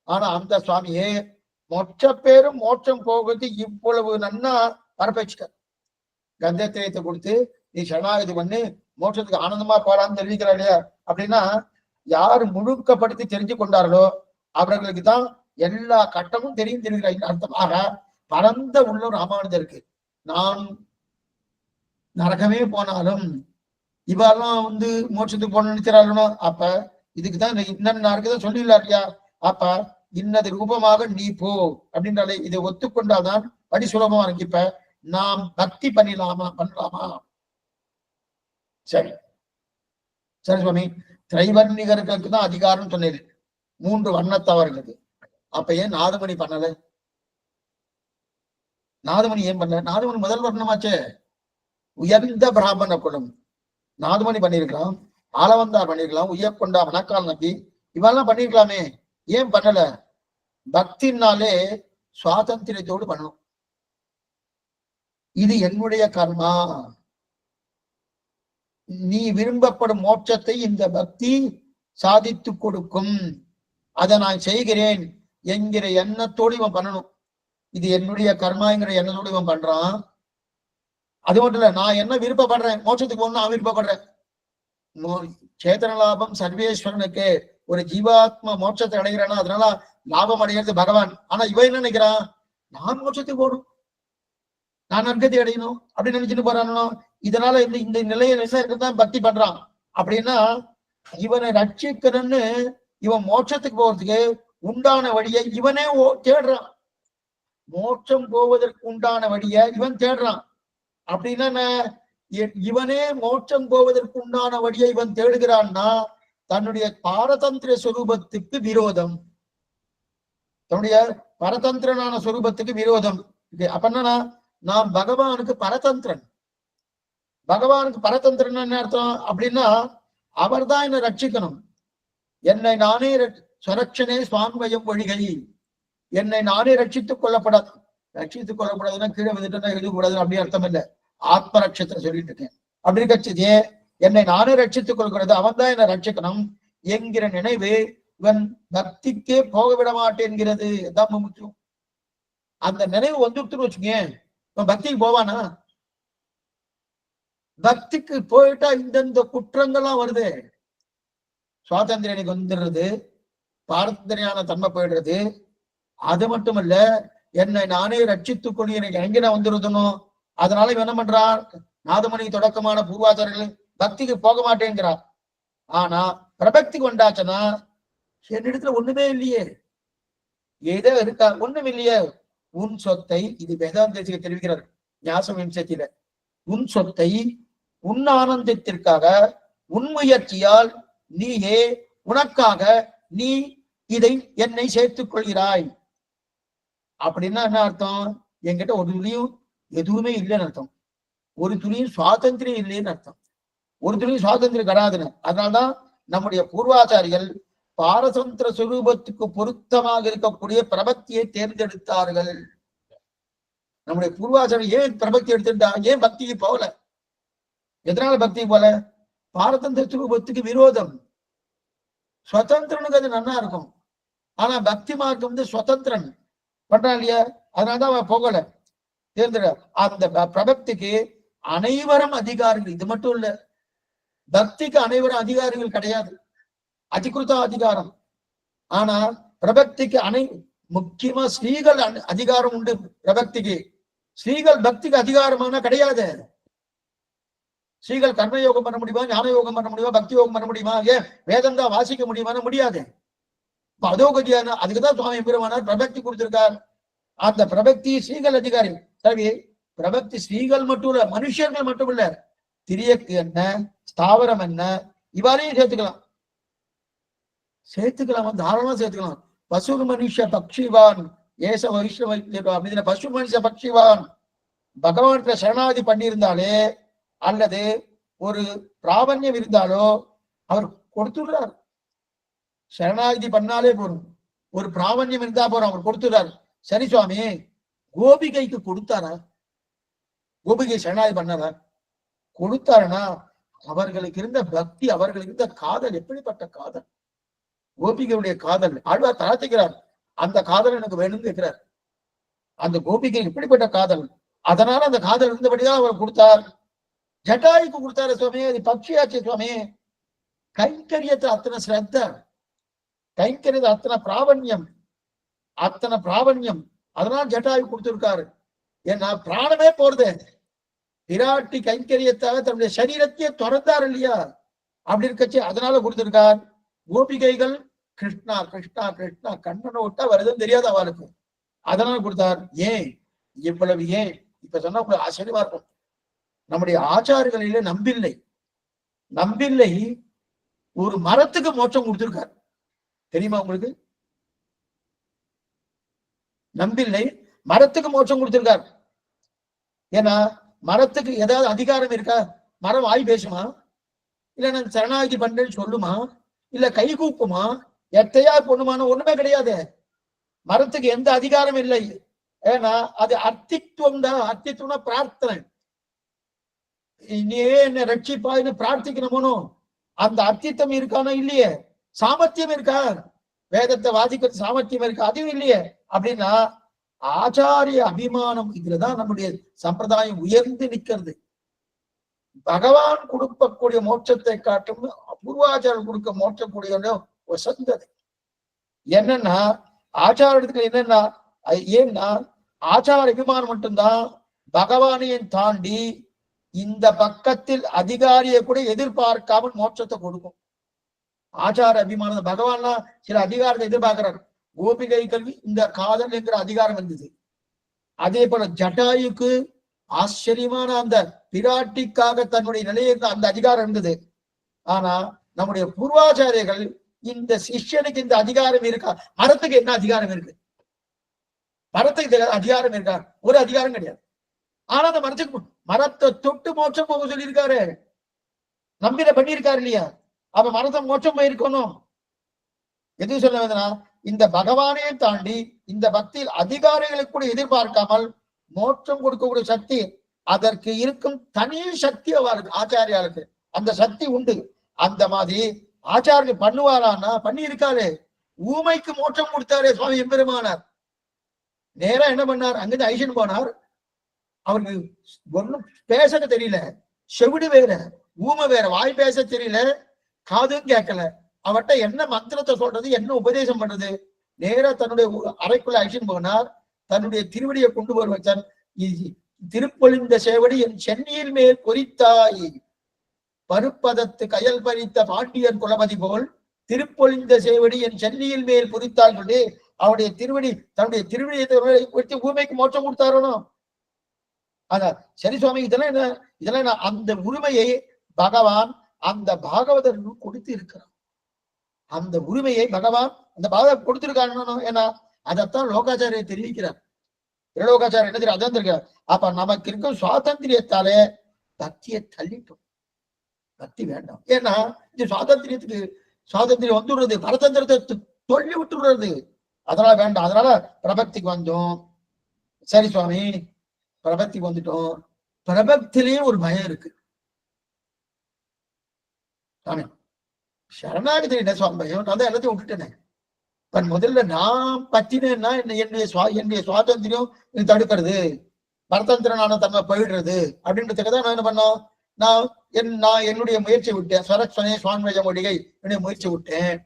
ஆனா அந்த சுவாமியே மொச்ச பேரும் மோட்சம் போகுது இவ்வளவு நன்னா பரப்பிச்சுட்டார். கந்தத்திரயத்தை கொடுத்து நீ சரணாகதி பண்ணு மோட்சத்துக்கு ஆனந்தமா போறான்னு தெரிவிக்கிறா இல்லையா? அப்படின்னா யார் முழுக்கப்படுத்தி தெரிஞ்சு கொண்டார்களோ அவர்களுக்கு தான் எல்லா கட்டமும் தெரியும் தெரிவிக்கிறாங்க அர்த்தமாக பரந்த உள்ள ராமானுஜருக்கு. நான் நரகமே போனாலும் இவெல்லாம் வந்து மோட்சத்துக்கு போன நினைச்சார்களோ, அப்ப இதுக்குதான் இன்னும் இருக்குதான் சொல்லிடலாம் இல்லையா? அப்ப இன்னது ரூபமாக நீ போ அப்படின்றாலே இதை ஒத்துக்கொண்டாதான் படி சுலபமா இருக்கு. இப்ப நாம் பக்தி பண்ணலாமா? சரி சரி சுவாமி, திரைவர்ணிகர்களுக்கு தான் அதிகாரம் சொன்னது, 3 வண்ணத்தவர்களுக்கு. அப்ப ஏன் நாதமணி பண்ணல? நாதமணி ஏன் பண்ணல? நாதமணி முதல் வர்ணமாச்சே, உயர்ந்த பிராமண குலம். நாதமணி பண்ணிருக்கலாம், ஆளவந்தார் பண்ணிருக்கலாம், உயர்கொண்டா மணக்கால் நம்பி இவெல்லாம் பண்ணிருக்கலாமே, ஏன் பண்ணல? பக்தினாலே சுவாதந்திரத்தோடு பண்ணணும். இது என்னுடைய கர்மா, நீ விரும்பப்படும் மோட்சத்தை இந்த பக்தி சாதித்து கொடுக்கும், அதை நான் செய்கிறேன் என்கிற எண்ணத்தோடு இவன் பண்ணணும். இது என்னுடைய கர்மாங்கிற எண்ணத்தோடு இவன் பண்றான். அது மட்டும் இல்ல, நான் என்ன விருப்பப்படுறேன், மோட்சத்துக்கு போகணும் நான் விருப்பப்படுறேன். சேத்தன லாபம் சர்வேஸ்வரனுக்கு, ஒரு ஜீவாத்மா மோட்சத்தை அடைகிறானா அதனால லாபம் அடைகிறது பகவான். ஆனா இவன் என்ன நினைக்கிறான், நான் மோட்சத்துக்கு போகணும், நான் நற்கதி அடையணும் அப்படின்னு நினைச்சுட்டு போறானோ. இதனால இந்த நிலையில தான் பக்தி பண்றான். அப்படின்னா இவனை ரட்சிக்கணும்னு இவன் மோட்சத்துக்கு போறதுக்கு உண்டான வழியை இவனே தேடுறான். மோட்சம் போவதற்கு உண்டான வழியை இவன் தேடுறான். அப்படின்னா இவனே மோட்சம் போவதற்கு உண்டான வழியை இவன் தேடுகிறான்னா தன்னுடைய பாரதந்திர சொரூபத்துக்கு விரோதம், தன்னுடைய பரதந்திரனான சொரூபத்துக்கு விரோதம். அப்பன்னா நான் பகவானுக்கு பரதந்திரன். பகவானுக்கு பரதந்திரன் என்ன அர்த்தம் அப்படின்னா, அவர் தான் என்னை ரட்சிக்கணும். என்னை நானே சுரட்சனே சுவான்மயம் ஒழிகை, என்னை நானே ரட்சித்துக் கொள்ளப்படாது. ரட்சித்துக் கொள்ளப்படாதுன்னா கீழே வந்துட்டு எழுதக்கூடாதுன்னு அப்படி அர்த்தம் இல்லை, ஆத்ம ரட்சத்தை சொல்லிட்டு இருக்கேன். அப்படி கட்சிதே என்னை நானே ரட்சித்துக் கொள்கிறது, அவன் தான் என்னை ரட்சிக்கணும் என்கிற நினைவு இவன் பக்திக்கே போக விட மாட்டேங்கிறது. தான் முக்கியம். அந்த நினைவு வந்துட்டுன்னு வச்சுங்க, இவன் பக்திக்கு போவானா? பக்திக்கு போயிட்டா இந்தந்த குற்றங்கள்லாம் வருது. சுவாதந்திரம் எனக்கு வந்துடுறது, பாரதந்திரியான தன்மை போயிடுறது. அது மட்டுமல்ல, என்னை நானே ரட்சித்துக் கொண்டு எனக்கு எங்க நான் வந்துருதணும். அதனால இவன் என்ன பண்றான், நாதமணி தொடக்கமான பூர்வாச்சாரர்கள் பக்திக்கு போக மாட்டேங்கிறான். ஆனா பிரபக்திக்கு வந்தாச்சுன்னா என்னிடத்துல ஒண்ணுமே இல்லையே, ஏதோ இருக்கா, ஒண்ணும் இல்லையே. உன் சொத்தை, இது வேதாந்தேசிக தெரிவிக்கிறார் ஞாச விம்சத்தில, உன் சொத்தை உன் ஆனந்தத்திற்காக உன் முயற்சியால் நீயே உனக்காக நீ இதை என்னை சேர்த்துக் கொள்கிறாய். அப்படின்னா என்ன அர்த்தம், என்கிட்ட ஒரு துளியும் எதுவுமே இல்லைன்னு அர்த்தம், ஒரு துளியும் சுவாதந்திரம் இல்லைன்னு அர்த்தம், ஒரு துளியும் சுவாதந்திரம் கிடையாதுன்னு. அதனால்தான் நம்முடைய பூர்வாச்சாரிகள் பாரதந்திர சுரூபத்துக்கு பொருத்தமாக இருக்கக்கூடிய பிரபத்தியை தேர்ந்தெடுத்தார்கள். நம்முடைய பூர்வாச்சாரியர் ஏன் பிரபத்தி எடுத்துட்டா, ஏன் பக்திக்கு போகல? எதனால பக்தி போல? பாரதந்திர சுரூபத்துக்கு விரோதம். சுதந்திரனுக்கு அது நல்லா இருக்கும், ஆனா பக்தி மார்க்கம் வந்து சுதந்திரன் பண்றான் இல்லையா? அதனாலதான் அவன் போகல, தேர்ந்தெடு. அந்த பிரபக்திக்கு அனைவரும் அதிகாரிகள். இது மட்டும் இல்ல, பக்திக்கு அனைவரும் அதிகாரிகள் கிடையாது, அதிகிருத்த அதிகாரம். ஆனா பிரபக்திக்கு முக்கியமா ஸ்ரீகள் அதிகாரம் உண்டு. பிரபக்திக்கு ஸ்ரீகள் பக்திக்கு அதிகாரமான கிடையாது. ஸ்ரீகள் கர்மயோகம் பண்ண முடியுமா, ஞான யோகம் பண்ண முடியுமா, பக்தி யோகம் பண்ண முடியுமா, ஏன் வேதந்தா வாசிக்க முடியுமா? முடியாது. அதோகதியான அதுக்குதான் சுவாமி பெருமானார் பிரபக்தி கொடுத்திருக்கார். அந்த பிரபக்தி ஸ்ரீகள் அதிகாரி. சரி, பிரபக்தி ஸ்ரீகள் மட்டும் இல்ல, மனுஷர்கள் மட்டும் இல்ல, திரியக்கு என்ன, ஸ்தாவரம் என்ன, இவ்வாறையும் சேர்த்துக்கலாம், தாராளமா சேர்த்துக்கலாம். பசு மனுஷ பக்ஷிவான் ஏச வைஷ்ணவ அப்படிங்கிற பசு மனுஷ பக்ஷிவான் பகவான்கிட்ட சரணாகதி பண்ணியிருந்தாலே அல்லது ஒரு பிராபண்யம் இருந்தாலோ அவர் கொடுத்துடுறார். சரணாகதி பண்ணாலே போறோம், ஒரு பிராபண்யம் இருந்தா போறோம், அவர் கொடுத்துடுறார். சரி சுவாமி, கோபிகைக்கு கொடுத்தாரா? கோபிகை சரணாகதி பண்ணாரா? கொடுத்தாருன்னா அவர்களுக்கு இருந்த பக்தி, அவர்களுக்கு இருந்த காதல் எப்படிப்பட்ட காதல்! கோபிகையுடைய காதல் ஆழ்வார் தாழ்த்துக்கிறார். அந்த காதல் எனக்கு வேணும்னு கேட்கிறார். அந்த கோபிகை எப்படிப்பட்ட காதல்! அதனால அந்த காதல் இருந்தபடிதான் அவர் கொடுத்தார். ஜட்டாய்க்கு கொடுத்தாரு சுவாமி, அது பக்ஷியாச்சு சுவாமி. கைங்கரியத்தை அத்தனை ஸ்ரத்த, கைங்கரியத்தை அத்தனை பிராபண்யம், அத்தனை பிராபண்யம். அதனால ஜட்டாயு கொடுத்திருக்காரு. ஏன்னா பிராணமே போறது. விராட்டி கைங்கரியத்தாக தன்னுடைய சரீரத்தையே துறந்தார் இல்லையா? அப்படி இருக்கச்சு அதனால கொடுத்திருக்கார். கோபிகைகள் கிருஷ்ணா கிருஷ்ணா கிருஷ்ணா கண்ணனை விட்டா வருதுன்னு தெரியாது அவளுக்கு, அதனால கொடுத்தார். ஏன் இவ்வளவு? ஏன் இப்ப சொன்னா உங்களுக்கு ஆச்சரியமா இருக்கும். நம்முடைய ஆச்சாரங்களிலே நம்பில்லை, நம்பில்லை ஒரு மரத்துக்கு மோட்சம் கொடுத்திருக்கார். தெரியுமா உங்களுக்கு? நம்பில்லை மரத்துக்கு மோட்சம் கொடுத்திருக்கார். ஏன்னா மரத்துக்கு ஏதாவது அதிகாரம் இருக்கா? மரம் வாய் பேசுமா? இல்ல நான் சரணாகதி பண்றேன்னு சொல்லுமா? இல்ல கை கூப்புமா? எத்தையா பொண்ணுமான ஒண்ணுமே கிடையாது. மரத்துக்கு எந்த அதிகாரம் இல்லை. ஏன்னா அது அர்த்தித்துவம் தான். அர்த்தித்துவம்னா பிரார்த்தனை. நீயே என்ன ரட்சிப்பான்னு பிரார்த்திக்கணுமோ அந்த அர்த்தித்தம் இருக்கானோ இல்லையே? சாமர்த்தியம் இருக்கா? வேதத்தை வாதிக்கிறது சாமர்த்தியம் இருக்கா? அதுவும் இல்லையே. அப்படின்னா ஆச்சாரிய அபிமானம் இதுலதான் நம்முடைய சம்பிரதாயம் உயர்ந்து நிற்கிறது. பகவான் கொடுக்கக்கூடிய மோட்சத்தை காட்டும் பூர்வாச்சாரம் கொடுக்க மோட்சக்கூடிய வசந்தது. என்னன்னா ஆச்சாரத்துக்கு என்னன்னா, ஏன்னா ஆச்சார அபிமானம் மட்டும்தான் பகவானையும் தாண்டி இந்த பக்கத்தில் அதிகாரியை கூட எதிர்பார்க்காமல் மோட்சத்தை கொடுக்கும். ஆச்சார அபிமானம் பகவான்னா சில அதிகாரத்தை எதிர்பார்க்கிறார். கோபிகைகள் இந்த காதல் என்கிற அதிகாரம் இருந்தது. அதே போல ஜட்டாயுக்கு ஆச்சரியமான அந்த பிராட்டிக்காக தன்னுடைய நிலையை அந்த அதிகாரம் இருந்தது. ஆனா நம்முடைய பூர்வாச்சாரியர்கள் இந்த சிஷ்யனுக்கு இந்த அதிகாரம் இருக்கா? மரத்துக்கு என்ன அதிகாரம் இருக்கு? மரத்துக்கு அதிகாரம் இருக்கா? ஒரு அதிகாரம் கிடையாது. ஆனா அந்த மரத்தை தொட்டு மோட்சம் போக சொல்லியிருக்காரு, நம்பின பண்ணியிருக்காரு இல்லையா? அப்ப மரத்தை மோட்சம் போயிருக்கணும். எது சொல்ல வேண்டும்னா, இந்த பகவானையும் தாண்டி இந்த பக்தியில் அதிகாரிகளுக்கு கூட எதிர்பார்க்காமல் மோட்சம் கொடுக்கக்கூடிய சக்தி, அதற்கு இருக்கும் தனி சக்தி அவருக்கு ஆச்சாரியாளுக்கு அந்த சக்தி உண்டு. அந்த மாதிரி ஆச்சாரியர் பண்ணுவாரான்னா பண்ணி இருக்காரு. ஊமைக்கு மோட்சம் கொடுத்தாரு சுவாமி எம்பெருமானார். நேரா என்ன பண்ணார்? அங்கிருந்து ஐஷன் போனார். அவருக்கு ஒன்னும் பேச தெரியல, செவிடு வேற, ஊமை வேற, வாய் பேச தெரியல, காதும் கேட்கல. அவர்கிட்ட என்ன மந்திரத்தை சொல்றது, என்ன உபதேசம் பண்றது? நேரா தன்னுடைய அறைக்குள்ள ஐஷன் போனார். தன்னுடைய திருவடியை கொண்டு போய் வச்சார். திருப்பொழிந்த சேவடி என் சென்னியில் மேல் பொறித்தாய், பருப்பதத்து கயல் பறித்த பாண்டியன் குலமதி போல் திருப்பொழிந்த சேவடி என் சென்னியில் மேல் பொறித்தாள் சொல்லி அவருடைய திருவடி, தன்னுடைய திருவடியை வச்சு ஊமைக்கு மோட்சம் கொடுத்தாரோ. அதான் சரி சுவாமி, இதெல்லாம் என்ன? இதெல்லாம் அந்த உரிமையை பகவான் அந்த பாகவதற்கு கொடுத்து இருக்கிறான். அந்த உரிமையை பகவான் அந்த பாகவதற்கு கொடுத்திருக்காங்க. ஏன்னா அதைத்தான் லோகாச்சாரிய தெரிவிக்கிறார். லோகாச்சாரம் என்ன தெரியும்? அதான் இருக்கார். அப்ப நமக்கு இருக்கும் சுவாதந்திரியத்தாலே பக்தியை தள்ளிட்டோம். பக்தி வேண்டாம். ஏன்னா இந்த சுவாதந்திரியம் வந்துடுறது, பரதந்திரத்தை சொல்லி விட்டுடுறது. அதனால வேண்டாம். அதனால பிரபக்திக்கு வந்தோம். சரி சுவாமி, பிரபக்திக்கு வந்துட்டோம். பிரபக்திலேயே ஒரு பயம் இருக்கு. சரணாகதி என்ன சுவாமி பயம்? நான் தான் எல்லாத்தையும் விட்டுட்டேனே. முதல்ல நான் பத்தினேன்னா என்னுடைய சுவாதந்திரம் தடுக்கிறது, பரதந்திரனான தன்மை போயிடுறது அப்படின்றதுக்கு தான் நான் என்ன பண்ணோம்? நான் என்னுடைய முயற்சி விட்டேன். சரஸ்வனே சுவாமிஜ மொழிகை என்னுடைய முயற்சி விட்டேன்.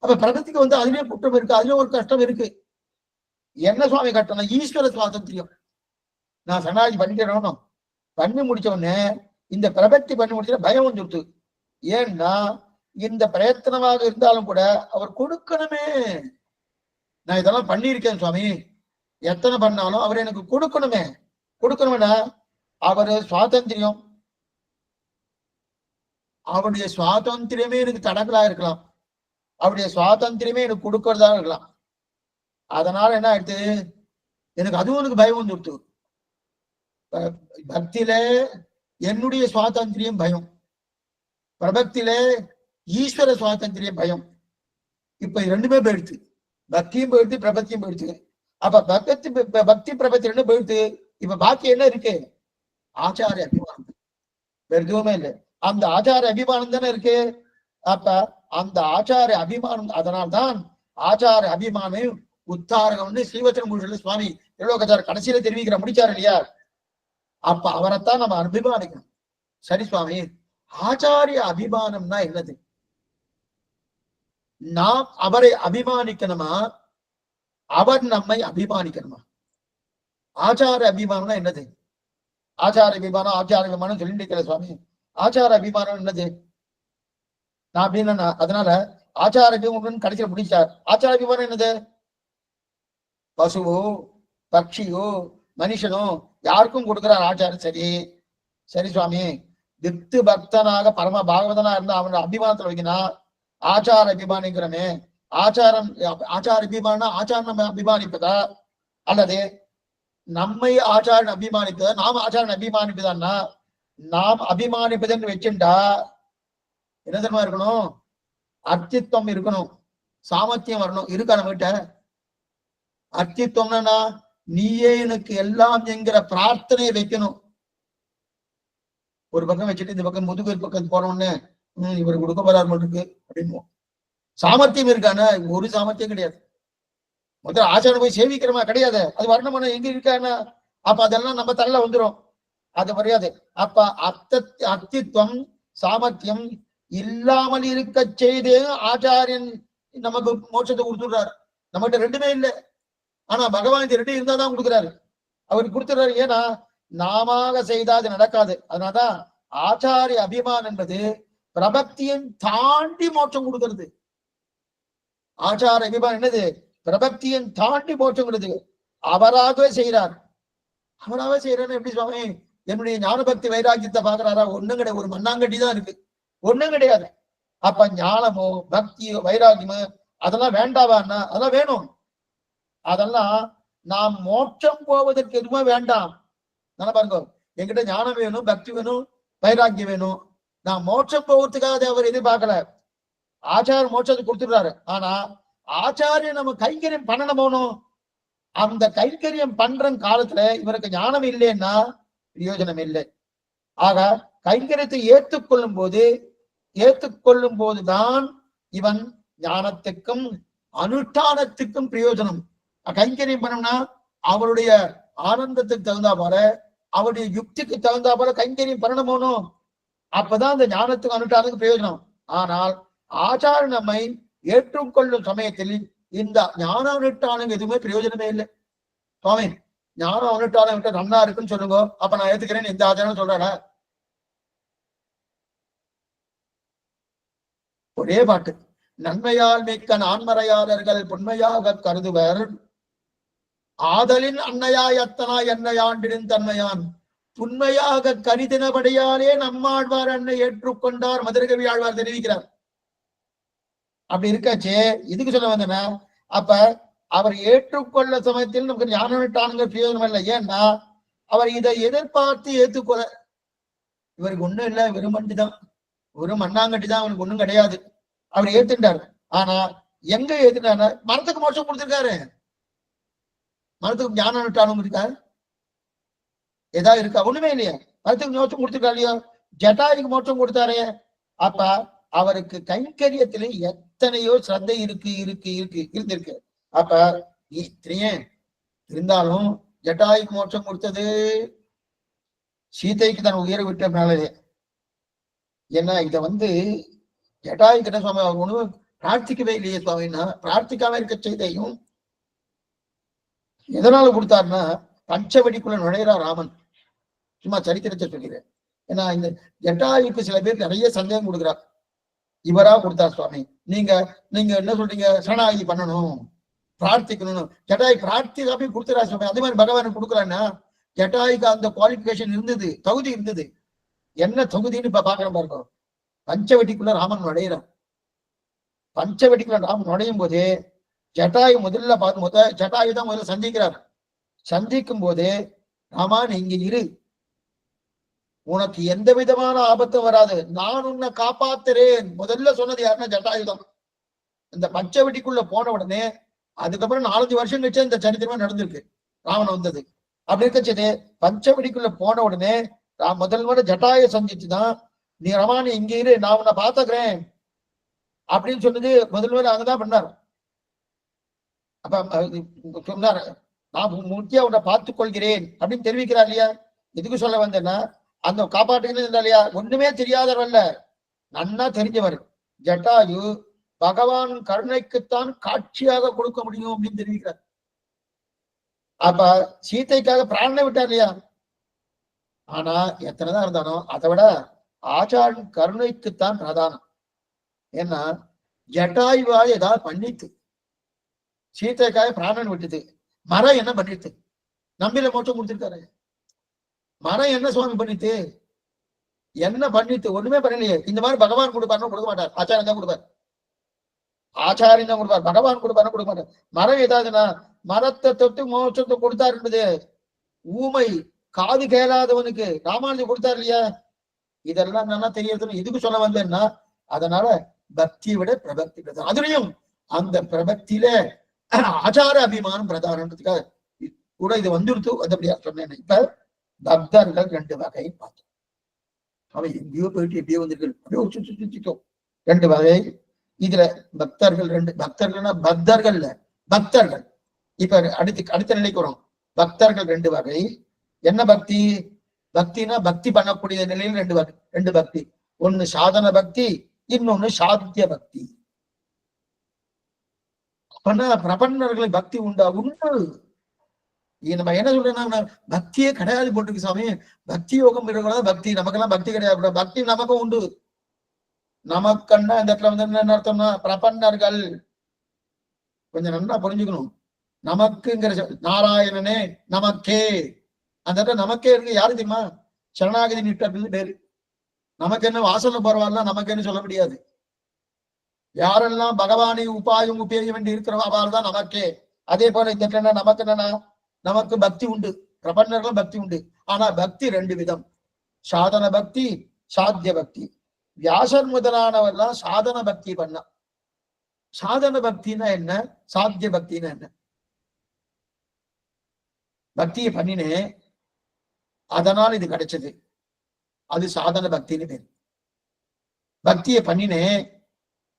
அப்ப பிரபத்திக்கு வந்து அதுலயும் குற்றம் இருக்கு, அதுலயும் ஒரு கஷ்டம் இருக்கு. என்ன சுவாமி கட்டணும்? ஈஸ்வர சுவாதந்திரியம். நான் சரணாகதி பண்ணிடணும். பண்ணி முடிச்ச உடனே இந்த பிரபத்தி பண்ணி முடிச்ச பயம் வந்துடுது. ஏன்னா இந்த பிரயத்தனமாக இருந்தாலும் கூட அவர் கொடுக்கணுமே. நான் இதெல்லாம் பண்ணியிருக்கேன் சுவாமி, எத்தனை பண்ணாலும் அவர் எனக்கு கொடுக்கணுமே. கொடுக்கணும்னா அவரு சுவாதந்திரியம், அவருடைய சுவாதந்திரியமே எனக்கு தடங்களா இருக்கலாம், அவருடைய சுவாதந்திரியமே எனக்கு கொடுக்கறதா இருக்கலாம். அதனால என்ன ஆயிடுத்து, எனக்கு அதுவும் எனக்கு பயம் வந்துடுத்து. பக்தியில என்னுடைய சுவாதந்திரியம் பயம், பிரபத்தில ஈஸ்வர சுவாதந்திரியம் பயம். இப்ப ரெண்டுமே போயிடுச்சு, பக்தியும் போயிடுச்சு பிரபத்தியும் போயிடுச்சு. அப்ப பக்தி பிரபத்தி ரெண்டும் போயிடுச்சு. இப்ப பாக்கி என்ன இருக்கு? ஆச்சாரிய அபிமானம். வேற எதுவுமே இல்லை. அந்த ஆச்சார அபிமானம் தானே இருக்கு. அப்ப அந்த ஆச்சார அபிமானம், அதனால்தான் ஆச்சார அபிமானம் உத்தாரகம்னு ஸ்ரீவச்சன பூஷண சுவாமி திருலோகச்சார கடைசியில தெரிவிக்கிற முடிச்சாரு இல்லையா? அப்ப அவரைத்தான் நம்ம அபிமானிக்கணும். சரி சுவாமி, ஆச்சாரிய அபிமானம்னா என்னது? நாம் அவரை அபிமானிக்கணுமா, அவர் நம்மை அபிமானிக்கணுமா? ஆச்சார அபிமானம்னா என்னது? ஆச்சார அபிமானம் ஆச்சார அபிமானம் சொல்லிட்டு இருக்கிற சுவாமி, ஆச்சார அபிமானம் என்னது? நான் அப்படின்னு அதனால ஆச்சார அபிமானம் கடைசியில் முடிச்சார். ஆச்சார அபிமானம் என்னது? பசுவோ பட்சியோ மனுஷனோ யாருக்கும் கொடுக்கிறார் ஆச்சாரம். சரி சரி சுவாமி, தித்து பக்தனாக பரம பாகவதனா இருந்தா அவனோட அபிமானத்துல வைக்கினா ஆச்சார அபிமானிக்கிறமே. ஆச்சாரம் ஆச்சார அபிமானா ஆச்சாரம் நம்ம அபிமானிப்பதா, அல்லது நம்மை ஆச்சாரன் அபிமானிப்பதா, நாம் ஆச்சாரன் அபிமானிப்பதான்னா? நாம் அபிமானிப்பதுன்னு வச்சுட்டா என்ன தெரியுமா இருக்கணும்? அர்த்தித்வம் இருக்கணும், சாமர்த்தியம் வரணும். இருக்கா நம்ம கிட்ட? அர்த்தித்வம்னா நீயே எனக்கு எல்லாம் என்கிற பிரார்த்தனையை வைக்கணும். ஒரு பக்கம் வச்சுட்டு இந்த பக்கம் முதுகு பக்கம் போனோன்னு இவர் கொடுக்க போறாரு இருக்கு அப்படின்னு சாமர்த்தியம் இருக்கானா? ஒரு சாமர்த்தியம் கிடையாது. முதல்ல ஆச்சாரம் போய் சேவிக்கிறமா கிடையாது, அது வரணுமான எங்க இருக்கானா? அப்ப அதெல்லாம் நம்ம தள்ள வந்துடும், அது வரையாது. அப்ப அர்த்தித்வம் சாமர்த்தியம் இல்லாமல் இருக்க செய்தே ஆச்சாரியன் நமக்கு மோட்சத்தை கொடுத்துடுறாரு. நம்மகிட்ட ரெண்டுமே இல்லை, ஆனா பகவான் இது ரெண்டு இருந்தாதான் கொடுக்குறாரு. அவர் கொடுத்துறாரு. ஏன்னா நாம செய்தா அது நடக்காது. அதனாலதான் ஆச்சாரிய அபிமானம் என்பது பிரபக்தியின் தாண்டி மோட்சம் கொடுக்கிறது. ஆச்சார அபிமானம் என்னது? பிரபக்தியின் தாண்டி மோட்சம் கொடுக்குது. அவராகவே செய்யறார். அவராகவே செய்யறாரு. எப்படி சுவாமி என்னுடைய ஞான பக்தி வைராக்கியத்தை பாக்குறாரா? ஒண்ணும் கிடையாது, ஒரு மண்ணாங்கட்டி தான் இருக்கு, ஒண்ணும் கிடையாது. அப்ப ஞானமோ பக்தியோ வைராக்கியமோ அதெல்லாம் வேண்டாவான்னா? அதெல்லாம் வேணும். அதெல்லாம் நாம் மோட்சம் போவதற்கு எதுவுமே வேண்டாம். நல்லா பாருங்க, என்கிட்ட ஞானம் வேணும், பக்தி வேணும், வைராக்கியம் வேணும். நான் மோட்சம் போவதுக்காக அவர் எதிர்பார்க்கல. ஆச்சாரம் மோட்சத்தை கொடுத்துடுறாரு. ஆனா ஆச்சாரியம் நம்ம கைங்கரியம் பண்ணணும் போகணும். அந்த கைங்கரியம் பண்ற காலத்துல இவருக்கு ஞானம் இல்லைன்னா பிரயோஜனம் இல்லை. ஆக கைங்கரியத்தை ஏற்றுக்கொள்ளும் போதுதான் இவன் ஞானத்துக்கும் அனுஷ்டானத்துக்கும் பிரயோஜனம். கைங்கரியம் பண்ணோம்னா அவருடைய ஆனந்தத்துக்கு தகுந்தா போல, அவருடைய யுக்திக்கு தகுந்தா போல கைங்கரியம் பண்ணணும் போகணும். அப்பதான் அந்த ஞானத்துக்கு அனுஷ்டானத்துக்கு பிரயோஜனம். ஆனால் ஆச்சார நம்மை ஏற்றுக்கொள்ளும் சமயத்தில் இந்த ஞான அனுஷ்டானம் எதுவுமே பிரயோஜனமே இல்லை. சுவாமி ஞான அனுஷ்டானம் விட்டு நன்னா இருக்குன்னு சொல்லுங்க, அப்ப நான் ஏத்துக்கிறேன்னு எந்த ஆச்சாரம் சொல்றேன்? ஒரே பாட்டு. நன்மையால் மிக்க நான்மறையாளர்கள் பொன்மையாக கருதுவர், ஆதலின் அன்னையாய் அத்தனாய் என்னையாண்டின் தன்மையான் உண்மையாக கருதினபடியாலே நம்மாழ்வார் அன்னை ஏற்றுக்கொண்டார் மதுரகவி ஆழ்வார் தெரிவிக்கிறார். அப்படி இருக்காச்சே, இதுக்கு சொல்ல வந்தேன்னா, அப்ப அவர் ஏற்றுக்கொள்ள சமயத்தில் நமக்கு ஞான விட்டானுங்க பிரயோஜனம் இல்லை. ஏன்னா அவர் இதை எதிர்பார்த்து ஏற்றுக்கொள்ள, இவருக்கு ஒண்ணும் இல்லை, வெறும் மண்டி தான், ஒரு மண்ணாங்கட்டி தான், அவனுக்கு ஒண்ணும் கிடையாது. அவர் ஏத்துட்டாரு. ஆனா எங்க ஏத்துட்டாரு? மரத்துக்கு மோட்சம் கொடுத்திருக்காரு. மரத்துக்கு ஞான விட்டானும் இருக்கா? ஏதாவது இருக்கா? ஒண்ணுமே இல்லையா? மரத்துக்கு மோட்சம் கொடுத்திருக்கா இல்லையா? ஜட்டாய்க்கு மோட்சம் கொடுத்தாரு. அப்ப அவருக்கு கைங்கரியத்திலே எத்தனையோ சிரத்தை இருந்திருக்கு. அப்ப இருந்தாலும் ஜட்டாய்க்கு மோட்சம் கொடுத்தது சீதைக்கு தான் உயர விட்ட மேலே. ஏன்னா இத ஜட்டாய் கிட்ட சுவாமி அவர் ஒண்ணு பிரார்த்திக்கவே இல்லையே சுவாமின்னா, பிரார்த்திக்காம இருக்க செய்தையும் எதனால கொடுத்தாருன்னா, பஞ்சவடிக்குள்ள நுழையிறா ராமன். சும்மா சரித்திரத்தை சொல்கிறேன். ஏன்னா இந்த ஜட்டாயுக்கு சில பேர் நிறைய சந்தேகம் கொடுக்குறார். இவரா கொடுத்தார் சுவாமி, நீங்க என்ன சொல்றீங்க? சரணாகி பண்ணணும், பிரார்த்திக்கணும். ஜட்டாய் பிரார்த்திக்காம கொடுத்துறா சுவாமி. அதே மாதிரி பகவான் கொடுக்குறான்னா ஜட்டாய்க்கு அந்த குவாலிபிகேஷன் இருந்தது, தகுதி இருந்தது. என்ன தகுதின்னு இப்ப பாக்குறேன் பாருங்க. பஞ்சவட்டிக்குள்ள ராமன் நுழையிறான். பஞ்சவட்டிக்குள்ள ராமன் நுழையும் போதே ஜட்டாயு ஜட்டாயு தான் முதல்ல சந்திக்கிறார். சந்திக்கும் போது ராமா நீ இங்க இரு, உனக்கு எந்த விதமான ஆபத்தும் வராது, நான் உன்னை காப்பாத்துறேன். முதல்ல சொன்னது யாருன்னா ஜட்டாயுதம். இந்த பச்சை வெட்டிக்குள்ள போன உடனே அதுக்கப்புறம் 4-5 வருஷம் கழிச்சு இந்த சரித்திரமா நடந்திருக்கு ராவணன் வந்தது. அப்படி இருக்கச்சது பச்சை வெடிக்குள்ள போன உடனே முதல் முறை ஜட்டாய சந்திச்சுதான் நீ ரமானி இங்க இரு, நான் உன்னை பாத்துக்கிறேன் அப்படின்னு சொன்னது முதல் முறை அங்கதான் பண்ணார். அப்ப சொன்னார் நான் முக்கிய உன்னை பார்த்துக் கொள்கிறேன் அப்படின்னு தெரிவிக்கிறார் இல்லையா. எதுக்கு சொல்ல வந்தேன்னா அந்த காப்பாற்றுகிறது இல்லையா, ஒண்ணுமே தெரியாதவர் அல்ல, நன்னா தெரிஞ்சவர். ஜட்டாயு பகவான் கருணைக்குத்தான் காட்சியாக கொடுக்க முடியும் அப்படின்னு தெரிவிக்கிறார். அப்ப சீதைக்காக பிராணனை விட்டார் இல்லையா. ஆனா எத்தனைதான் இருந்தாலும் அதை விட ஆச்சாரின் கருணைக்குத்தான் பிரதானம். ஏன்னா ஜட்டாயுவால் ஏதாவது பண்ணிட்டு சீதைக்காக பிராணன் விட்டுது, மரம் என்ன பண்ணிட்டு நம்பில மோட்சம் கொடுத்திருக்காரு. மரம் என்ன சுவாமி பண்ணிட்டு என்ன பண்ணிட்டு ஒண்ணுமே பண்ணலையே. இந்த மாதிரி பகவான் கொடுப்பாருன்னு கொடுக்க மாட்டார், ஆச்சாரம் தான் கொடுப்பார். ஆச்சாரியம் தான் கொடுப்பார், பகவான் கொடுப்பாரு கொடுக்க மாட்டார். மரம் ஏதாவதுன்னா மரத்தை தொட்டு மோட்சத்தை கொடுத்தாரு என்பது ஊமை காது கேளாதவனுக்கு ராமானுஜர் கொடுத்தாரு இல்லையா. இதெல்லாம் நல்லா தெரியறது எதுக்கு சொல்ல வந்தேன்னா அதனால பக்தியை விட பிரபக்தி பிரதானம். அதுலயும் அந்த பிரபக்தியில ஆச்சார அபிமானம் பிரதானத்துக்காக கூட இது வந்துடுத்து வந்தபடியா சொன்னேன். இப்ப பக்தர்கள் 2 வகை பார்த்தோம். அவன் எங்கேயோ போயிட்டு எப்படியோ வந்திருக்கு 2 வகை. இதுல பக்தர்கள் 2 பக்தர்கள்னா பக்தர்கள் பக்தர்கள். இப்ப அடுத்த நிலைக்கு வரும். பக்தர்கள் 2 வகை. என்ன பக்தி? பக்தினா பக்தி பண்ணக்கூடிய நிலையில் 2 வகை, 2 பக்தி. ஒண்ணு சாதன பக்தி, இன்னொன்னு சாத்திய பக்தி. அப்பனா பிரபன்னர்கள் பக்தி உண்டா? உண்டு. நம்ம என்ன சொல்றோம்னா பக்தியே கிடையாது போட்டுருக்கு சாமி, பக்தி யோகம் இருக்கிறதா பக்தி, நமக்கெல்லாம் பக்தி கிடையாது. பக்தி நமக்கும் உண்டு. நமக்கன்னா இந்த இடத்துல வந்து என்ன அர்த்தம்னா பிரபன்னர்கள் கொஞ்சம் நல்லா புரிஞ்சுக்கணும். நமக்குங்கிற நாராயணனே நமக்கே, அந்த இடத்துல நமக்கே இருக்கு. யாரு தெரியுமா? சரணாகதி நிட்டர்னு பேரு. நமக்கு என்ன வாசல்ல போறவாள்லாம் நமக்கு என்ன சொல்ல முடியாது. யாரெல்லாம் பகவானை உபாயம் உபயோகம் வேண்டி இருக்கிறவாள் தான் நமக்கே. அதே போல இந்த இடத்துல நமக்கு என்னன்னா நமக்கு பக்தி உண்டு, பிரபன்னர்களும் பக்தி உண்டு. ஆனா பக்தி 2 விதம், சாதன பக்தி, சாத்திய பக்தி. வியாசர் முதலானவர்லாம் சாதன பக்தி பண்ண. சாதன பக்தினா என்ன, சாத்திய பக்தினா என்ன? பக்தியை பண்ணினே அதனால் இது கிடைச்சது, அது சாதன பக்தின்னு பேர். பக்தியை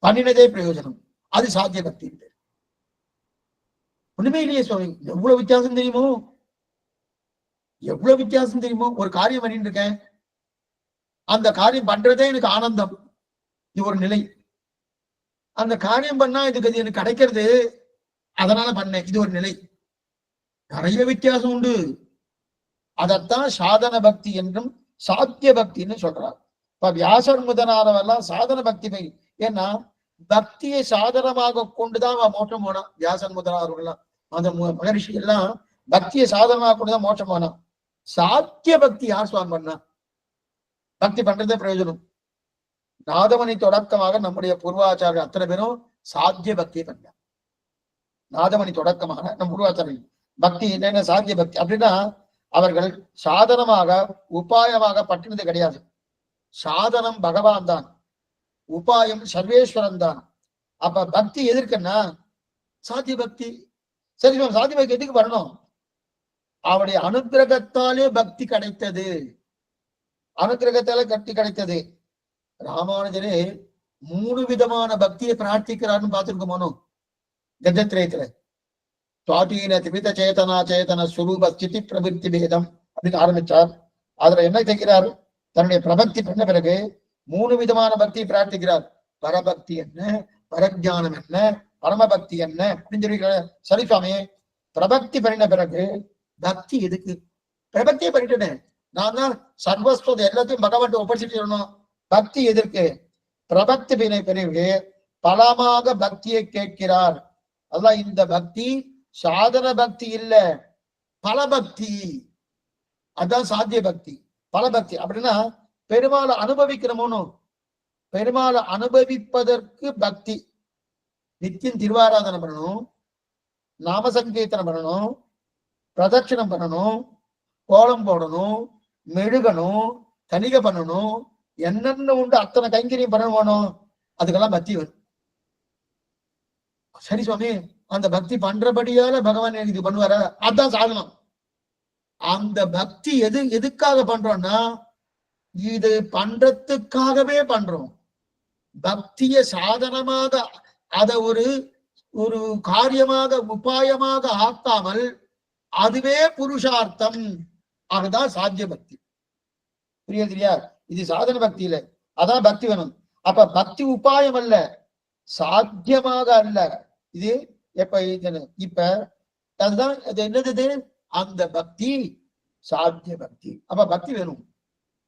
பண்ணினதே பிரயோஜனம், அது சாத்திய பக்தின்னு பேர். ஒண்ணுமே இல்லையே சுவாமி, எவ்வளவு வித்தியாசம் தெரியுமோ, எவ்வளவு வித்தியாசம் தெரியுமோ. ஒரு காரியம் பண்ணிட்டு இருக்கேன், அந்த காரியம் பண்றதே எனக்கு ஆனந்தம், இது ஒரு நிலை. அந்த காரியம் பண்ணா இதுக்கு அது எனக்கு கிடைக்கிறது, அதனால பண்ணேன், இது ஒரு நிலை. நிறைய வித்தியாசம் உண்டு. அதத்தான் சாதன பக்தி என்றும் சாத்திய பக்தின்னு சொல்றார். இப்ப வியாசர் முதலானவெல்லாம் சாதன பக்தி பை. ஏன்னா பக்தியை சாதனமாக கொண்டுதான் மோட்சம் போனான். வியாசன் முதலானவர்கள்லாம் அந்த மகரிஷி எல்லாம் பக்தியை சாதனமாக கொண்டுதான் மோட்சம் போனான். சாத்திய பக்தி யார் சுவாமி பண்ணா? பக்தி பண்றதே பிரயோஜனம். நாதமணி தொடக்கமாக நம்முடைய பூர்வாச்சாரியர் அத்தனை பேரும் சாத்திய பக்தியை பண்ண. நாதமணி தொடக்கமாக நம் பூர்வாச்சாரியர் பக்தி என்னென்ன சாத்திய பக்தி அப்படின்னா அவர்கள் சாதனமாக உபாயமாக பற்றினது கிடையாது. சாதனம் பகவான் தான், உபாயம் சர்வேஸ்வரன் தான். அப்ப பக்தி எதற்குன்னா சாத்திய பக்தி. சரி, சாத்திய பக்தி எதுக்கு வரணும்? அவருடைய அனுகிரகத்தாலே பக்தி கிடைத்தது, அனுகிரகத்தாலே கட்டி கிடைத்தது. ராமானுஜரே 3 விதமான பக்தியை பிரார்த்திக்கிறார்னு பார்த்திருக்கோமோ கஜத்ரேயத்துல. சுவாதீன திமித சேதனா சேதன சுரூப ஸ்திதி பிரபுத்தி பேதம் அப்படின்னு ஆரம்பிச்சார். அதுல என்ன செய்கிறார்? தன்னுடைய பிரபக்தி பண்ண பிறகு 3 விதமான பக்தியை பிரார்த்திக்கிறார். பரபக்தி என்ன, பரஜானம் என்ன, பரமபக்தி என்ன அப்படின்னு சொல்லி. சரி சுவாமி, பிரபக்தி பண்ணின பிறகு பக்தி எதுக்கு? பிரபக்தியை பண்ணிட்டேன் நான் தான் சர்வஸ்வம் எல்லாத்தையும் பகவான் ஒப்படைச்சிட்டு சொல்லணும். பக்தி எதற்கு? பிரபக்தி பிறகு பலமாக பக்தியை கேட்கிறார். அதான் இந்த பக்தி சாதன பக்தி இல்ல, பலபக்தி. அதான் சாத்திய பக்தி. பலபக்தி அப்படின்னா பெருமாளை அனுபவிக்கிறோமோனு, பெருமாளை அனுபவிப்பதற்கு பக்தி. நித்தியம் திருவாராதனை பண்ணணும், நாம சங்கீர்த்தனம் பண்ணணும், பிரதட்சணம் பண்ணணும், கோலம் போடணும், மெழுகணும், தணிகை பண்ணணும், என்னென்ன உண்டு அத்தனை கைங்கரியம் பண்ணணும். அதுக்கெல்லாம் பக்தி வரும். சரி சுவாமி, அந்த பக்தி பண்றபடியால பகவான் எனக்கு இது பண்ணுவார, அதுதான் சாதனம். அந்த பக்தி எதுக்காக பண்றோம்னா, இது பண்றதுக்காகவே பண்றோம். பக்திய சாதனமாக அத ஒரு ஒரு காரியமாக உபாயமாக ஆக்காமல் அதுவே புருஷார்த்தம். அதுதான் சாத்திய பக்தி. புரியுதுலையா? இது சாதன பக்தி இல்ல, அதான் பக்தி வேணும். அப்ப பக்தி உபாயம் அல்ல, சாத்தியமாக அல்ல. இது இப்ப அதுதான் என்னது, அந்த பக்தி சாத்திய பக்தி. அப்ப பக்தி வேணும்.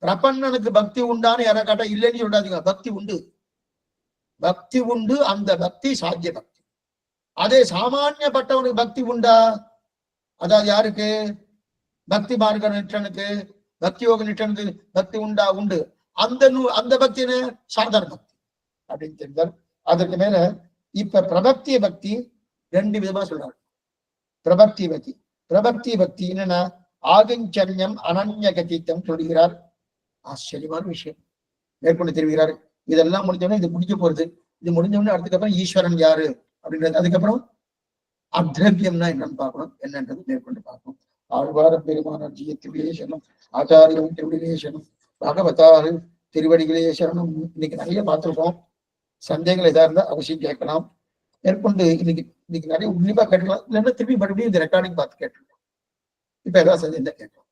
பிரபன்னனுக்கு பக்தி உண்டான்னு யாரை காட்டா இல்லைன்னு சொல்லாதீங்க. பக்தி உண்டு, பக்தி உண்டு. அந்த பக்தி சாத்திய பக்தி. அதே சாமானியப்பட்டவனுக்கு பக்தி உண்டா? அதாவது யாருக்கு? பக்தி மார்க்க நிஷ்டனுக்கு, பக்தி யோக நிஷ்டனுக்கு பக்தி உண்டா? உண்டு. அந்த பக்தி என்ன? சாதன பக்தி அப்படின்னு தெரிந்தால். அதற்கு மேல இப்ப பிரபக்திய பக்தி ரெண்டு விதமா சொல்றாங்க. பிரபக்தி பக்தி, பிரபக்தி பக்தி என்னன்னா ஆகிஞ்சன்யம் அனன்ய கதித்தம் சொல்கிறார். ஆச்சரியமான விஷயம் மேற்கொண்டு தெரிவிக்கிறார். இதெல்லாம் முடிஞ்சோடனே இது முடிக்க போறது. இது முடிஞ்சோடனே அதுக்கப்புறம் ஈஸ்வரன் யாரு அப்படின்றது, அதுக்கப்புறம் அத்ரவியம்னா என்னன்னு பார்க்கணும். என்னன்றது மேற்கொண்டு பார்க்கணும். ஆழ்வார பெருமானார் ஜிய திருவிலேசனம், ஆச்சாரியம் திருவிலேசனம், பகவதாறு திருவடிகளேசனம். இன்னைக்கு நிறைய பார்த்திருக்கோம். சந்தேகங்கள் எதா இருந்தா அவசியம் கேட்கலாம். மேற்கொண்டு இன்னைக்கு நிறைய உன்னிப்பா கேட்கலாம். இல்லைன்னா திருப்பி மறுபடியும் இந்த ரெக்கார்டிங் பார்த்து கேட்டுருக்கோம். இப்ப ஏதாவது சந்தேகம் கேட்கலாம்.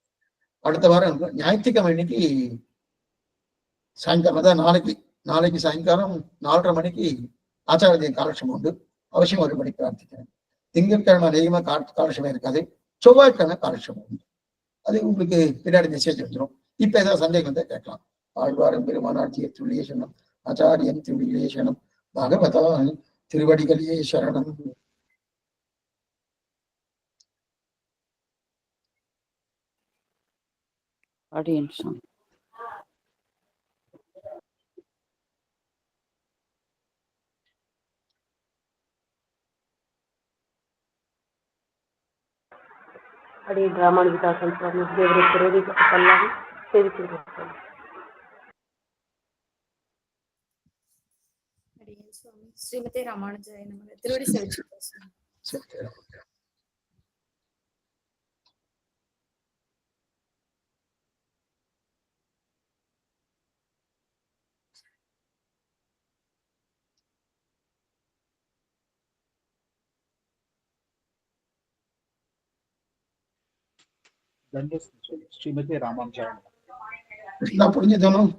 அடுத்த வாரம் ஞாயிற்றுக்கிழமை இன்னைக்கு சாயங்காலம் தான், நாளைக்கு சாயங்காலம் 4:30 மணிக்கு ஆச்சாரிய காலட்சம் உண்டு. அவசியம் ஒரு மணி பிரார்த்திக்கிறேன். திங்கட்கிழமை அதிகமா காலட்சம் இருக்காது, செவ்வாய்க்கிழமை காலட்சம் உண்டு. அது உங்களுக்கு பின்னாடி மெசேஜ் வந்துடும். இப்ப ஏதாவது சந்தேகம் வந்தா கேட்கலாம். ஆழ்வாரம் பெருமானார் ஜிய திருவிலேசனம், ஆச்சாரியம் திருவிலேசனம், பகவதா திருவடிகளே சரணம். அடியேன் ராமானுஜதாசன் சுவாமி தேவரை பிரவேதிக்கப்பல்லாமல் சேவிக்கின்றோம். அடியேன் சுவாமி ஸ்ரீமதே ராமானுஜாய நமக. திருவடி சேவிக்கிறோம். ஸ்ரீமதி ராமானுஜாய. புரிஞ்சுதணும்?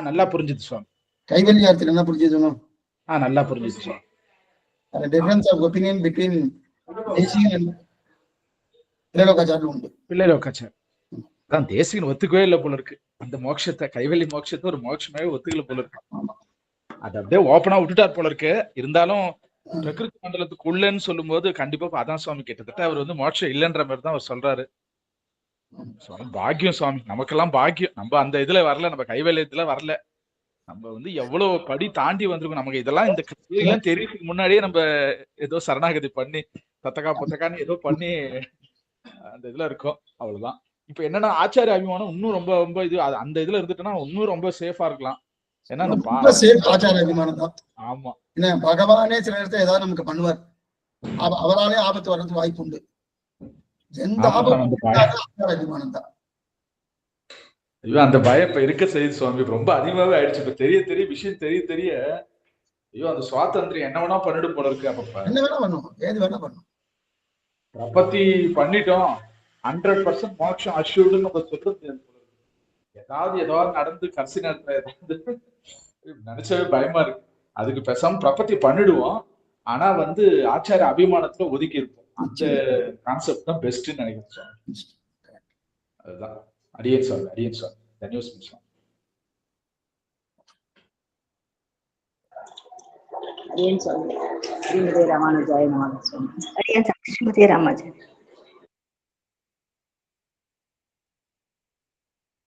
நல்லா புரிஞ்சுது சுவாமி. கைவல்யார்த்தில் என்ன புரிஞ்சுதணும்? நல்லா புரிஞ்சுது சுவாமி. Difference of opinion between Desikan and Pillai Lokacharya உண்டு. பிள்ளைலோகாச்சாரம் அதான் தேசிகன் ஒத்துக்கவே இல்லை போல இருக்கு. அந்த மோட்சத்தை, கைவல்லி மோட்சத்தை ஒரு மோட்சமே ஒத்துக்கல போல இருக்கு. அது அப்படியே ஓப்பனா விட்டுட்டார் போல இருக்கு. இருந்தாலும் பிரகிருதி மண்டலத்துக்குள்ளன்னு சொல்லும் போது கண்டிப்பா அதான் சுவாமி கிட்டத்தட்ட அவர் வந்து மோட்சம் இல்லைன்ற மாதிரி தான் அவர் சொல்றாரு. பாக்கியம் சுவாமி, நமக்கெல்லாம் பாக்கியம். நம்ம அந்த இதுல வரல, நம்ம கைவல்யத்துல வரல. நம்ம வந்து எவ்வளவு படி தாண்டி வந்திருக்கோம். நமக்கு இதெல்லாம் இந்த எல்லாம் தெரியறதுக்கு முன்னாடியே நம்ம ஏதோ சரணாகதி பண்ணி புத்தகான்னு ஏதோ பண்ணி அந்த இதுல இருக்கோம். அவ்வளவுதான். இப்ப என்னன்னா ஆச்சாரிய அபிமானம் இன்னும் ரொம்ப ரொம்ப இது அந்த இதுல இருந்துட்டுன்னா இன்னும் ரொம்ப சேஃபா இருக்கலாம். ஏன்னா அந்த ஆச்சாரிய அபிமானம் தான். ஆமா, ஏன்னா பகவானே சில இடத்துல ஏதாவது நமக்கு பண்ணுவார். அவராலே ஆபத்து வர்றதுக்கு வாய்ப்பு உண்டு. எந்த ஆபத்து அபிமானம் தான். ஐயோ, அந்த பயம் இப்ப இருக்க செய்யுது சுவாமி. ரொம்ப அதிகமாவே ஆயிடுச்சு. இப்ப தெரிய விஷயம் தெரிய ஐயோ, அந்த சுவாதந்திரம் என்ன வேணா பண்ணிடும் போல இருக்கு. அப்ப என்ன வேணா பண்ணும், ஏது வேணா பண்ணும். பிரபத்தி பண்ணிட்டோம், 100% மோட்சம் அஷ்யூர்டுன்னு நம்ம சொல்றது. ஏதாவது நடந்து கடைசி நேரத்துல ஏதாவது நினைச்சவே பயமா இருக்கு. அதுக்கு பேசாம பிரபத்தி பண்ணிடுவோம். ஆனா வந்து ஆச்சாரிய அபிமானத்துல ஒதுக்கி இருப்போம். அந்த கான்செப்ட் தான் பெஸ்ட்னு நினைக்கிறேன். அதுதான். அடியேன் சார் தன்யோஸ்மி சார். அடியேன் சார் ஸ்ரீமதே ராமானுஜாய நமக. அடியேன் சார் ஸ்ரீமதே ராமானுஜாய.